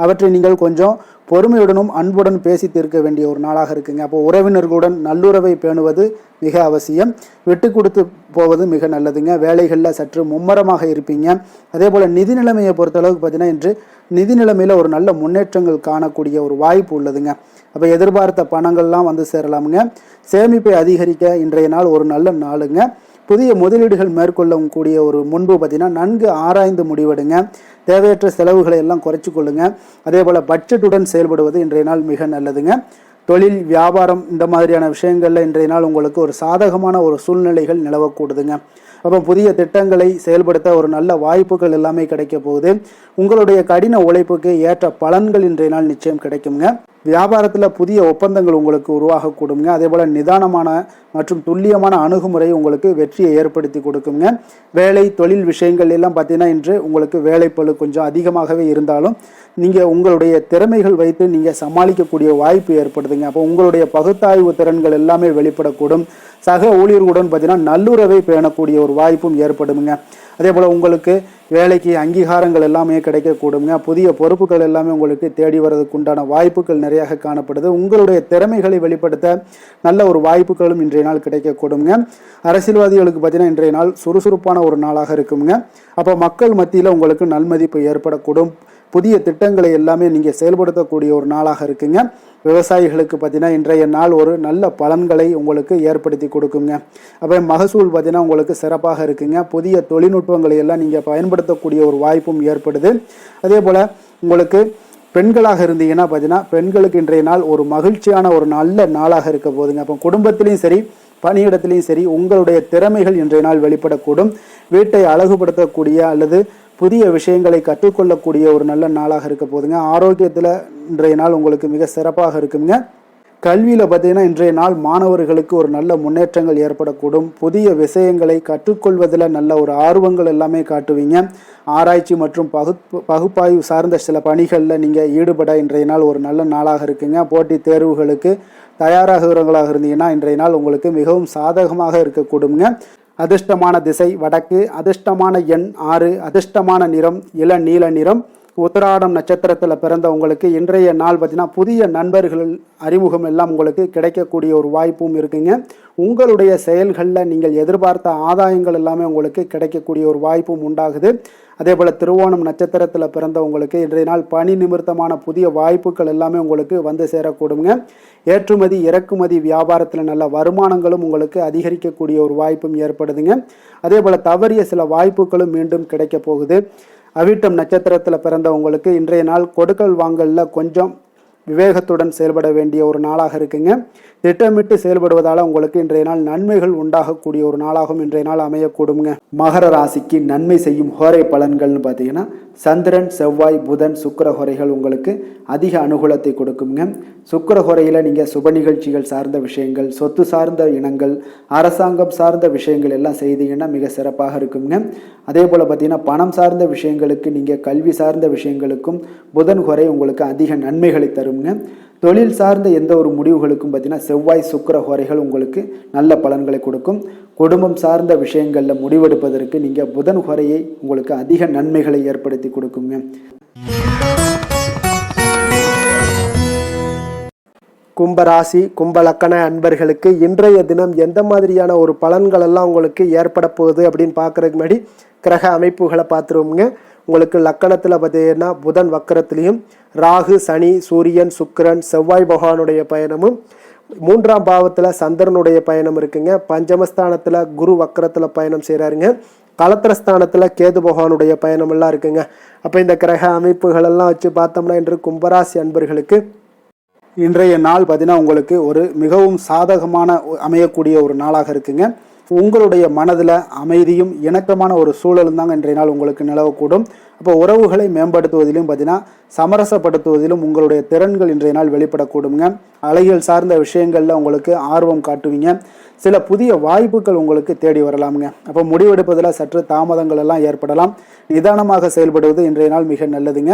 அவற்றை நீங்கள் கொஞ்சம் பொறுமையுடனும் அன்புடன் பேசி தீர்க்க வேண்டிய ஒரு நாளாக இருக்குங்க. அப்போ உறவினர்களுடன் நல்லுறவை பேணுவது மிக அவசியம். விட்டு கொடுத்து போவது மிக நல்லதுங்க. வேலைகளில் சற்று மும்மரமாக இருப்பீங்க. அதே போல் நிதி நிலைமையை பொறுத்தளவுக்கு பார்த்தீங்கன்னா இன்று நிதி நிலைமையில் ஒரு நல்ல முன்னேற்றங்கள் காணக்கூடிய ஒரு வாய்ப்பு உள்ளதுங்க. அப்போ எதிர்பார்த்த பணங்கள்லாம் வந்து சேரலாமுங்க. சேமிப்பை அதிகரிக்க இன்றைய நாள் ஒரு நல்ல நாளுங்க. புதிய முதலீடுகள் மேற்கொள்ளக்கூடிய ஒரு முன்பு பார்த்தீங்கன்னா நன்கு ஆராய்ந்து முடிவெடுங்க. தேவையற்ற செலவுகளை எல்லாம் குறைச்சி கொள்ளுங்க. அதே போல் பட்ஜெட்டுடன் செயல்படுவது இன்றைய நாள் மிக நல்லதுங்க. தொழில், வியாபாரம் இந்த மாதிரியான விஷயங்களில் இன்றைய நாள் உங்களுக்கு ஒரு சாதகமான ஒரு சூழ்நிலைகள் நிலவக்கூடுதுங்க. அப்போ புதிய திட்டங்களை செயல்படுத்த ஒரு நல்ல வாய்ப்புகள் எல்லாமே கிடைக்க போகுது. உங்களுடைய கடின உழைப்புக்கு ஏற்ற பலன்கள் இன்றைய நாள் நிச்சயம் கிடைக்குங்க. வியாபாரத்தில் புதிய ஒப்பந்தங்கள் உங்களுக்கு உருவாகக்கூடுங்க. அதே போல் நிதானமான மற்றும் துல்லியமான அணுகுமுறை உங்களுக்கு வெற்றியை ஏற்படுத்தி கொடுக்குங்க. வேலை, தொழில் விஷயங்கள் எல்லாம் பார்த்தீங்கன்னா இன்று உங்களுக்கு வேலைப்பளு கொஞ்சம் அதிகமாகவே இருந்தாலும் நீங்கள் உங்களுடைய திறமைகள் வைத்து நீங்கள் சமாளிக்கக்கூடிய வாய்ப்பு ஏற்படுதுங்க. அப்போ உங்களுடைய பகுத்தாய்வு திறன்கள் எல்லாமே வெளிப்படக்கூடும். சக ஊழியர்களுடன் பார்த்தீங்கன்னா நல்லுறவை பேணக்கூடிய ஒரு வாய்ப்பும் ஏற்படுங்க. அதே போல் உங்களுக்கு வேலைக்கு அங்கீகாரங்கள் எல்லாமே கிடைக்கக்கூடுங்க. புதிய பொறுப்புகள் எல்லாமே உங்களுக்கு தேடி வர்றதுக்கு உண்டான வாய்ப்புகள் நிறையாக காணப்படுது. உங்களுடைய திறமைகளை வெளிப்படுத்த நல்ல ஒரு வாய்ப்புகளும் இன்றைய நாள் கிடைக்கக்கூடுங்க. அரசியல்வாதிகளுக்கு பார்த்தீங்கன்னா இன்றைய நாள் சுறுசுறுப்பான ஒரு நாளாக இருக்குங்க. அப்போ மக்கள் மத்தியில் உங்களுக்கு நல்மதிப்பு ஏற்படக்கூடும். புதிய திட்டங்களை எல்லாமே நீங்கள் செயல்படுத்தக்கூடிய ஒரு நாளாக இருக்குங்க. விவசாயிகளுக்கு பார்த்தீங்கன்னா இன்றைய நாள் ஒரு நல்ல பலன்களை உங்களுக்கு ஏற்படுத்தி கொடுக்குங்க. அப்போ மகசூல் பார்த்தீங்கன்னா உங்களுக்கு சிறப்பாக இருக்குங்க. புதிய தொழில்நுட்பங்களை எல்லாம் நீங்கள் பயன்படுத்தக்கூடிய ஒரு வாய்ப்பும் ஏற்படுது. அதே போல் உங்களுக்கு பெண்களாக இருந்தீங்கன்னா பார்த்தீங்கன்னா பெண்களுக்கு இன்றைய நாள் ஒரு மகிழ்ச்சியான ஒரு நல்ல நாளாக இருக்க போதுங்க. அப்போ குடும்பத்திலையும் சரி, பணியிடத்திலையும் சரி உங்களுடைய திறமைகள் இன்றைய நாள் வெளிப்படக்கூடும். வீட்டை அழகுபடுத்தக்கூடிய அல்லது புதிய விஷயங்களை கற்றுக்கொள்ளக்கூடிய ஒரு நல்ல நாளாக இருக்க போதுங்க. ஆரோக்கியத்தில் இன்றைய நாள் உங்களுக்கு மிக சிறப்பாக இருக்குங்க. கல்வியில் பார்த்தீங்கன்னா இன்றைய நாள் மாணவர்களுக்கு ஒரு நல்ல முன்னேற்றங்கள் ஏற்படக்கூடும். புதிய விஷயங்களை கற்றுக்கொள்வதில் நல்ல ஒரு ஆர்வங்கள் எல்லாமே காட்டுவீங்க. ஆராய்ச்சி மற்றும் பகுப்பாய்வு சார்ந்த சில பணிகளில் நீங்கள் ஈடுபட இன்றைய நாள் ஒரு நல்ல நாளாக இருக்குங்க. போட்டித் தேர்வுகளுக்கு தயாராகிறவங்களாக இருந்தீங்கன்னா இன்றைய நாள் உங்களுக்கு மிகவும் சாதகமாக இருக்கக்கூடுங்க. அதிர்ஷ்டமான திசை வடக்கு, அதிர்ஷ்டமான எண் 6, அதிர்ஷ்டமான நிறம் இளநீல நிறம். உத்திராடம் நட்சத்திரத்தில் பிறந்த உங்களுக்கு இன்றைய நாள் பார்த்தீங்கன்னா புதிய நண்பர்கள் அறிமுகம் எல்லாம் உங்களுக்கு கிடைக்கக்கூடிய ஒரு வாய்ப்பும் இருக்குங்க. உங்களுடைய செயல்களில் நீங்கள் எதிர்பார்த்த ஆதாயங்கள் எல்லாமே உங்களுக்கு கிடைக்கக்கூடிய ஒரு வாய்ப்பும் உண்டாகுது. அதே போல் திருவோணம் நட்சத்திரத்தில் பிறந்த உங்களுக்கு இன்றைய நாள் பணி நிமித்தமான புதிய வாய்ப்புகள் எல்லாமே உங்களுக்கு வந்து சேரக்கூடுங்க. ஏற்றுமதி இறக்குமதி வியாபாரத்தில் நல்ல வருமானங்களும் உங்களுக்கு அதிகரிக்கக்கூடிய ஒரு வாய்ப்பும் ஏற்படுதுங்க. அதே போல் தவறிய சில வாய்ப்புகளும் மீண்டும் கிடைக்க போகுது. அவிட்டம் நட்சத்திரத்தில் பிறந்த உங்களுக்கு இன்றைய நாள் கொடுக்கல் வாங்கலில் கொஞ்சம் விவேகத்துடன் செயல்பட வேண்டிய ஒரு நாளாக இருக்குங்க. திட்டமிட்டு செயல்படுவதால் உங்களுக்கு இன்றைய நாள் நன்மைகள் உண்டாகக்கூடிய ஒரு நாளாகவும் இன்றைய நாள் அமையக்கூடுங்க. மகர ராசிக்கு நன்மை செய்யும் ஹோரை பலன்கள்னு பார்த்தீங்கன்னா சந்திரன், செவ்வாய், புதன், சுக்கிர ஹோரைகள் உங்களுக்கு அதிக அனுகூலத்தை கொடுக்குங்க. சுக்கிர ஹோரையில் நீங்கள் சுப நிகழ்ச்சிகள் சார்ந்த விஷயங்கள், சொத்து சார்ந்த இனங்கள், அரசாங்கம் சார்ந்த விஷயங்கள் எல்லாம் செய்தீங்கன்னா மிக சிறப்பாக இருக்குங்க. அதே போல் பார்த்தீங்கன்னா பணம் சார்ந்த விஷயங்களுக்கு, நீங்கள் கல்வி சார்ந்த விஷயங்களுக்கும் புதன் ஹோரை உங்களுக்கு அதிக நன்மைகளை தருங்க. தொழில் சார்ந்த எந்த ஒரு முடிவுகளுக்கும் பார்த்தீங்கன்னா செவ்வாய், சுக்கிர ஹோரைகள் உங்களுக்கு நல்ல பலன்களை கொடுக்கும். குடும்பம் சார்ந்த விஷயங்களில் முடிவெடுப்பதற்கு நீங்கள் புதன் ஹோரையை உங்களுக்கு அதிக நன்மைகளை ஏற்படுத்தி கொடுக்குங்க. கும்பராசி கும்பலக்கண அன்பர்களுக்கு இன்றைய தினம் எந்த மாதிரியான ஒரு பலன்கள் எல்லாம் உங்களுக்கு ஏற்பட போகுது அப்படின்னு பார்க்கறதுக்கு முன்னாடி கிரக அமைப்புகளை பார்த்துருவோங்க. உங்களுக்கு லக்கணத்தில் பார்த்தீங்கன்னா புதன் வக்கரத்திலையும், ராகு, சனி, சூரியன், சுக்கிரன், செவ்வாய் பகவானுடைய பயணமும், 3ஆம் பாவத்தில் சந்திரனுடைய பயணம் இருக்குங்க. பஞ்சமஸ்தானத்தில் குரு வக்கரத்தில் பயணம் செய்கிறாருங்க. கலத்திரஸ்தானத்தில் கேது பகவானுடைய பயணம் எல்லாம் இருக்குங்க. அப்போ இந்த கிரக அமைப்புகள் எல்லாம் வச்சு பார்த்தோம்னா இன்று கும்பராசி அன்பர்களுக்கு இன்றைய நாள் பார்த்தீங்கன்னா உங்களுக்கு ஒரு மிகவும் சாதகமான அமையக்கூடிய ஒரு நாளாக இருக்குங்க. உங்களுடைய மனதில் அமைதியும் இணக்கமான ஒரு சூழலும் தாங்க இன்றைய நாள் உங்களுக்கு நிலவக்கூடும். அப்போ உறவுகளை மேம்படுத்துவதிலும் பார்த்தீங்கன்னா சமரசப்படுத்துவதிலும் உங்களுடைய திறன்கள் இன்றைய நாள் வெளிப்படக்கூடுங்க. அலைகள் சார்ந்த விஷயங்களில் உங்களுக்கு ஆர்வம் காட்டுவீங்க. சில புதிய வாய்ப்புகள் உங்களுக்கு தேடி வரலாமுங்க. அப்போ முடிவெடுப்பதில் சற்று தாமதங்கள் எல்லாம் ஏற்படலாம். நிதானமாக செயல்படுவது இன்றைய நாள் மிக நல்லதுங்க.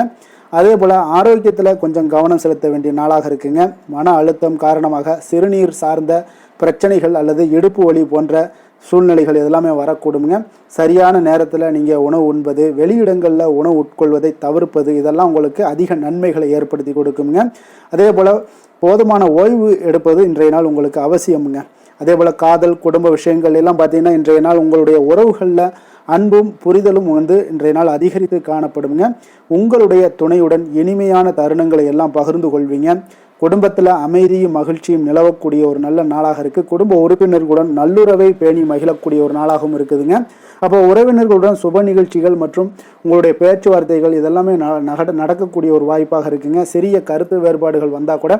அதே போல் ஆரோக்கியத்தில் கொஞ்சம் கவனம் செலுத்த வேண்டிய நாளாக இருக்குங்க. மன அழுத்தம் காரணமாக சிறுநீர் சார்ந்த பிரச்சனைகள் அல்லது இடுப்பு வலி போன்ற சூழ்நிலைகள் இதெல்லாமே வரக்கூடுங்க. சரியான நேரத்தில் நீங்கள் உணவு உண்பது, வெளியிடங்களில் உணவு உட்கொள்வதை தவிர்ப்பது இதெல்லாம் உங்களுக்கு அதிக நன்மைகளை ஏற்படுத்தி கொடுக்குங்க. அதே போல் போதுமான ஓய்வு எடுப்பது இன்றைய நாள் உங்களுக்கு அவசியமுங்க. அதே போல் காதல், குடும்ப விஷயங்கள் எல்லாம் பார்த்தீங்கன்னா இன்றைய நாள் உங்களுடைய உறவுகளில் அன்பும் புரிதலும் இன்றைய நாள் அதிகரித்து காணப்படுங்க. உங்களுடைய துணையுடன் இனிமையான தருணங்களை எல்லாம் பகிர்ந்து கொள்வீங்க. குடும்பத்தில் அமைதியும் மகிழ்ச்சியும் நிலவக்கூடிய ஒரு நல்ல நாளாக இருக்குது. குடும்ப உறுப்பினர்களுடன் நல்லுறவை பேணி மகிழக்கூடிய ஒரு நாளாகவும் இருக்குதுங்க. அப்போ உறவினர்களுடன் சுப நிகழ்ச்சிகள் மற்றும் உங்களுடைய பேச்சுவார்த்தைகள் இதெல்லாமே நடக்கக்கூடிய ஒரு வாய்ப்பாக இருக்குங்க. சிறிய கருத்து வேறுபாடுகள் வந்தால் கூட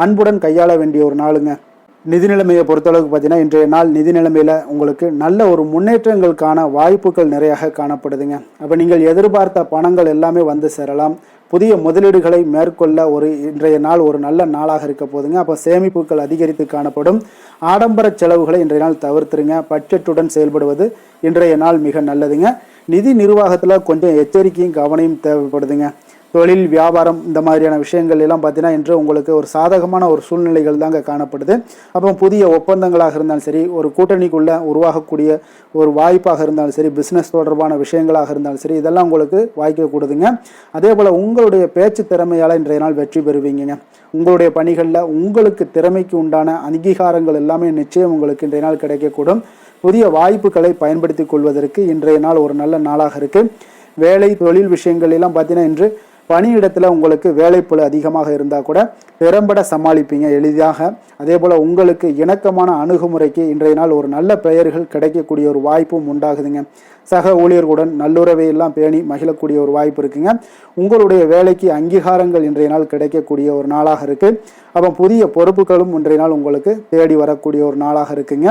அன்புடன் கையாள வேண்டிய ஒரு நாளுங்க. நிதி நிலைமையை பொறுத்தளவுக்கு பார்த்தீங்கன்னா இன்றைய நாள் நிதி நிலைமையில் உங்களுக்கு நல்ல ஒரு முன்னேற்றங்களுக்கான வாய்ப்புகள் நிறையாக காணப்படுதுங்க. அப்போ நீங்கள் எதிர்பார்த்த பணங்கள் எல்லாமே வந்து சேரலாம். புதிய முதலீடுகளை மேற்கொள்ள இன்றைய நாள் ஒரு நல்ல நாளாக இருக்க போதுங்க. அப்போ சேமிப்புகள் அதிகரித்து காணப்படும். ஆடம்பர செலவுகளை இன்றைய நாள் தவிர்த்துருங்க. பட்ஜெட்டுடன் செயல்படுவது இன்றைய நாள் மிக நல்லதுங்க. நிதி நிர்வாகத்தில் கொஞ்சம் எச்சரிக்கையும் கவனமும் தேவைப்படுதுங்க. தொழில், வியாபாரம் இந்த மாதிரியான விஷயங்கள் எல்லாம் பார்த்தீங்கன்னா இன்று உங்களுக்கு ஒரு சாதகமான ஒரு சூழ்நிலைகள் தாங்க காணப்படுது. அப்போ புதிய ஒப்பந்தங்களாக இருந்தாலும் சரி, ஒரு கூட்டணிக்குள்ளே உருவாகக்கூடிய ஒரு வாய்ப்பாக இருந்தாலும் சரி, பிஸ்னஸ் தொடர்பான விஷயங்களாக இருந்தாலும் சரி, இதெல்லாம் உங்களுக்கு வாய்க்கக்கூடுதுங்க. அதே போல் உங்களுடைய பேச்சு திறமையால் இன்றைய நாள் வெற்றி பெறுவீங்க. உங்களுடைய பணிகளில் உங்களுக்கு திறமைக்கு உண்டான அங்கீகாரங்கள் எல்லாமே நிச்சயம் உங்களுக்கு இன்றைய நாள் கிடைக்கக்கூடும். புதிய வாய்ப்புகளை பயன்படுத்தி கொள்வதற்கு இன்றைய நாள் ஒரு நல்ல நாளாக இருக்குது. வேலை, தொழில் விஷயங்கள் எல்லாம் பார்த்தீங்கன்னா இன்று பணியிடத்தில் உங்களுக்கு வேலைப்பளு அதிகமாக இருந்தால் கூட திறம்பட சமாளிப்பீங்க எளிதாக. அதே போல் உங்களுக்கு இணக்கமான அணுகுமுறைக்கு இன்றைய நாள் ஒரு நல்ல பெயர்கள் கிடைக்கக்கூடிய ஒரு வாய்ப்பும் உண்டாகுதுங்க. சக ஊழியர்களுடன் நல்லுறவை எல்லாம் பேணி மகிழக்கூடிய ஒரு வாய்ப்பு இருக்குங்க. உங்களுடைய வேலைக்கு அங்கீகாரங்கள் இன்றைய நாள் கிடைக்கக்கூடிய ஒரு நாளாக இருக்கு. அப்போ புதிய பொறுப்புகளும் இன்றைய நாள் உங்களுக்கு தேடி வரக்கூடிய ஒரு நாளாக இருக்குங்க.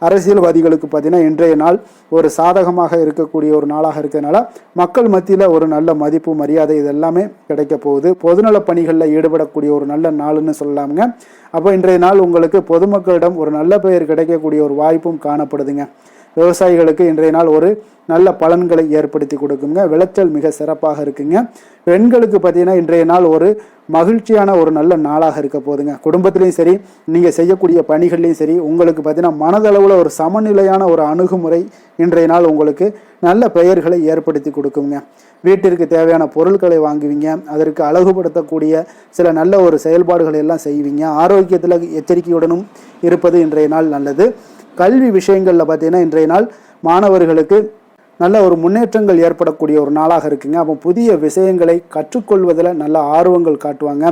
அரசியல்வாதிகளுக்கு பார்த்தீங்கன்னா இன்றைய நாள் ஒரு சாதகமாக இருக்கக்கூடிய ஒரு நாளாக இருக்கிறதுனால மக்கள் மத்தியில் ஒரு நல்ல மதிப்பு மரியாதை இதெல்லாமே கிடைக்க போகுது. பொதுநல பணிகளில் ஈடுபடக்கூடிய ஒரு நல்ல நாள்னு சொல்லலாமுங்க. அப்போ இன்றைய நாள் உங்களுக்கு பொதுமக்களிடம் ஒரு நல்ல பெயர் கிடைக்கக்கூடிய ஒரு வாய்ப்பும் காணப்படுதுங்க. விவசாயிகளுக்கு இன்றைய நாள் ஒரு நல்ல பலன்களை ஏற்படுத்தி கொடுக்குங்க. விளைச்சல் மிக சிறப்பாக இருக்குங்க. பெண்களுக்கு பார்த்தீங்கன்னா இன்றைய நாள் ஒரு மகிழ்ச்சியான ஒரு நல்ல நாளாக இருக்க போதுங்க. குடும்பத்திலையும் சரி, நீங்கள் செய்யக்கூடிய பணிகள்லையும் சரி, உங்களுக்கு பார்த்தீங்கன்னா மனதளவில் ஒரு சமநிலையான ஒரு அணுகுமுறை இன்றைய நாள் உங்களுக்கு நல்ல பெயர்களை ஏற்படுத்தி கொடுக்குங்க. வீட்டிற்கு தேவையான பொருட்களை வாங்குவீங்க. அதற்கு அழகுபடுத்தக்கூடிய சில நல்ல ஒரு செயல்பாடுகளை எல்லாம் செய்வீங்க. ஆரோக்கியத்தில் எச்சரிக்கையுடனும் இருப்பது இன்றைய நாள் நல்லது. கல்வி விஷயங்களில் பார்த்தீங்கன்னா இன்றைய நாள் மாணவர்களுக்கு நல்ல ஒரு முன்னேற்றங்கள் ஏற்படக்கூடிய ஒரு நாளாக இருக்குங்க. அப்போ புதிய விஷயங்களை கற்றுக்கொள்வதில் நல்ல ஆர்வங்கள் காட்டுவாங்க.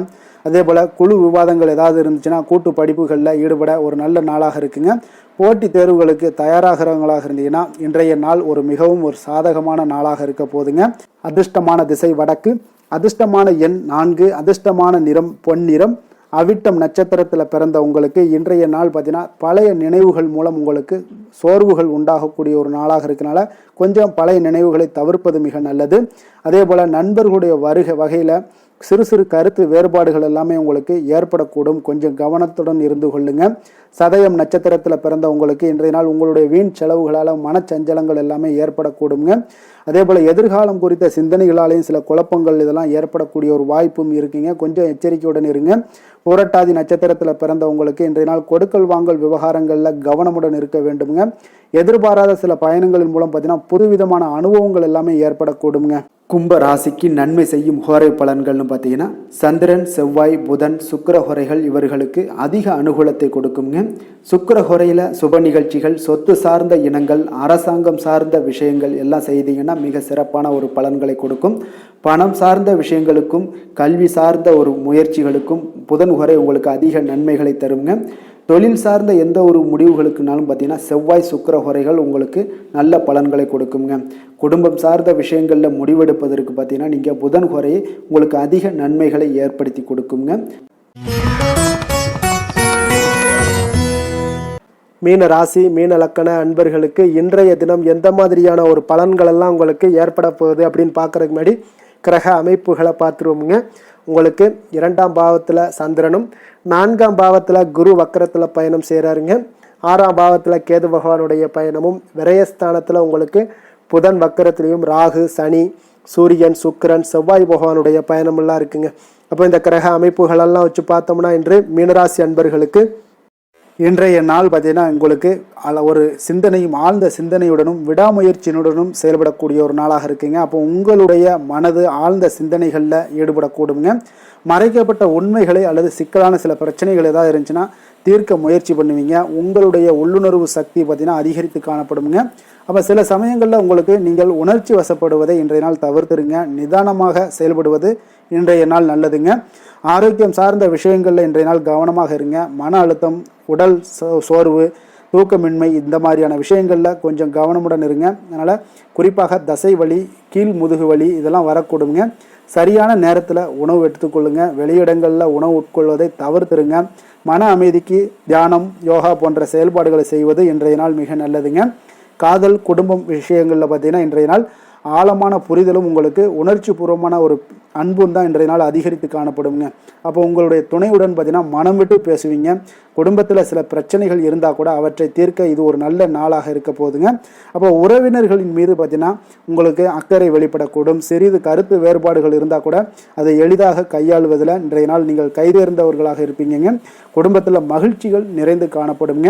அதே போல் குழு விவாதங்கள் ஏதாவது இருந்துச்சுன்னா கூட்டு படிப்புகளில் ஈடுபட ஒரு நல்ல நாளாக இருக்குங்க. போட்டித் தேர்வுகளுக்கு தயாராகிறவங்களாக இருந்தீங்கன்னா இன்றைய நாள் ஒரு மிகவும் ஒரு சாதகமான நாளாக இருக்க போதுங்க. அதிர்ஷ்டமான திசை வடக்கு, அதிர்ஷ்டமான எண் 4, அதிர்ஷ்டமான நிறம் பொன்னிறம். அவிட்டம் நட்சத்திரத்தில் பிறந்த உங்களுக்கு இன்றைய நாள் பார்த்தீங்கன்னா பழைய நினைவுகள் மூலம் உங்களுக்கு சோர்வுகள் உண்டாகக்கூடிய ஒரு நாளாக இருக்கனால கொஞ்சம் பழைய நினைவுகளை தவிர்ப்பது மிக நல்லது. அதே போல் நண்பர்களுடைய வகையில் சிறு சிறு கருத்து வேறுபாடுகள் எல்லாமே உங்களுக்கு ஏற்படக்கூடும். கொஞ்சம் கவனத்துடன் இருந்து கொள்ளுங்க. சதயம் நட்சத்திரத்தில் பிறந்த உங்களுக்கு இன்றைய நாள் உங்களுடைய வீண் செலவுகளால் மனச்சஞ்சலங்கள் எல்லாமே ஏற்படக்கூடுங்க. அதே போல் எதிர்காலம் குறித்த சிந்தனைகளாலேயும் சில குழப்பங்கள் இதெல்லாம் ஏற்படக்கூடிய ஒரு வாய்ப்பும் இருக்குங்க. கொஞ்சம் எச்சரிக்கையுடன் இருங்க. புரட்டாதி நட்சத்திரத்தில் பிறந்த உங்களுக்கு இன்றைய நாள் கொடுக்கல் வாங்கல் விவகாரங்களில் கவனமுடன் இருக்க வேண்டுங்க. எதிர்பாராத சில பயணங்களின் மூலம் பார்த்தீங்கன்னா புதுவிதமான அனுபவங்கள் எல்லாமே ஏற்படக்கூடுங்க. கும்ப ராசிக்கு நன்மை செய்யும் ஹோரை பலன்கள்னு பார்த்தீங்கன்னா சந்திரன், செவ்வாய், புதன், சுக்கிர ஹோரைகள் இவர்களுக்கு அதிக அனுகூலத்தை கொடுக்குங்க. சுக்கிர ஹோரையில் சுப நிகழ்ச்சிகள், சொத்து சார்ந்த இனங்கள், அரசாங்கம் சார்ந்த விஷயங்கள் எல்லாம் செய்தீங்கன்னா மிக சிறப்பான ஒரு பலன்களை கொடுக்கும். பணம் சார்ந்த விஷயங்களுக்கும் கல்வி சார்ந்த ஒரு முயற்சிகளுக்கும் புதன் ஹோரை உங்களுக்கு அதிக நன்மைகளை தருங்க. தொழில் சார்ந்த எந்த ஒரு முடிவுகளுக்குனாலும் பார்த்தீங்கன்னா செவ்வாய், சுக்கிர ஹோரைகள் உங்களுக்கு நல்ல பலன்களை கொடுக்குங்க. குடும்பம் சார்ந்த விஷயங்களில் முடிவெடுப்பதற்கு பார்த்தீங்கன்னா நீங்கள் புதன் ஹோரையை உங்களுக்கு அதிக நன்மைகளை ஏற்படுத்தி கொடுக்குங்க. மீன ராசி, மீன லக்கண அன்பர்களுக்கு இன்றைய தினம் எந்த மாதிரியான ஒரு பலன்கள் எல்லாம் உங்களுக்கு ஏற்பட போகுது அப்படின்னு பார்க்கறதுக்கு முன்னாடி கிரக அமைப்புகளை பார்த்துருவோமுங்க. உங்களுக்கு 2ஆம் பாவத்தில் சந்திரனும், 4ஆம் பாவத்தில் குரு வக்கரத்தில் பயணம் செய்கிறாருங்க. 6ஆம் பாவத்தில் கேது பகவானுடைய பயணமும், விரயஸ்தானத்தில் உங்களுக்கு புதன் வக்கரத்திலையும் ராகு, சனி, சூரியன், சுக்கிரன், செவ்வாய் பகவானுடைய பயணமெல்லாம் இருக்குங்க. அப்போ இந்த கிரக அமைப்புகளெல்லாம் வச்சு பார்த்தோம்னா இன்று மீனராசி அன்பர்களுக்கு இன்றைய நாள் பார்த்தீங்கன்னா உங்களுக்கு ஒரு சிந்தனையும் ஆழ்ந்த சிந்தனையுடனும் விடாமுயற்சியினுடனும் செயல்படக்கூடிய ஒரு நாளாக இருக்குங்க. அப்போ உங்களுடைய மனது ஆழ்ந்த சிந்தனைகளில் ஈடுபடக்கூடுங்க. மறைக்கப்பட்ட உண்மைகளை அல்லது சிக்கலான சில பிரச்சனைகள் ஏதாவது இருந்துச்சுன்னா தீர்க்க முயற்சி பண்ணுவீங்க. உங்களுடைய உள்ளுணர்வு சக்தி பார்த்தீங்கன்னா அதிகரித்து காணப்படுங்க. அப்போ சில சமயங்களில் உங்களுக்கு நீங்கள் உணர்ச்சி வசப்படுவதை இன்றைய நாள் தவிர்த்துருங்க. நிதானமாக செயல்படுவது இன்றைய நாள் நல்லதுங்க. ஆரோக்கியம் சார்ந்த விஷயங்களில் இன்றைய நாள் கவனமாக இருங்க. மன அழுத்தம், உடல் சோர்வு, தூக்கமின்மை இந்த மாதிரியான விஷயங்களில் கொஞ்சம் கவனமுடன் இருங்க. அதனால் குறிப்பாக தசை வலி, கீழ் முதுகு வலி இதெல்லாம் வரக்கூடுங்க. சரியான நேரத்தில் உணவு எடுத்துக்கொள்ளுங்க. வெளியிடங்களில் உணவு உட்கொள்வதை தவிர்த்துருங்க. மன அமைதிக்கு தியானம், யோகா போன்ற செயல்பாடுகளை செய்வது இன்றைய நாள் மிக நல்லதுங்க. காதல், குடும்பம் விஷயங்களில் பார்த்தீங்கன்னா இன்றைய நாள் ஆழமான புரிதலும் உங்களுக்கு உணர்ச்சி பூர்வமான ஒரு அன்பும் தான் இன்றைய நாள் அதிகரித்து காணப்படுங்க. அப்போ உங்களுடைய துணையுடன் பார்த்தீங்கன்னா மனம் விட்டு பேசுவீங்க. குடும்பத்தில் சில பிரச்சனைகள் இருந்தால் கூட அவற்றை தீர்க்க இது ஒரு நல்ல நாளாக இருக்க போதுங்க. அப்போ உறவினர்களின் மீது பார்த்தீங்கன்னா உங்களுக்கு அக்கறை வெளிப்படக்கூடும். சிறிது கருத்து வேறுபாடுகள் இருந்தால் கூட அதை எளிதாக கையாளுவதில் இன்றைய நாள் நீங்கள் கைதேர்ந்தவர்களாக இருப்பீங்க. குடும்பத்தில் மகிழ்ச்சிகள் நிறைந்து காணப்படுங்க.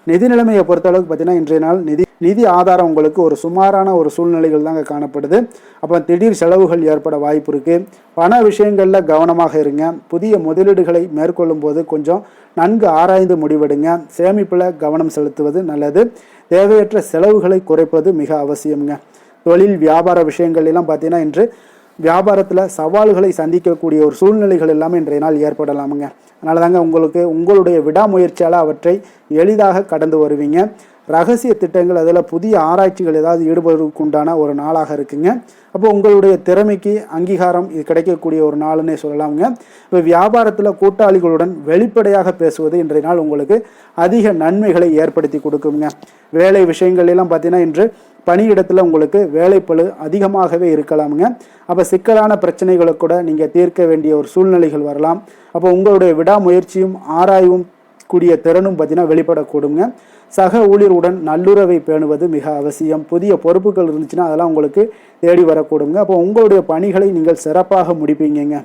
நிதி நிலைமையை பொறுத்தளவுக்கு பார்த்தீங்கன்னா இன்றைய நாள் நிதி ஆதாரம் உங்களுக்கு ஒரு சுமாரான ஒரு சூழ்நிலைகள் தாங்க காணப்படுது. அப்போ திடீர் செலவுகள் ஏற்பட வாய்ப்பு இருக்குது. பண விஷயங்களில் கவனமாக இருங்க. புதிய முதலீடுகளை மேற்கொள்ளும் போது கொஞ்சம் நன்கு ஆராய்ந்து முடிவெடுங்க. சேமிப்பில் கவனம் செலுத்துவது நல்லது. தேவையற்ற செலவுகளை குறைப்பது மிக அவசியம்ங்க. தொழில் வியாபார விஷயங்கள் எல்லாம் பார்த்தீங்கன்னா இன்று வியாபாரத்தில் சவால்களை சந்திக்கக்கூடிய ஒரு சூழ்நிலைகள் எல்லாமே இன்றைய நாள் ஏற்படலாமுங்க. அதனால தாங்க உங்களுக்கு உங்களுடைய விடாமுயற்சியால் அவற்றை எளிதாக கடந்து வருவீங்க. ரகசிய திட்டங்கள், அதில் புதிய ஆராய்ச்சிகள் ஏதாவது ஈடுபடுவதற்கு உண்டான ஒரு நாளாக இருக்குங்க. அப்போ உங்களுடைய திறமைக்கு அங்கீகாரம் இது கிடைக்கக்கூடிய ஒரு நாள்னே சொல்லலாமுங்க. இப்போ வியாபாரத்தில் கூட்டாளிகளுடன் வெளிப்படையாக பேசுவது இன்றைய நாள் உங்களுக்கு அதிக நன்மைகளை ஏற்படுத்தி கொடுக்குங்க. வேலை விஷயங்கள் எல்லாம் பார்த்தீங்கன்னா இன்று பணியிடத்தில் உங்களுக்கு வேலைப்பளு அதிகமாகவே இருக்கலாமுங்க. அப்போ சிக்கலான பிரச்சனைகளை கூட நீங்கள் தீர்க்க வேண்டிய ஒரு சூழ்நிலைகள் வரலாம். அப்போ உங்களுடைய விடாமுயற்சியும் ஆராயவும் கூடிய திறனும் பார்த்தீங்கன்னா வெளிப்படக்கூடுங்க. சக ஊழியருடன் நல்லுறவை பேணுவது மிக அவசியம். புதிய பொறுப்புகள் இருந்துச்சுன்னா அதெல்லாம் உங்களுக்கு தேடி வரக்கூடுங்க. அப்போ உங்களுடைய பணிகளை நீங்கள் சிறப்பாக முடிப்பீங்க.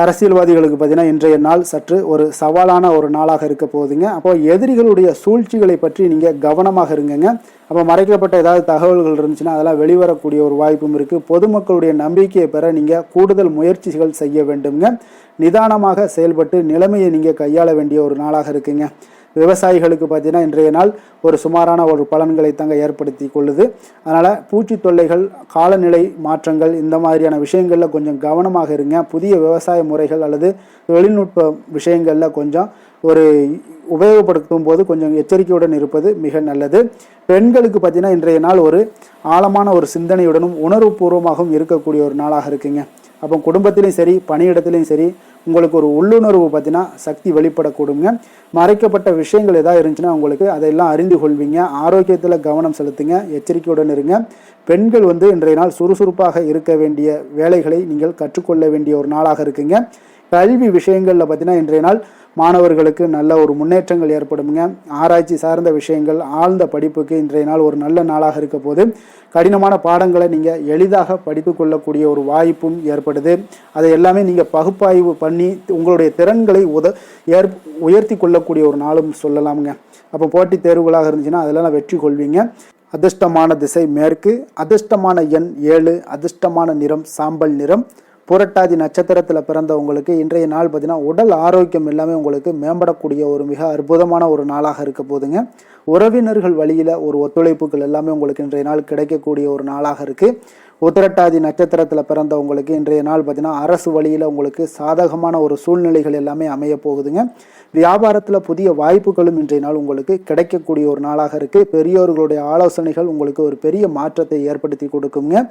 அரசியல்வாதிகளுக்கு பார்த்தீங்கன்னா இன்றைய நாள் சற்று ஒரு சவாலான ஒரு நாளாக இருக்க போகுதுங்க. அப்போ எதிரிகளுடைய சூழ்ச்சிகளை பற்றி நீங்கள் கவனமாக இருங்கங்க. அப்போ மறைக்கப்பட்ட ஏதாவது தகவல்கள் இருந்துச்சுன்னா அதெல்லாம் வெளிவரக்கூடிய ஒரு வாய்ப்பும் இருக்குது. பொதுமக்களுடைய நம்பிக்கையை பெற நீங்கள் கூடுதல் முயற்சிகள் செய்ய வேண்டுங்க. நிதானமாக செயல்பட்டு நிலைமையை நீங்கள் கையாள வேண்டிய ஒரு நாளாக இருக்குங்க. விவசாயிகளுக்கு பார்த்தீங்கன்னா இன்றைய நாள் ஒரு சுமாரான ஒரு பலன்களை தாங்க ஏற்படுத்தி கொள்ளுது. அதனால் பூச்சி தொல்லைகள், காலநிலை மாற்றங்கள் இந்த மாதிரியான விஷயங்களில் கொஞ்சம் கவனமாக இருங்க. புதிய விவசாய முறைகள் அல்லது தொழில்நுட்ப விஷயங்களில் கொஞ்சம் ஒரு உபயோகப்படுத்தும் போது கொஞ்சம் எச்சரிக்கையுடன் இருப்பது மிக நல்லது. பெண்களுக்கு பார்த்தீங்கன்னா இன்றைய நாள் ஒரு ஆழமான ஒரு சிந்தனையுடனும் உணர்வுபூர்வமாகவும் இருக்கக்கூடிய ஒரு நாளாக இருக்குங்க. அப்போ குடும்பத்திலையும் சரி பணியிடத்திலையும் சரி உங்களுக்கு ஒரு உள்ளுணர்வு பார்த்தீங்கன்னா சக்தி வெளிப்படக்கூடுங்க. மறைக்கப்பட்ட விஷயங்கள் ஏதாவது இருந்துச்சுன்னா உங்களுக்கு அதையெல்லாம் அறிந்து கொள்வீங்க. ஆரோக்கியத்தில் கவனம் செலுத்துங்க, எச்சரிக்கையுடன் இருங்க. பெண்கள் இன்றைய நாள் சுறுசுறுப்பாக இருக்க வேண்டிய வேலைகளை நீங்கள் கற்றுக்கொள்ள வேண்டிய ஒரு நாளாக இருக்குங்க. கல்வி விஷயங்களில் பார்த்தீங்கன்னா இன்றைய நாள் மாணவர்களுக்கு நல்ல ஒரு முன்னேற்றங்கள் ஏற்படுங்க. ஆராய்ச்சி சார்ந்த விஷயங்கள், ஆழ்ந்த படிப்புக்கு இன்றைய நாள் ஒரு நல்ல நாளாக இருக்க போது கடினமான பாடங்களை நீங்கள் எளிதாக படித்து கொள்ளக்கூடிய ஒரு வாய்ப்பும் ஏற்படுது. அதை எல்லாமே நீங்கள் பகுப்பாய்வு பண்ணி உங்களுடைய திறன்களை உயர்த்தி கொள்ளக்கூடிய ஒரு நாளும் சொல்லலாமுங்க. அப்போ போட்டித் தேர்வுகளாக இருந்துச்சுன்னா அதெல்லாம் வெற்றி கொள்வீங்க. அதிர்ஷ்டமான திசை மேற்கு, அதிர்ஷ்டமான எண் 7, அதிர்ஷ்டமான நிறம் சாம்பல் நிறம். புரட்டாதி நட்சத்திரத்தில் பிறந்தவங்களுக்கு இன்றைய நாள் பார்த்தீங்கன்னா உடல் ஆரோக்கியம் எல்லாமே உங்களுக்கு மேம்படக்கூடிய ஒரு மிக அற்புதமான ஒரு நாளாக இருக்க போதுங்க. உறவினர்கள் வழியில் ஒரு ஒத்துழைப்புகள் எல்லாமே உங்களுக்கு இன்றைய நாள் கிடைக்கக்கூடிய ஒரு நாளாக இருக்குது. உத்திரட்டாதி நட்சத்திரத்தில் பிறந்தவங்களுக்கு இன்றைய நாள் பார்த்தீங்கன்னா அரசு வழியில் உங்களுக்கு சாதகமான ஒரு சூழ்நிலைகள் எல்லாமே அமைய போகுதுங்க. வியாபாரத்தில் புதிய வாய்ப்புகளும் இன்றைய நாள் உங்களுக்கு கிடைக்கக்கூடிய ஒரு நாளாக இருக்குது. பெரியோர்களுடைய ஆலோசனைகள் உங்களுக்கு ஒரு பெரிய மாற்றத்தை ஏற்படுத்தி கொடுக்குங்க.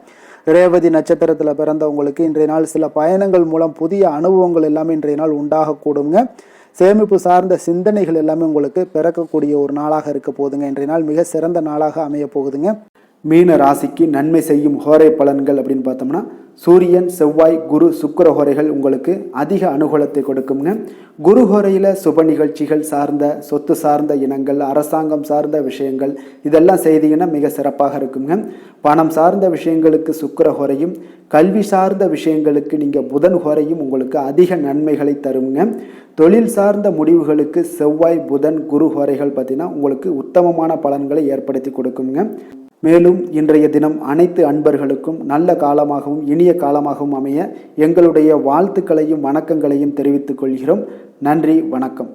ரேவதி நட்சத்திரத்தில் பிறந்தவங்களுக்கு இன்றைய நாள் சில பயணங்கள் மூலம் புதிய அனுபவங்கள் எல்லாமே இன்றைய நாள் உண்டாகக்கூடுங்க. சேமிப்பு சார்ந்த சிந்தனைகள் எல்லாமே உங்களுக்கு பிறக்கக்கூடிய ஒரு நாளாக இருக்க போகுதுங்க. இன்றைய நாள் மிக சிறந்த நாளாக அமைய போகுதுங்க. மீன ராசிக்கு நன்மை செய்யும் ஹோரை பலன்கள் அப்படின்னு பார்த்தோம்னா சூரியன், செவ்வாய், குரு, சுக்கிர ஹோரைகள் உங்களுக்கு அதிக அனுகூலத்தை கொடுக்குங்க. குரு ஹோரையில் சுப நிகழ்ச்சிகள் சார்ந்த, சொத்து சார்ந்த இனங்கள், அரசாங்கம் சார்ந்த விஷயங்கள் இதெல்லாம் செய்தீங்கன்னா மிக சிறப்பாக இருக்குங்க. பணம் சார்ந்த விஷயங்களுக்கு சுக்கிர ஹோரையும், கல்வி சார்ந்த விஷயங்களுக்கு நீங்கள் புதன் ஹோரையும் உங்களுக்கு அதிக நன்மைகளை தருங்க. தொழில் சார்ந்த முடிவுகளுக்கு செவ்வாய், புதன், குரு ஹோரைகள் பார்த்தீங்கன்னா உங்களுக்கு உத்தமமான பலன்களை ஏற்படுத்தி கொடுக்குங்க. மேலும் இன்றைய தினம் அனைத்து அன்பர்களுக்கும் நல்ல காலமாகவும் இனிய காலமாகவும் அமைய எங்களுடைய வாழ்த்துக்களையும் வணக்கங்களையும் தெரிவித்துக் கொள்கிறோம். நன்றி, வணக்கம்.